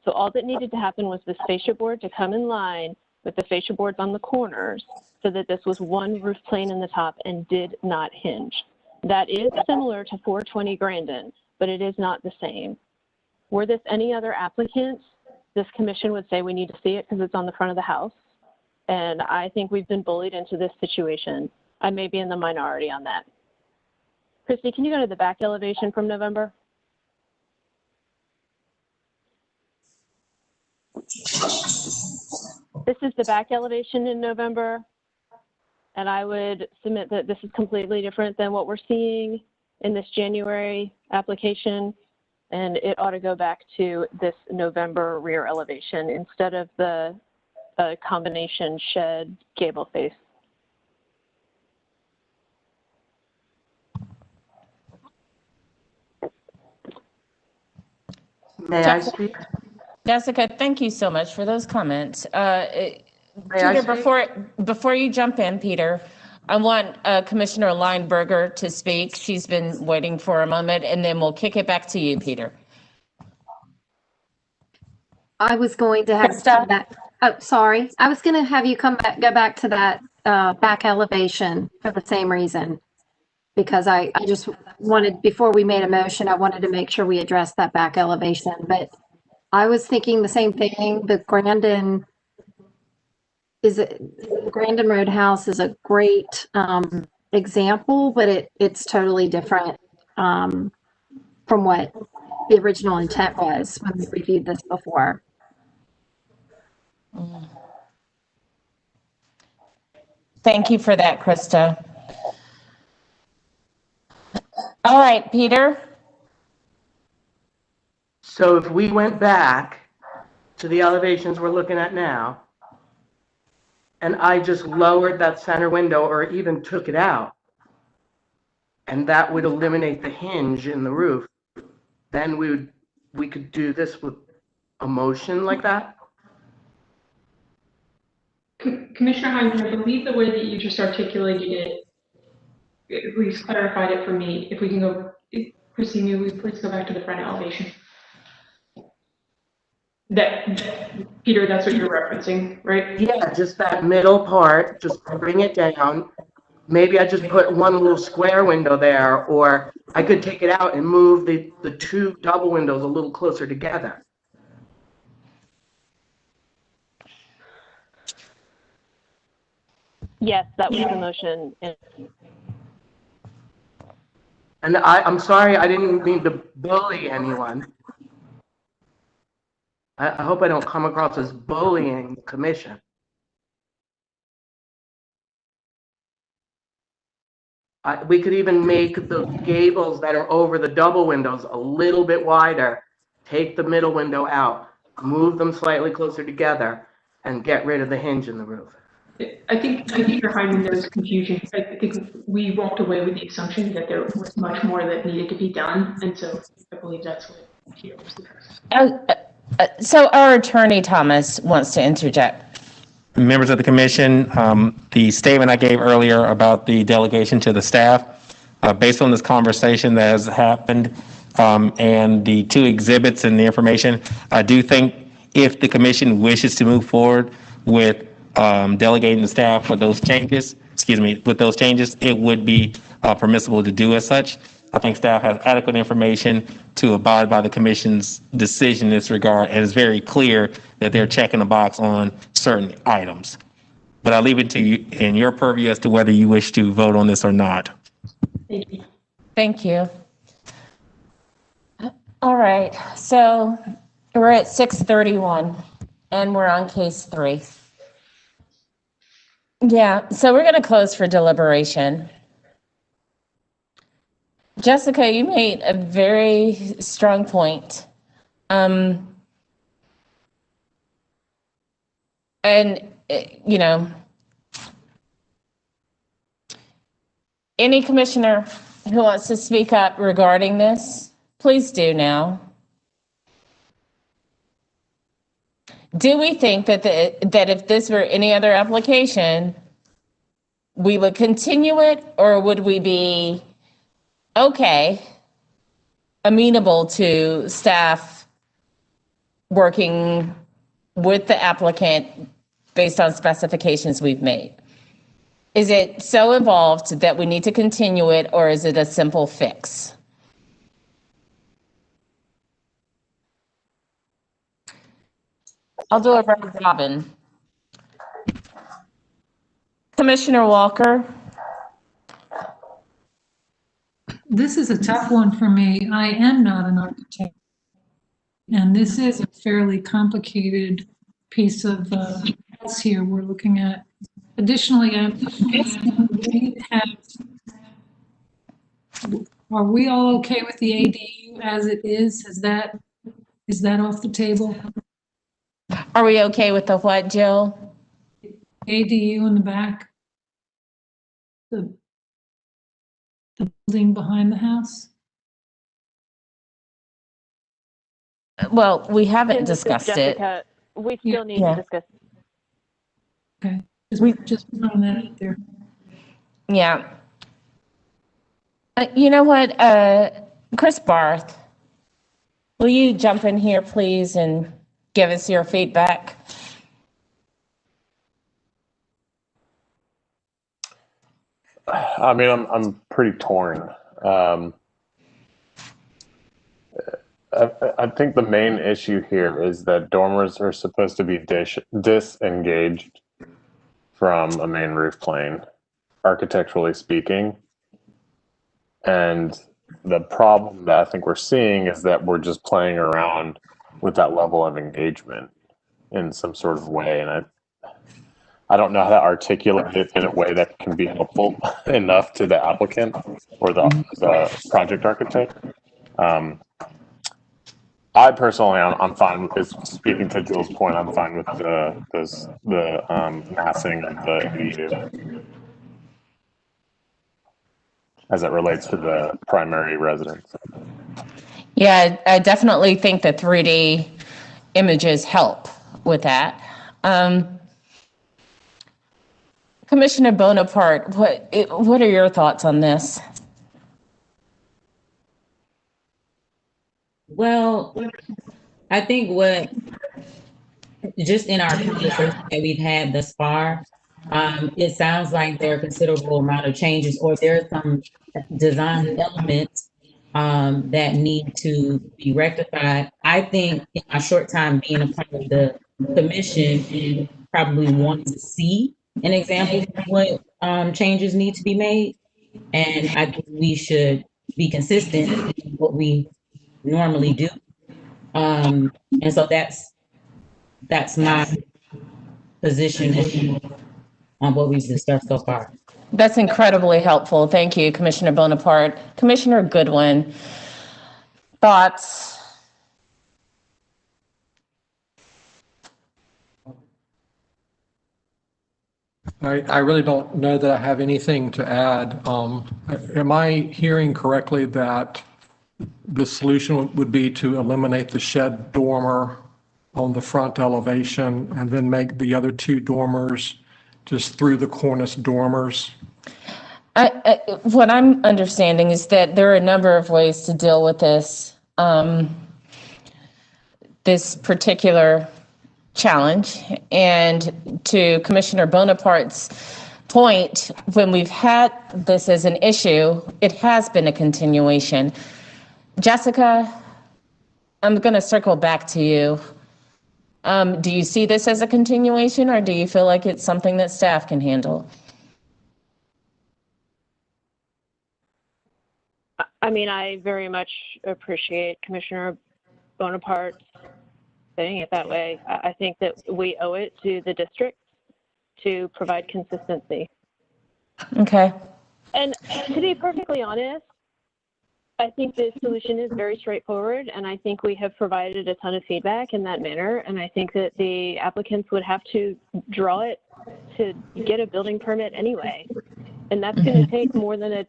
So all that needed to happen was this fascia board to come in line with the fascia boards on the corners so that this was one roof plane in the top and did not hinge. That is similar to 420 Grandin, but it is not the same. Were this any other applicant, this commission would say we need to see it because it's on the front of the house. And I think we've been bullied into this situation. I may be in the minority on that. Christy, can you go to the back elevation from November? This is the back elevation in November, and I would submit that this is completely different than what we're seeing in this January application, and it ought to go back to this November rear elevation instead of the combination shed gable face. May I speak? Jessica, thank you so much for those comments. I Peter, speak? before you jump in, Peter, I want Commissioner Lineberger to speak. She's been waiting for a moment, and then we'll kick it back to you, Peter. I was going to have you come back. Oh, sorry. I was going to have you go back to that back elevation for the same reason. Because I just wanted, before we made a motion, I wanted to make sure we addressed that back elevation. But I was thinking the same thing. The Grandin Roadhouse is a great example, but it's totally different from what the original intent was when we reviewed this before. Thank you for that, Krista. All right, Peter. So if we went back to the elevations we're looking at now, and I just lowered that center window or even took it out, and that would eliminate the hinge in the roof, then we could do this with a motion like that? Commissioner Hyman, I believe the way that you just articulated it, at least clarified it for me. If we can go, Christine, may we please go back to the front elevation? Peter, that's what you're referencing, right? Yeah, just that middle part, just bring it down. Maybe I just put one little square window there, or I could take it out and move the two double windows a little closer together. Yes, that was the motion. And I'm sorry, I didn't mean to bully anyone. I hope I don't come across as bullying the commission. We could even make the gables that are over the double windows a little bit wider, take the middle window out, move them slightly closer together, and get rid of the hinge in the roof. I think for Hyman, there was confusion. I think we walked away with the assumption that there was much more that needed to be done, and so I believe that's what Peter was there. So our attorney, Thomas, wants to interject. Members of the commission, the statement I gave earlier about the delegation to the staff, based on this conversation that has happened and the two exhibits and the information, I do think if the commission wishes to move forward with delegating the staff with those changes, it would be permissible to do as such. I think staff has adequate information to abide by the commission's decision in this regard, and it's very clear that they're checking the box on certain items. But I'll leave it to you in your purview as to whether you wish to vote on this or not. Thank you. Thank you. All right, so we're at 6:31 and we're on case 3. Yeah, so we're going to close for deliberation. Jessica, you made a very strong point. And, any commissioner who wants to speak up regarding this, please do now. Do we think that that if this were any other application, we would continue it, or would we be amenable to staff working with the applicant based on specifications we've made? Is it so involved that we need to continue it, or is it a simple fix? I'll do a round robin. Commissioner Walker. This is a tough one for me. I am not an architect. And this is a fairly complicated piece of house here we're looking at. Additionally, are we all okay with the ADU as it is? Is that off the table? Are we okay with the what, Jill? ADU in the back? The building behind the house? Well, we haven't discussed it. Jessica, we still need to discuss. Okay, just throwing that out there. Yeah. You know what, Chris Barth, will you jump in here, please, and give us your feedback? I mean, I'm pretty torn. I think the main issue here is that dormers are supposed to be disengaged from a main roof plane, architecturally speaking. And the problem that I think we're seeing is that we're just playing around with that level of engagement in some sort of way. And I don't know how to articulate it in a way that can be helpful enough to the applicant or the project architect. I personally, I'm fine with, speaking to Jill's point, I'm fine with the massing of the ADU as it relates to the primary residence. Yeah, I definitely think the 3D images help with that. Commissioner Bonaparte, what are your thoughts on this? Well, I think just in our conversation that we've had thus far, it sounds like there are considerable amount of changes, or there are some design elements that need to be rectified. I think in my short time being a part of the commission, we probably want to see an example of what changes need to be made. And I think we should be consistent in what we normally do. And so that's my position on what we've discussed so far. That's incredibly helpful. Thank you, Commissioner Bonaparte. Commissioner Goodwin, thoughts? I really don't know that I have anything to add. Am I hearing correctly that the solution would be to eliminate the shed dormer on the front elevation and then make the other two dormers just through the cornice dormers? What I'm understanding is that there are a number of ways to deal with this, this particular challenge. And to Commissioner Bonaparte's point, when we've had this as an issue, it has been a continuation. Jessica, I'm going to circle back to you. Do you see this as a continuation, or do you feel like it's something that staff can handle? I mean, I very much appreciate Commissioner Bonaparte saying it that way. I think that we owe it to the district to provide consistency. Okay. And to be perfectly honest, I think the solution is very straightforward, and I think we have provided a ton of feedback in that manner. And I think that the applicants would have to draw it to get a building permit anyway. And that's going to take more than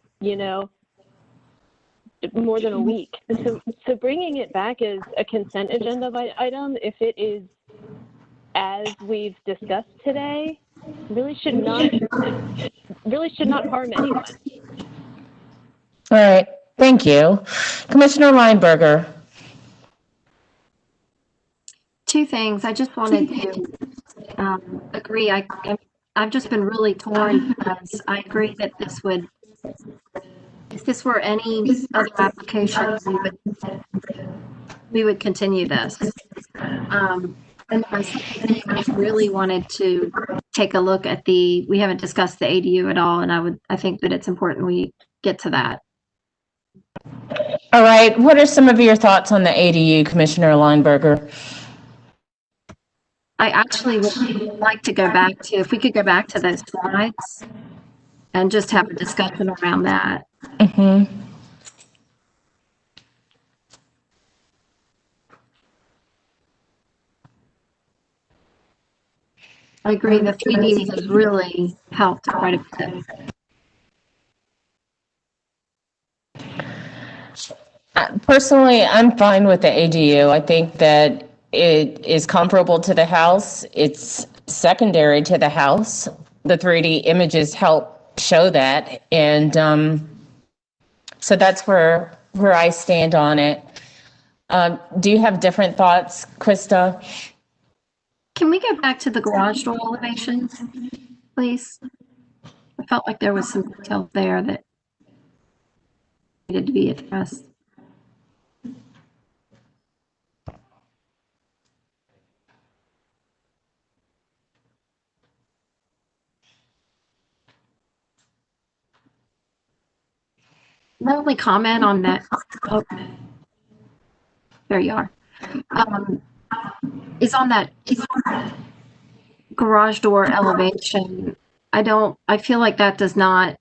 a week. So bringing it back as a consent agenda item, if it is as we've discussed today, really should not harm anyone. All right, thank you. Commissioner Lineberger. Two things. I just wanted to agree. I've just been really torn because I agree that if this were any other application, we would continue this. And I really wanted to take a look at we haven't discussed the ADU at all, and I think that it's important we get to that. All right, what are some of your thoughts on the ADU, Commissioner Lineberger? I actually would like to go back to, if we could go back to those slides and just have a discussion around that. Mm-hmm. I agree, the 3D has really helped quite a bit. Personally, I'm fine with the ADU. I think that it is comparable to the house. It's secondary to the house. The 3D images help show that. And so that's where I stand on it. Do you have different thoughts, Krista? Can we go back to the garage door elevations, please? I felt like there was some detail there that needed to be addressed. My only comment on that, oh, there you are, is on that garage door elevation. I feel like that does not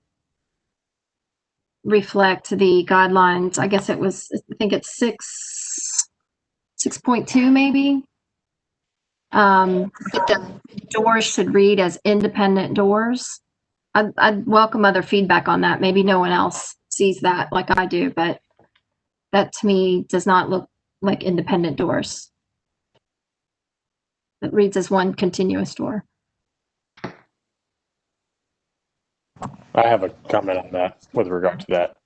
reflect the guidelines. I guess it was, I think it's 6.2 maybe. That the doors should read as independent doors. I'd welcome other feedback on that. Maybe no one else sees that like I do, but that to me does not look like independent doors. It reads as one continuous door. I have a comment on that with regard to that.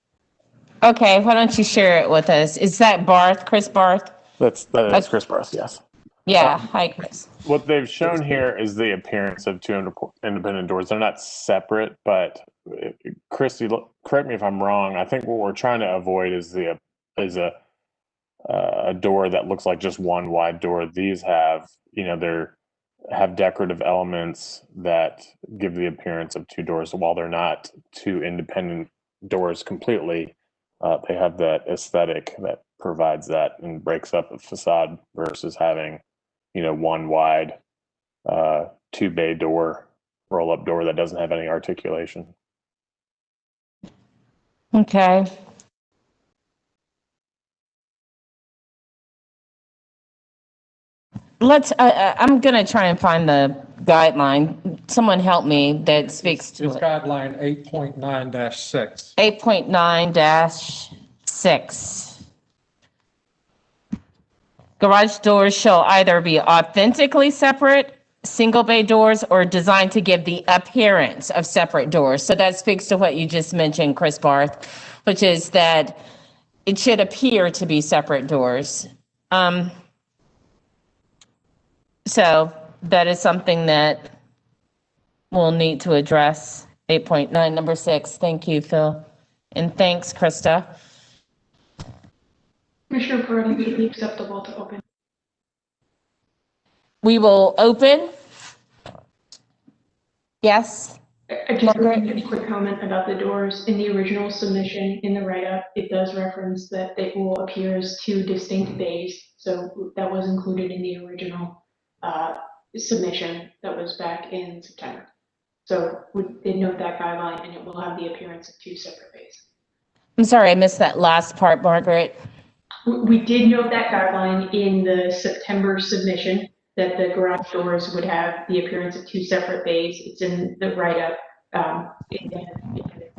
Okay, why don't you share it with us? Is that Barth, Chris Barth? That's Chris Barth, yes. Yeah, hi, Chris. What they've shown here is the appearance of two independent doors. They're not separate, but Christy, correct me if I'm wrong. I think what we're trying to avoid is a door that looks like just one wide door. These have, have decorative elements that give the appearance of two doors. So while they're not two independent doors completely, they have that aesthetic that provides that and breaks up a facade versus having, one wide two bay door, roll up door that doesn't have any articulation. Okay. I'm going to try and find the guideline. Someone help me that speaks to It's it. guideline 8.9-6. 8.9-6. Garage doors shall either be authentically separate, single bay doors, or designed to give the appearance of separate doors. So that speaks to what you just mentioned, Chris Barth, which is that it should appear to be separate doors. So that is something that we'll need to address. 8.9, number 6. Thank you, Phil. And thanks, Krista. Commissioner Peretti, would it be acceptable to open? We will open. Yes. I just want to make a quick comment about the doors. In the original submission in the write-up, it does reference that it will appear as two distinct bays. So that was included in the original submission that was back in September. So we did note that guideline, and it will have the appearance of two separate bays. I'm sorry, I missed that last part, Margaret. We did note that guideline in the September submission, that the garage doors would have the appearance of 2 separate bays. It's in the write-up, in the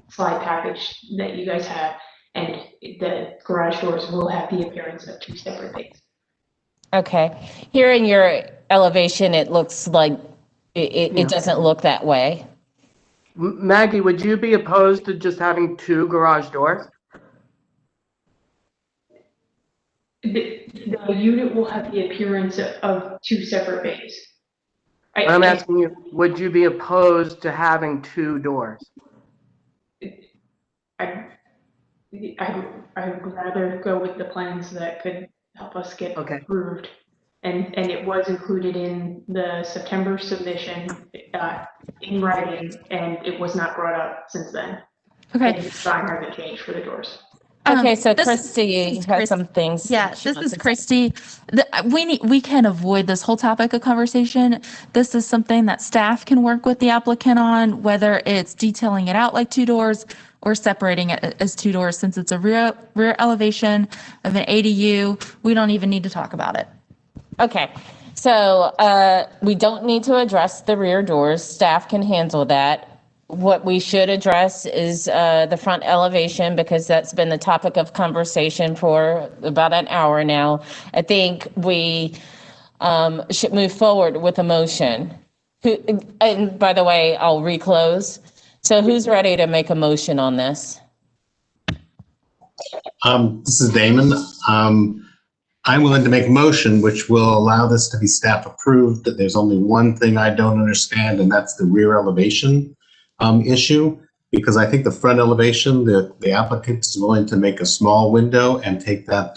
slide package that you guys have, and the garage doors will have the appearance of 2 separate bays. Okay. Here in your elevation, it looks like it doesn't look that way. Maggie, would you be opposed to just having 2 garage doors? The unit will have the appearance of 2 separate bays. I'm asking you, would you be opposed to having 2 doors? I would rather go with the plans that could help us get approved. And it was included in the September submission in writing, and it was not brought up since then. Okay. And the design hasn't changed for the doors. Okay, so this Christy has some things. Yeah, this is Christy. We can avoid this whole topic of conversation. This is something that staff can work with the applicant on, whether it's detailing it out like 2 doors or separating it as 2 doors. Since it's a rear elevation of an ADU, we don't even need to talk about it. Okay, so we don't need to address the rear doors. Staff can handle that. What we should address is the front elevation, because that's been the topic of conversation for about an hour now. I think we should move forward with a motion. And by the way, I'll reclose. So who's ready to make a motion on this? This is Damon. I'm willing to make a motion which will allow this to be staff approved. That there's only one thing I don't understand, and that's the rear elevation issue, because I think the front elevation, the applicant is willing to make a small window and take that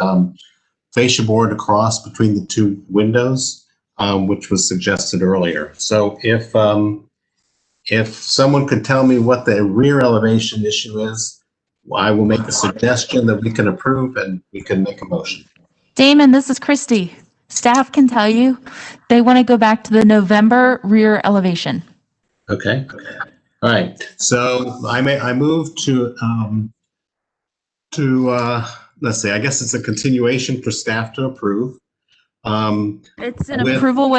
fascia board across between the 2 windows, which was suggested earlier. So if someone could tell me what the rear elevation issue is, I will make a suggestion that we can approve and we can make a motion. Damon, this is Christy. Staff can tell you they want to go back to the November rear elevation. Okay. All right. So I move to let's see. I guess it's a continuation for staff to approve. It's an approval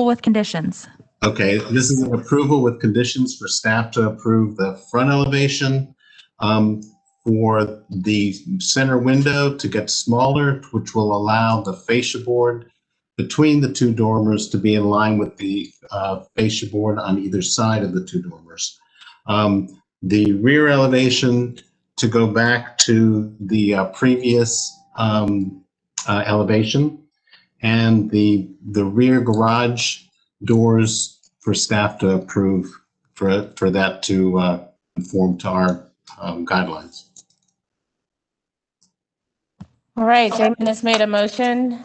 with conditions. Okay. This is an approval with conditions for staff to approve the front elevation. For the center window to get smaller, which will allow the fascia board between the 2 dormers to be in line with the fascia board on either side of the 2 dormers. The rear elevation to go back to the previous elevation, and the rear garage doors for staff to approve for that to conform to our guidelines. All right, Damon has made a motion.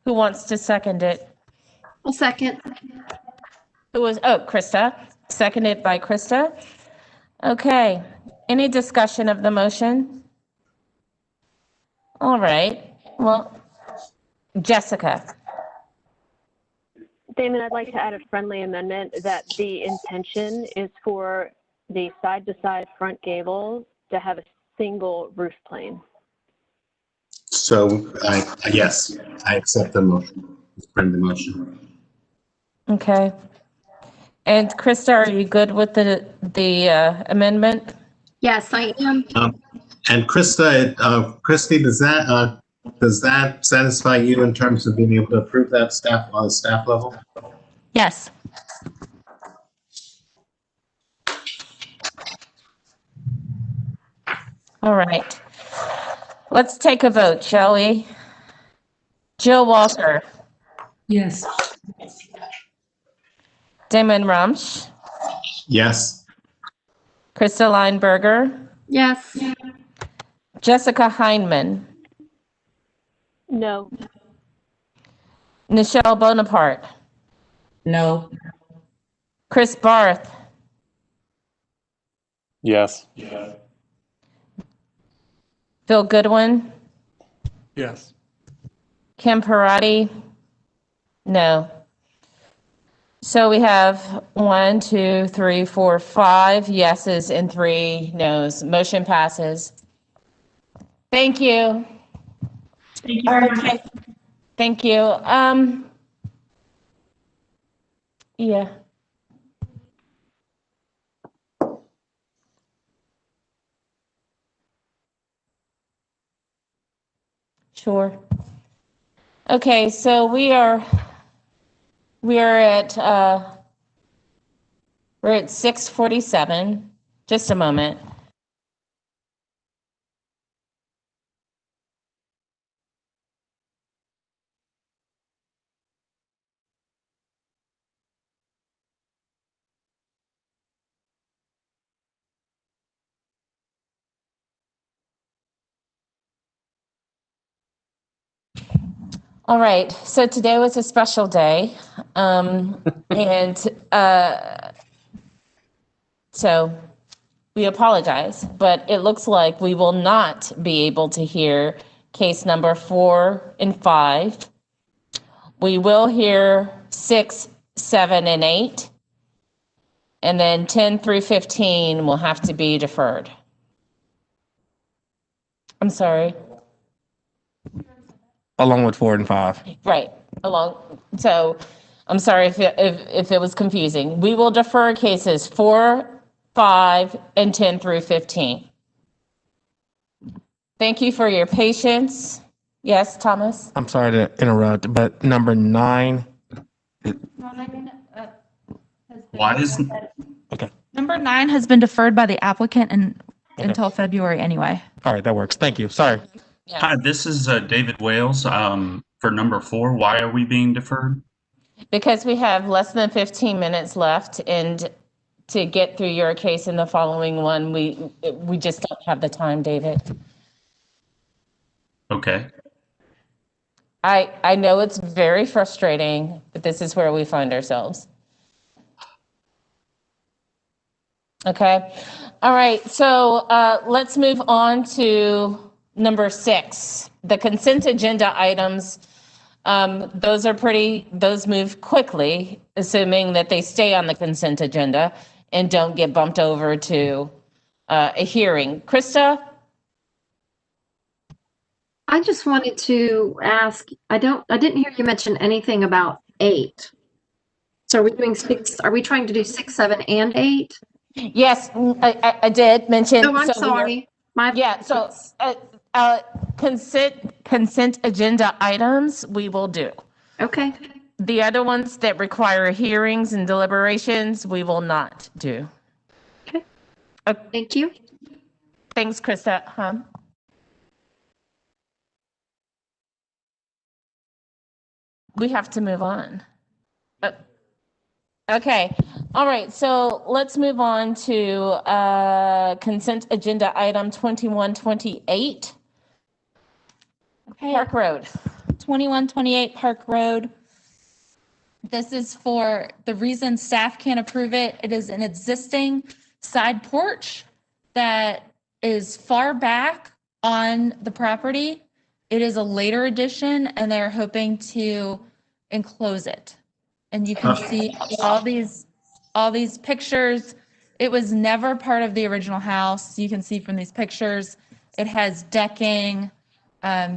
Who wants to second it? I'll second. Krista, seconded by Krista. Okay, any discussion of the motion? All right, well, Jessica. Damon, I'd like to add a friendly amendment that the intention is for the side-to-side front gables to have a single roof plane. So yes, I accept the motion. Bring the motion. Okay. And Krista, are you good with the amendment? Yes, I am. And Krista, Christy, does that satisfy you in terms of being able to approve that staff on the staff level? Yes. All right. Let's take a vote, shall we? Jill Walker. Yes. Damon Rumsch. Yes. Krista Lineberger. Yes. Jessica Heineman. No. Nichelle Bonaparte. No. Chris Barth. Yes. Phil Goodwin. Yes. Kim Parati. No. So we have 1, 2, 3, 4, 5 yeses and 3 noes. Motion passes. Thank you. Thank you very much. Thank you. Yeah. Sure. Okay, so we are at 6:47. Just a moment. All right, so today was a special day. And so we apologize, but it looks like we will not be able to hear case number 4 and 5. We will hear 6, 7, and 8. And then 10 through 15 will have to be deferred. I'm sorry. Along with 4 and 5. Right, so I'm sorry if it was confusing. We will defer cases 4, 5, and 10 through 15. Thank you for your patience. Yes, Thomas? I'm sorry to interrupt, but number 9. Why is okay? Number 9 has been deferred by the applicant until February anyway. All right, that works. Thank you. Sorry. Hi, this is David Wales for number 4. Why are we being deferred? Because we have less than 15 minutes left, and to get through your case in the following one, we just don't have the time, David. Okay. I know it's very frustrating, but this is where we find ourselves. Okay. All right. So let's move on to number 6, the consent agenda items. Those move quickly, assuming that they stay on the consent agenda and don't get bumped over to a hearing. Krista? I just wanted to ask, I didn't hear you mention anything about 8. So are we doing 6? Are we trying to do 6, 7, and 8? Yes, I did mention. Oh, I'm sorry. Consent agenda items we will do. Okay. The other ones that require hearings and deliberations, we will not do. Okay. Thank you. Thanks, Krista. We have to move on. Okay. All right. So let's move on to consent agenda item 2128. Okay. Park Road. 2128 Park Road. This is for the reason staff can't approve it. It is an existing side porch that is far back on the property. It is a later addition, and they're hoping to enclose it. And you can see all these pictures. It was never part of the original house. You can see from these pictures, it has decking.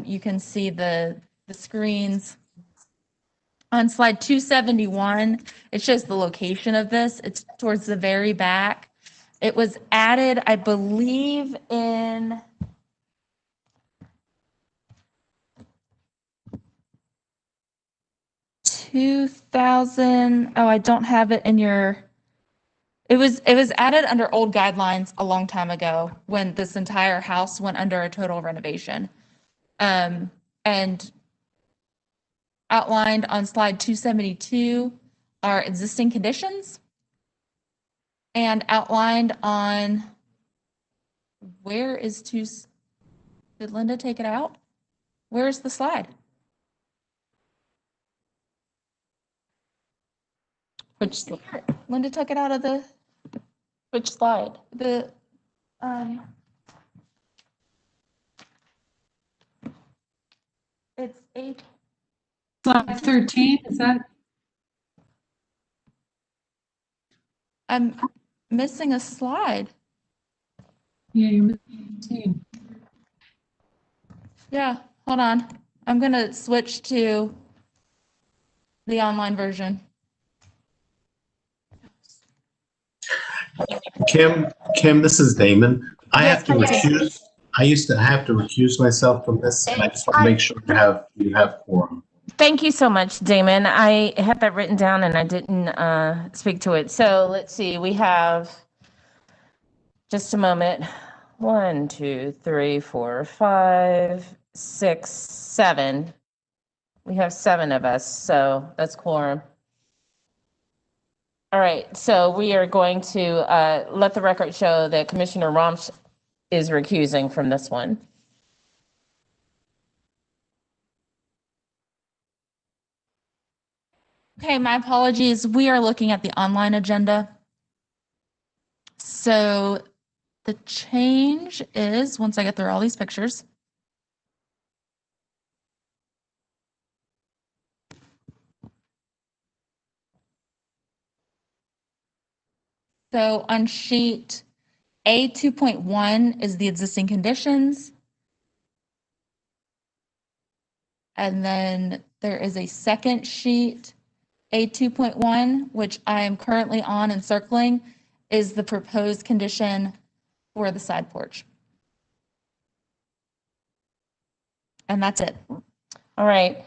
You can see the screens. On slide 271, it shows the location of this. It's towards the very back. It was added, I believe, in 2000. Oh, I don't have it in your. It was added under old guidelines a long time ago when this entire house went under a total renovation. And outlined on slide 272 are existing conditions, and outlined on did Linda take it out? Where's the slide? Which slide? Linda took it out of the. Which slide? It's 8. Slide 13, is that? I'm missing a slide. Yeah, you're missing 13. Yeah, hold on. I'm gonna switch to the online version. Kim, this is Damon. I Yes, have to Commissioner. recuse. I used to have to recuse myself from this, and I just want to make sure you have quorum. Thank you so much, Damon. I had that written down and I didn't speak to it. So let's see, we have, just a moment. 1, 2, 3, 4, 5, 6, 7. We have 7 of us, so that's quorum. All right, so we are going to let the record show that Commissioner Romsch is recusing from this one. Okay, my apologies. We are looking at the online agenda. So the change is, once I get through all these pictures. So on sheet A 2.1 is the existing conditions. And then there is a second sheet, A 2.1, which I am currently on and circling, is the proposed condition for the side porch. And that's it. All right.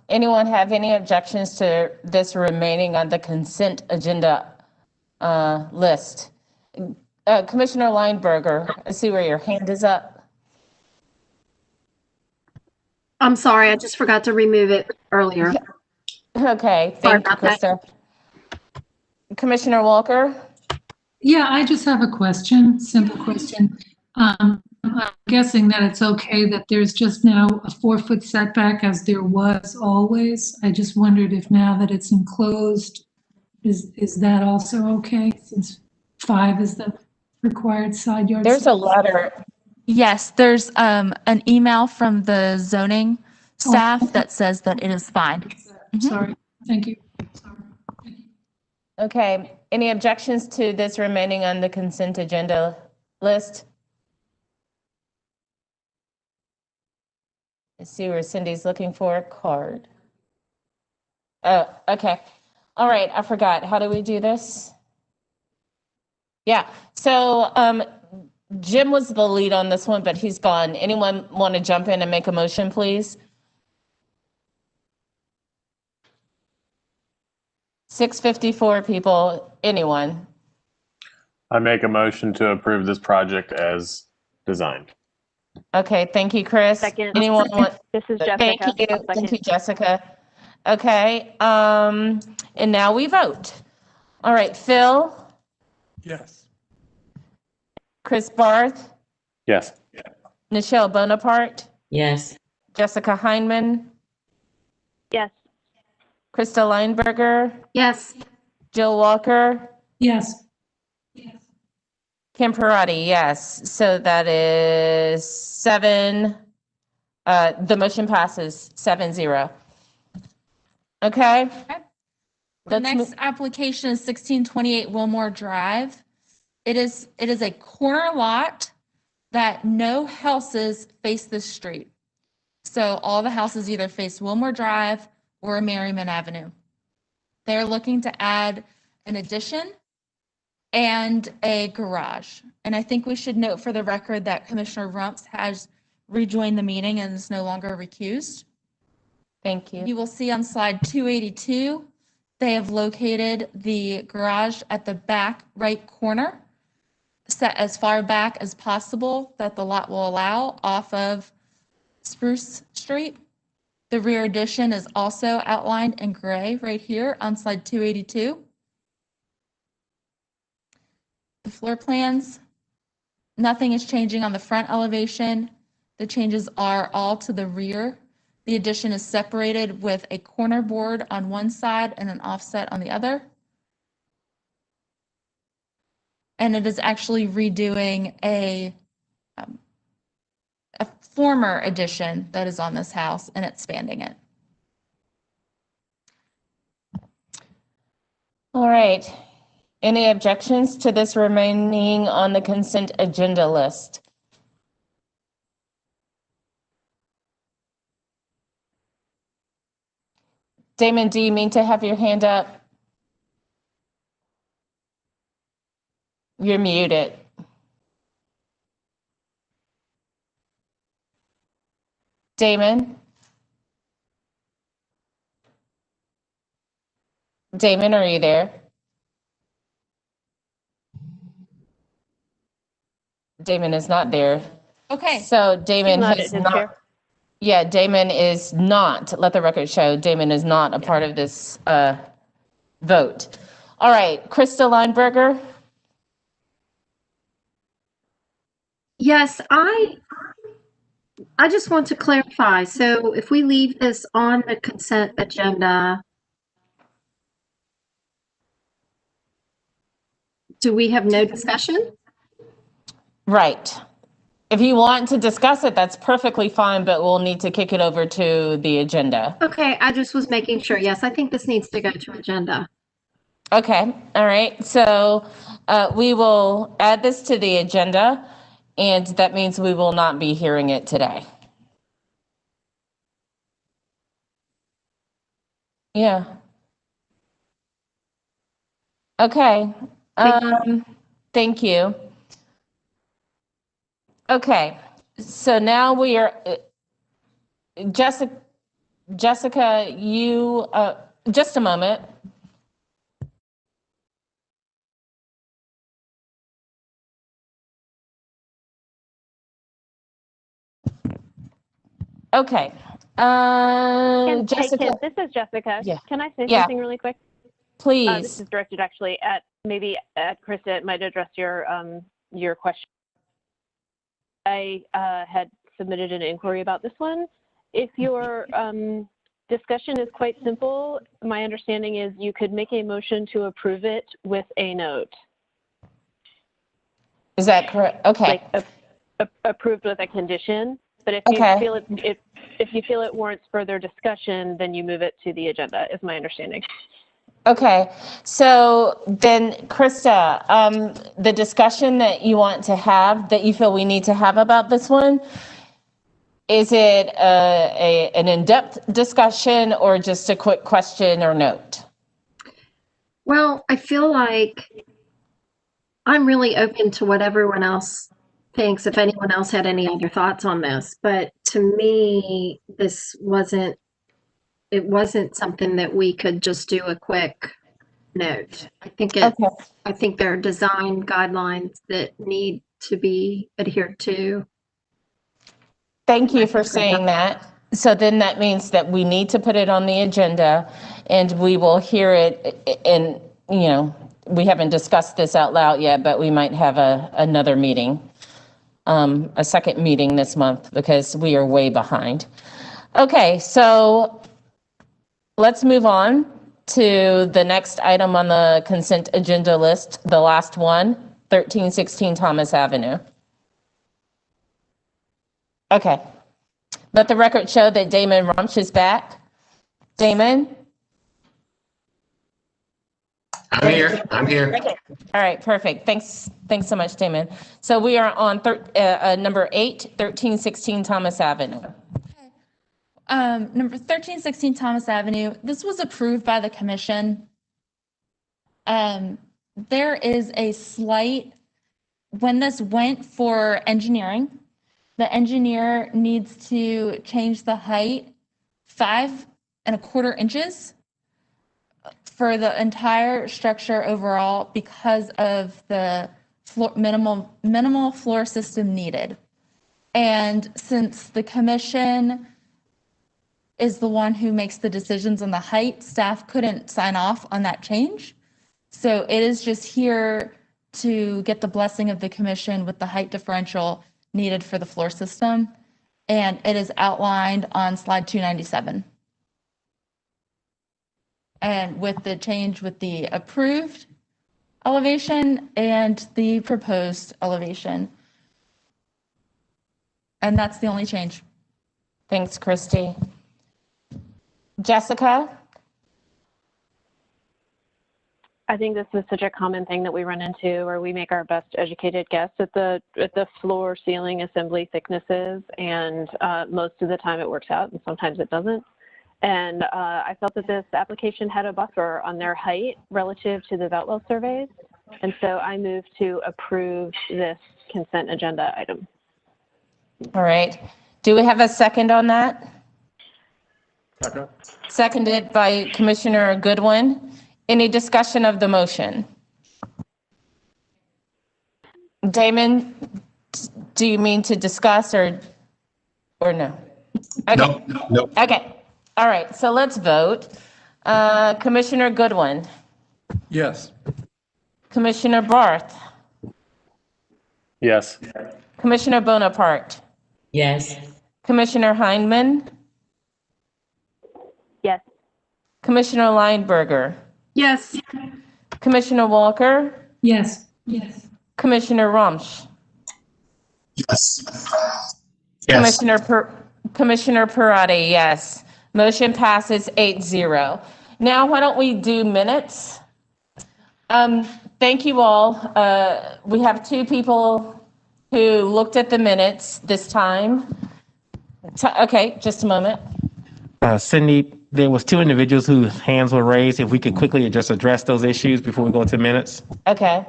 Anyone have any objections to this remaining on the consent agenda list? Commissioner Lineberger, I see where your hand is up. I'm sorry, I just forgot to remove it earlier. Okay, Sorry thank you, about that. Krista. Commissioner Walker? Yeah, I just have a question, simple question. I'm guessing that it's okay that there's just now a 4-foot setback as there was always. I just wondered if now that it's enclosed, is that also okay since 5 is the required side yard? There's a setback? letter. Yes, there's an email from the zoning staff that says that it is fine. Sorry, thank you. Okay, any objections to this remaining on the consent agenda list? I see where Cindy's looking for a card. Oh, okay. All right, I forgot. How do we do this? Yeah, so Jim was the lead on this one, but he's gone. Anyone want to jump in and make a motion, please? 6:54 people, anyone? I make a motion to approve this project as designed. Okay, thank you, Chris. Second. Anyone want? This is Thank Jessica. you, I'll thank second. you, Jessica. Okay, and now we vote. All right, Phil, Yes. Chris Barth, Yes. Nichelle Bonaparte, Yes. Jessica Heineman, Yes. Krista Lineberger, Yes. Jill Walker, Yes. Kim Parati, yes. So that is 7. The motion passes 7-0. Okay. The Let's next application is 1628 Wilmore Drive. It is a corner lot that no houses face this street. So all the houses either face Wilmore Drive or Merriman Avenue. They're looking to add an addition and a garage. And I think we should note for the record that Commissioner Rumps has rejoined the meeting and is no longer recused. Thank you. You will see on slide 282, they have located the garage at the back right corner, set as far back as possible that the lot will allow off of Spruce Street. The rear addition is also outlined in gray right here on slide 282. The floor plans, nothing is changing on the front elevation. The changes are all to the rear. The addition is separated with a corner board on one side and an offset on the other. And it is actually redoing a former addition that is on this house and expanding it. All right. Any objections to this remaining on the consent agenda list? Damon, do you mean to have your hand up? You're muted. Damon? Damon, are you there? Damon is not there. Okay. So Damon not has at his not. chair. Yeah, Damon is not, let the record show, Damon is not a part of this vote. All right, Krista Lineberger? Yes, I just want to clarify. So if we leave this on the consent agenda, do we have no discussion? Right. If you want to discuss it, that's perfectly fine, but we'll need to kick it over to the agenda. Okay, I just was making sure. Yes, I think this needs to go to agenda. Okay, all right. So we will add this to the agenda, and that means we will not be hearing it today. Yeah. Okay. Thank you. Okay, so now we are, Jessica, you, just a moment. Okay, Hey, Jessica. Kim, this is Jessica. Yeah. Can I say Yeah. something really quick? Please. This is directed actually at maybe at Krista. It might address your question. I had submitted an inquiry about this one. If your discussion is quite simple, my understanding is you could make a motion to approve it with a note. Is that correct? Okay. Like approved with a condition. But if Okay. you feel if you feel it warrants further discussion, then you move it to the agenda, is my understanding. Okay, so then Krista, the discussion that you want to have, that you feel we need to have about this one, is it an in-depth discussion or just a quick question or note? Well, I feel like I'm really open to what everyone else thinks, if anyone else had any other thoughts on this. But to me, this wasn't something that we could just do a quick note. I think there are design guidelines that need to be adhered to. Thank you for saying that. So then that means that we need to put it on the agenda and we will hear it, and, you know, we haven't discussed this out loud yet, but we might have another meeting, a second meeting this month because we are way behind. Okay, so let's move on to the next item on the consent agenda list, the last one, 1316 Thomas Avenue. Okay. Let the record show that Damon Rumsch is back. Damon? I'm here. I'm here. Okay. All right, perfect. Thanks so much, Damon. So we are on number 8, 1316 Thomas Avenue. Number 1316 Thomas Avenue, this was approved by the commission. There is a slight, when this went for engineering, the engineer needs to change the height 5 1/4 inches for the entire structure overall because of the minimal floor system needed. And since the commission is the one who makes the decisions on the height, staff couldn't sign off on that change. So it is just here to get the blessing of the commission with the height differential needed for the floor system. And it is outlined on slide 297. And with the change with the approved elevation and the proposed elevation. And that's the only change. Thanks, Christy. Jessica? I think this is such a common thing that we run into where we make our best educated guess at the floor ceiling assembly thicknesses, and most of the time it works out and sometimes it doesn't. And I felt that this application had a buffer on their height relative to the Veltwell surveys. And so I moved to approve this consent agenda item. All right. Do we have a second on that? Second. Seconded by Commissioner Goodwin. Any discussion of the motion? Damon, do you mean to discuss or no? Okay. Nope. Okay. All right. So let's vote. Commissioner Goodwin, Yes. Commissioner Barth, Yes. Commissioner Bonaparte, Yes. Commissioner Heineman, Yes. Commissioner Lineberger, Yes. Commissioner Walker, Yes. Yes. Commissioner Rumsch, Yes. Commissioner Parati, yes. Motion passes 8-0. Now, why don't we do minutes? Thank you all. We have 2 people who looked at the minutes this time. Okay, just a moment. Cindy, there was 2 individuals whose hands were raised. If we could quickly just address those issues before we go to minutes. Okay.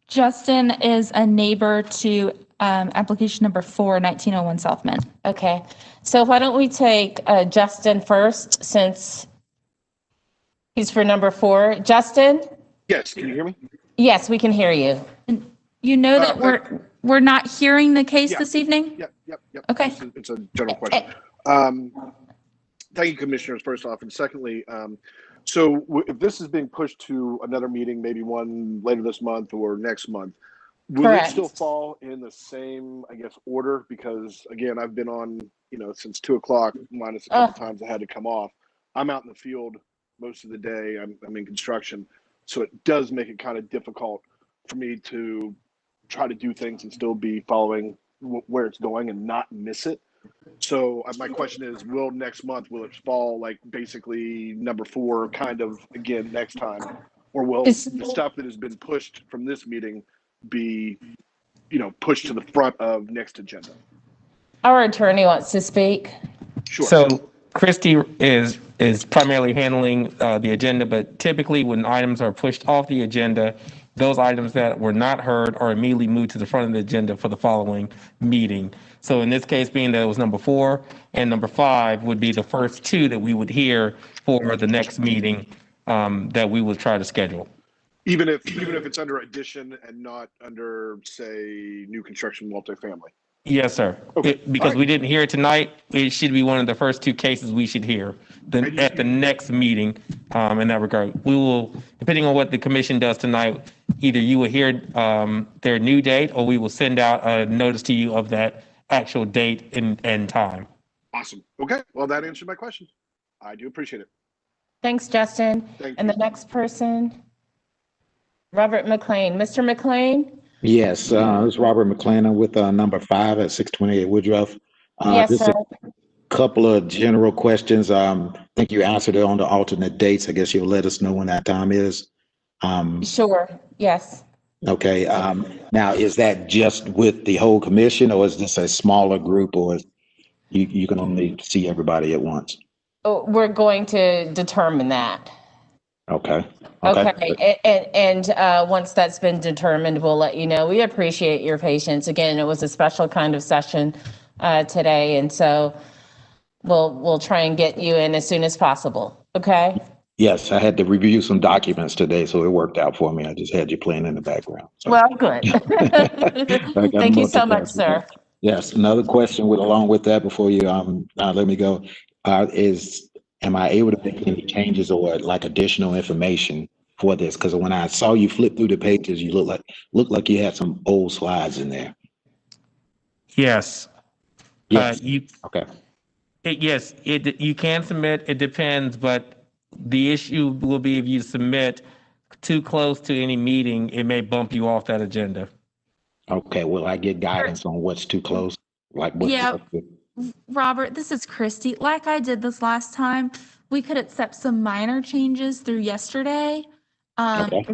Justin is a neighbor to application number 4, 1901 Southman. Okay. So why don't we take Justin first, since he's for number 4. Justin? Yes, can you hear me? Yes, we can hear you. You know that we're not hearing the case this evening? Yep. Okay. It's a general question. Thank you, commissioners, first off. And secondly, so if this is being pushed to another meeting, maybe one later this month or next month, will Correct. it still fall in the same, I guess, order? Because again, I've been on, since 2 o'clock, minus a couple times I had to come off. I'm out in the field most of the day. I'm in construction. So it does make it kind of difficult for me to try to do things and still be following where it's going and not miss it. So my question is, will next month, will it fall like basically number 4 kind of again next time? Or will the stuff that has been pushed from this meeting be, pushed to the front of next agenda? Our attorney wants to speak. Sure. So Christy is primarily handling the agenda, but typically when items are pushed off the agenda, those items that were not heard are immediately moved to the front of the agenda for the following meeting. So in this case, being that it was number 4 and number 5 would be the first 2 that we would hear for the next meeting that we would try to schedule. Even if it's under addition and not under, say, new construction multifamily. Yes, sir. Okay. Because we didn't hear it tonight, it should be one of the first 2 cases we should hear at the next meeting in that regard. We will, depending on what the commission does tonight, either you will hear their new date or we will send out a notice to you of that actual date and time. Awesome. Okay. Well, that answered my question. I do appreciate it. Thanks, Justin. Thank and you. The next person, Robert McLean. Mr. McLean? Yes, it's Robert McLennan with number 5 at 628 Woodruff. Yes, just sir. a couple of general questions. I think you answered it on the alternate dates. I guess you'll let us know when that time is. Sure. Yes. Okay. Now, is that just with the whole commission, or is this a smaller group, or is you can only see everybody at once? Oh, we're going to determine that. Okay. Okay. And once that's been determined, we'll let you know. We appreciate your patience. Again, it was a special kind of session today, and so we'll try and get you in as soon as possible. Okay. Yes, I had to review some documents today, so it worked out for me. I just had you playing in the background. So. Well, good. Thank you so much, sir. Yes. Another question along with that before you let me go am I able to make any changes or like additional information for this? Because when I saw you flip through the pages, you look like you had some old slides in there. Yes. Yes. Okay. Yes, you can submit. It depends, but the issue will be if you submit too close to any meeting, it may bump you off that agenda. Okay. Will I get guidance on what's too close? Like what's Yeah. Robert, this is Christy. Like I did this last time, we could accept some minor changes through yesterday. Okay.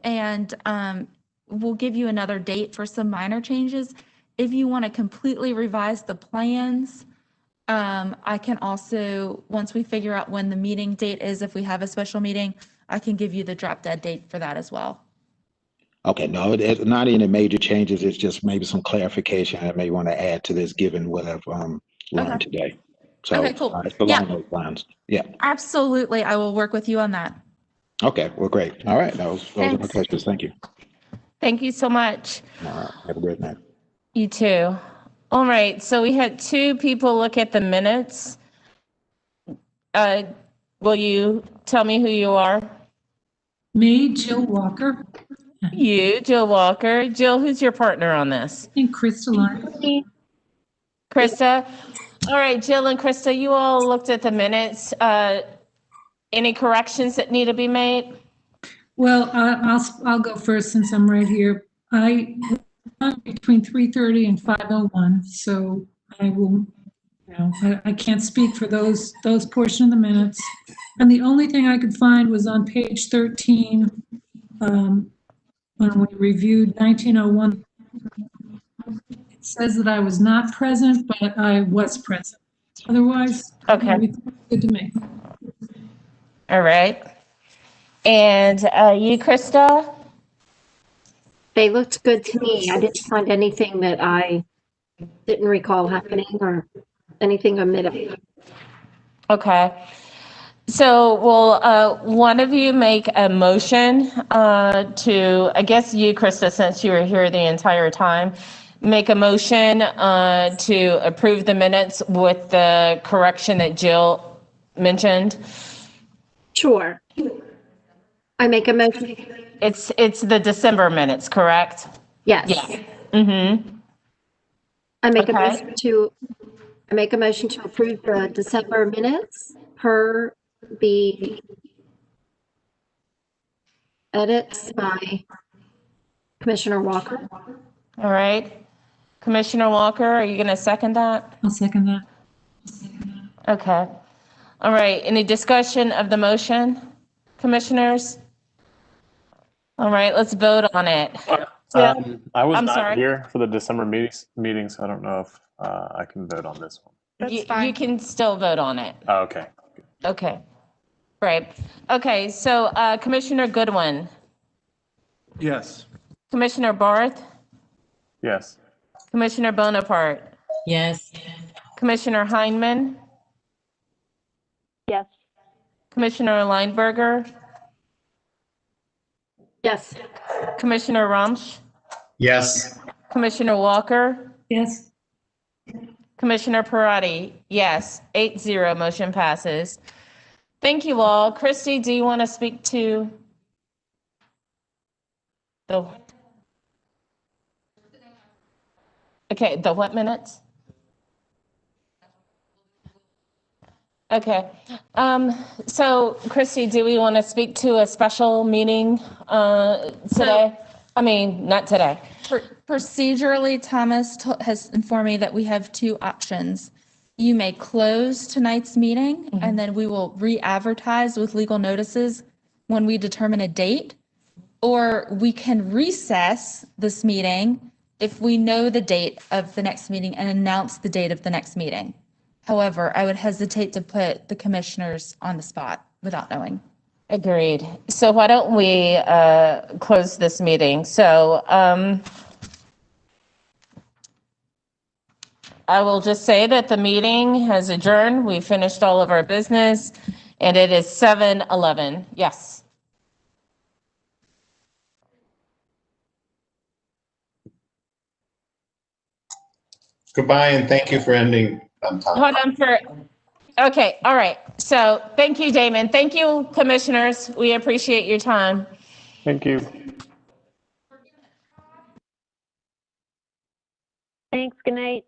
And we'll give you another date for some minor changes. If you want to completely revise the plans, I can also, once we figure out when the meeting date is, if we have a special meeting, I can give you the drop dead date for that as well. Okay, no, it's not any major changes. It's just maybe some clarification I may want to add to this, given what I've learned today. So Okay, cool. it's along Yeah. those lines. Yeah. Absolutely. I will work with you on that. Okay, well, great. All right, those are my Thanks. questions. Thank you. Thank you so much. All right, have a great night. You too. All right, so we had 2 people look at the minutes. Will you tell me who you are? Me, Jill Walker, You, Jill Walker. Jill, who's your partner on this? and Krista Lyons. Krista. All right, Jill and Krista, you all looked at the minutes. Any corrections that need to be made? Well, I'll go first since I'm right here. I between 3:30 and 5:01, so I will, I can't speak for those portion of the minutes. And the only thing I could find was on page 13, when we reviewed 1901. It says that I was not present, but I was present. Otherwise, Okay. everything's good to me. All right. And you, Krista? They looked good to me. I didn't find anything that I didn't recall happening or anything omitted. Okay. So will one of you make a motion to, I guess you, Krista, since you were here the entire time, make a motion to approve the minutes with the correction that Jill mentioned? Sure. I make a motion. It's the December minutes, correct? Yes. Yeah. Mm-hmm. I make Okay. I make a motion to approve the December minutes per the edits by Commissioner Walker. All right. Commissioner Walker, are you going to second that? I'll second that. Okay. All right. Any discussion of the motion, commissioners? All right, let's vote on it. I was I'm not sorry. here for the December meetings, so I don't know if I can vote on this one. You can still vote on it. Oh, okay. Okay. Right. Okay, so Commissioner Goodwin, Yes. Commissioner Barth, Yes. Commissioner Bonaparte, Yes. Commissioner Heineman, Yes. Commissioner Lineberger, Yes. Commissioner Rumsch, Yes. Commissioner Walker, Yes. Commissioner Parati, yes, 8-0, motion passes. Thank you all. Christy, do you want to speak to the, okay, the what minutes? Okay. So Christy, do we want to speak to a special meeting today? I mean, not today. Procedurally, Thomas has informed me that we have 2 options. You may close tonight's meeting, and then we will re-advertise with legal notices when we determine a date, or we can recess this meeting if we know the date of the next meeting and announce the date of the next meeting. However, I would hesitate to put the commissioners on the spot without knowing. Agreed. So why don't we close this meeting? So I will just say that the meeting has adjourned. We finished all of our business, and it is 7:11. Yes. Goodbye, and thank you for ending on time. Hold on for, okay, all right. So thank you, Damon. Thank you, commissioners. We appreciate your time. Thank you. Thanks. Good night.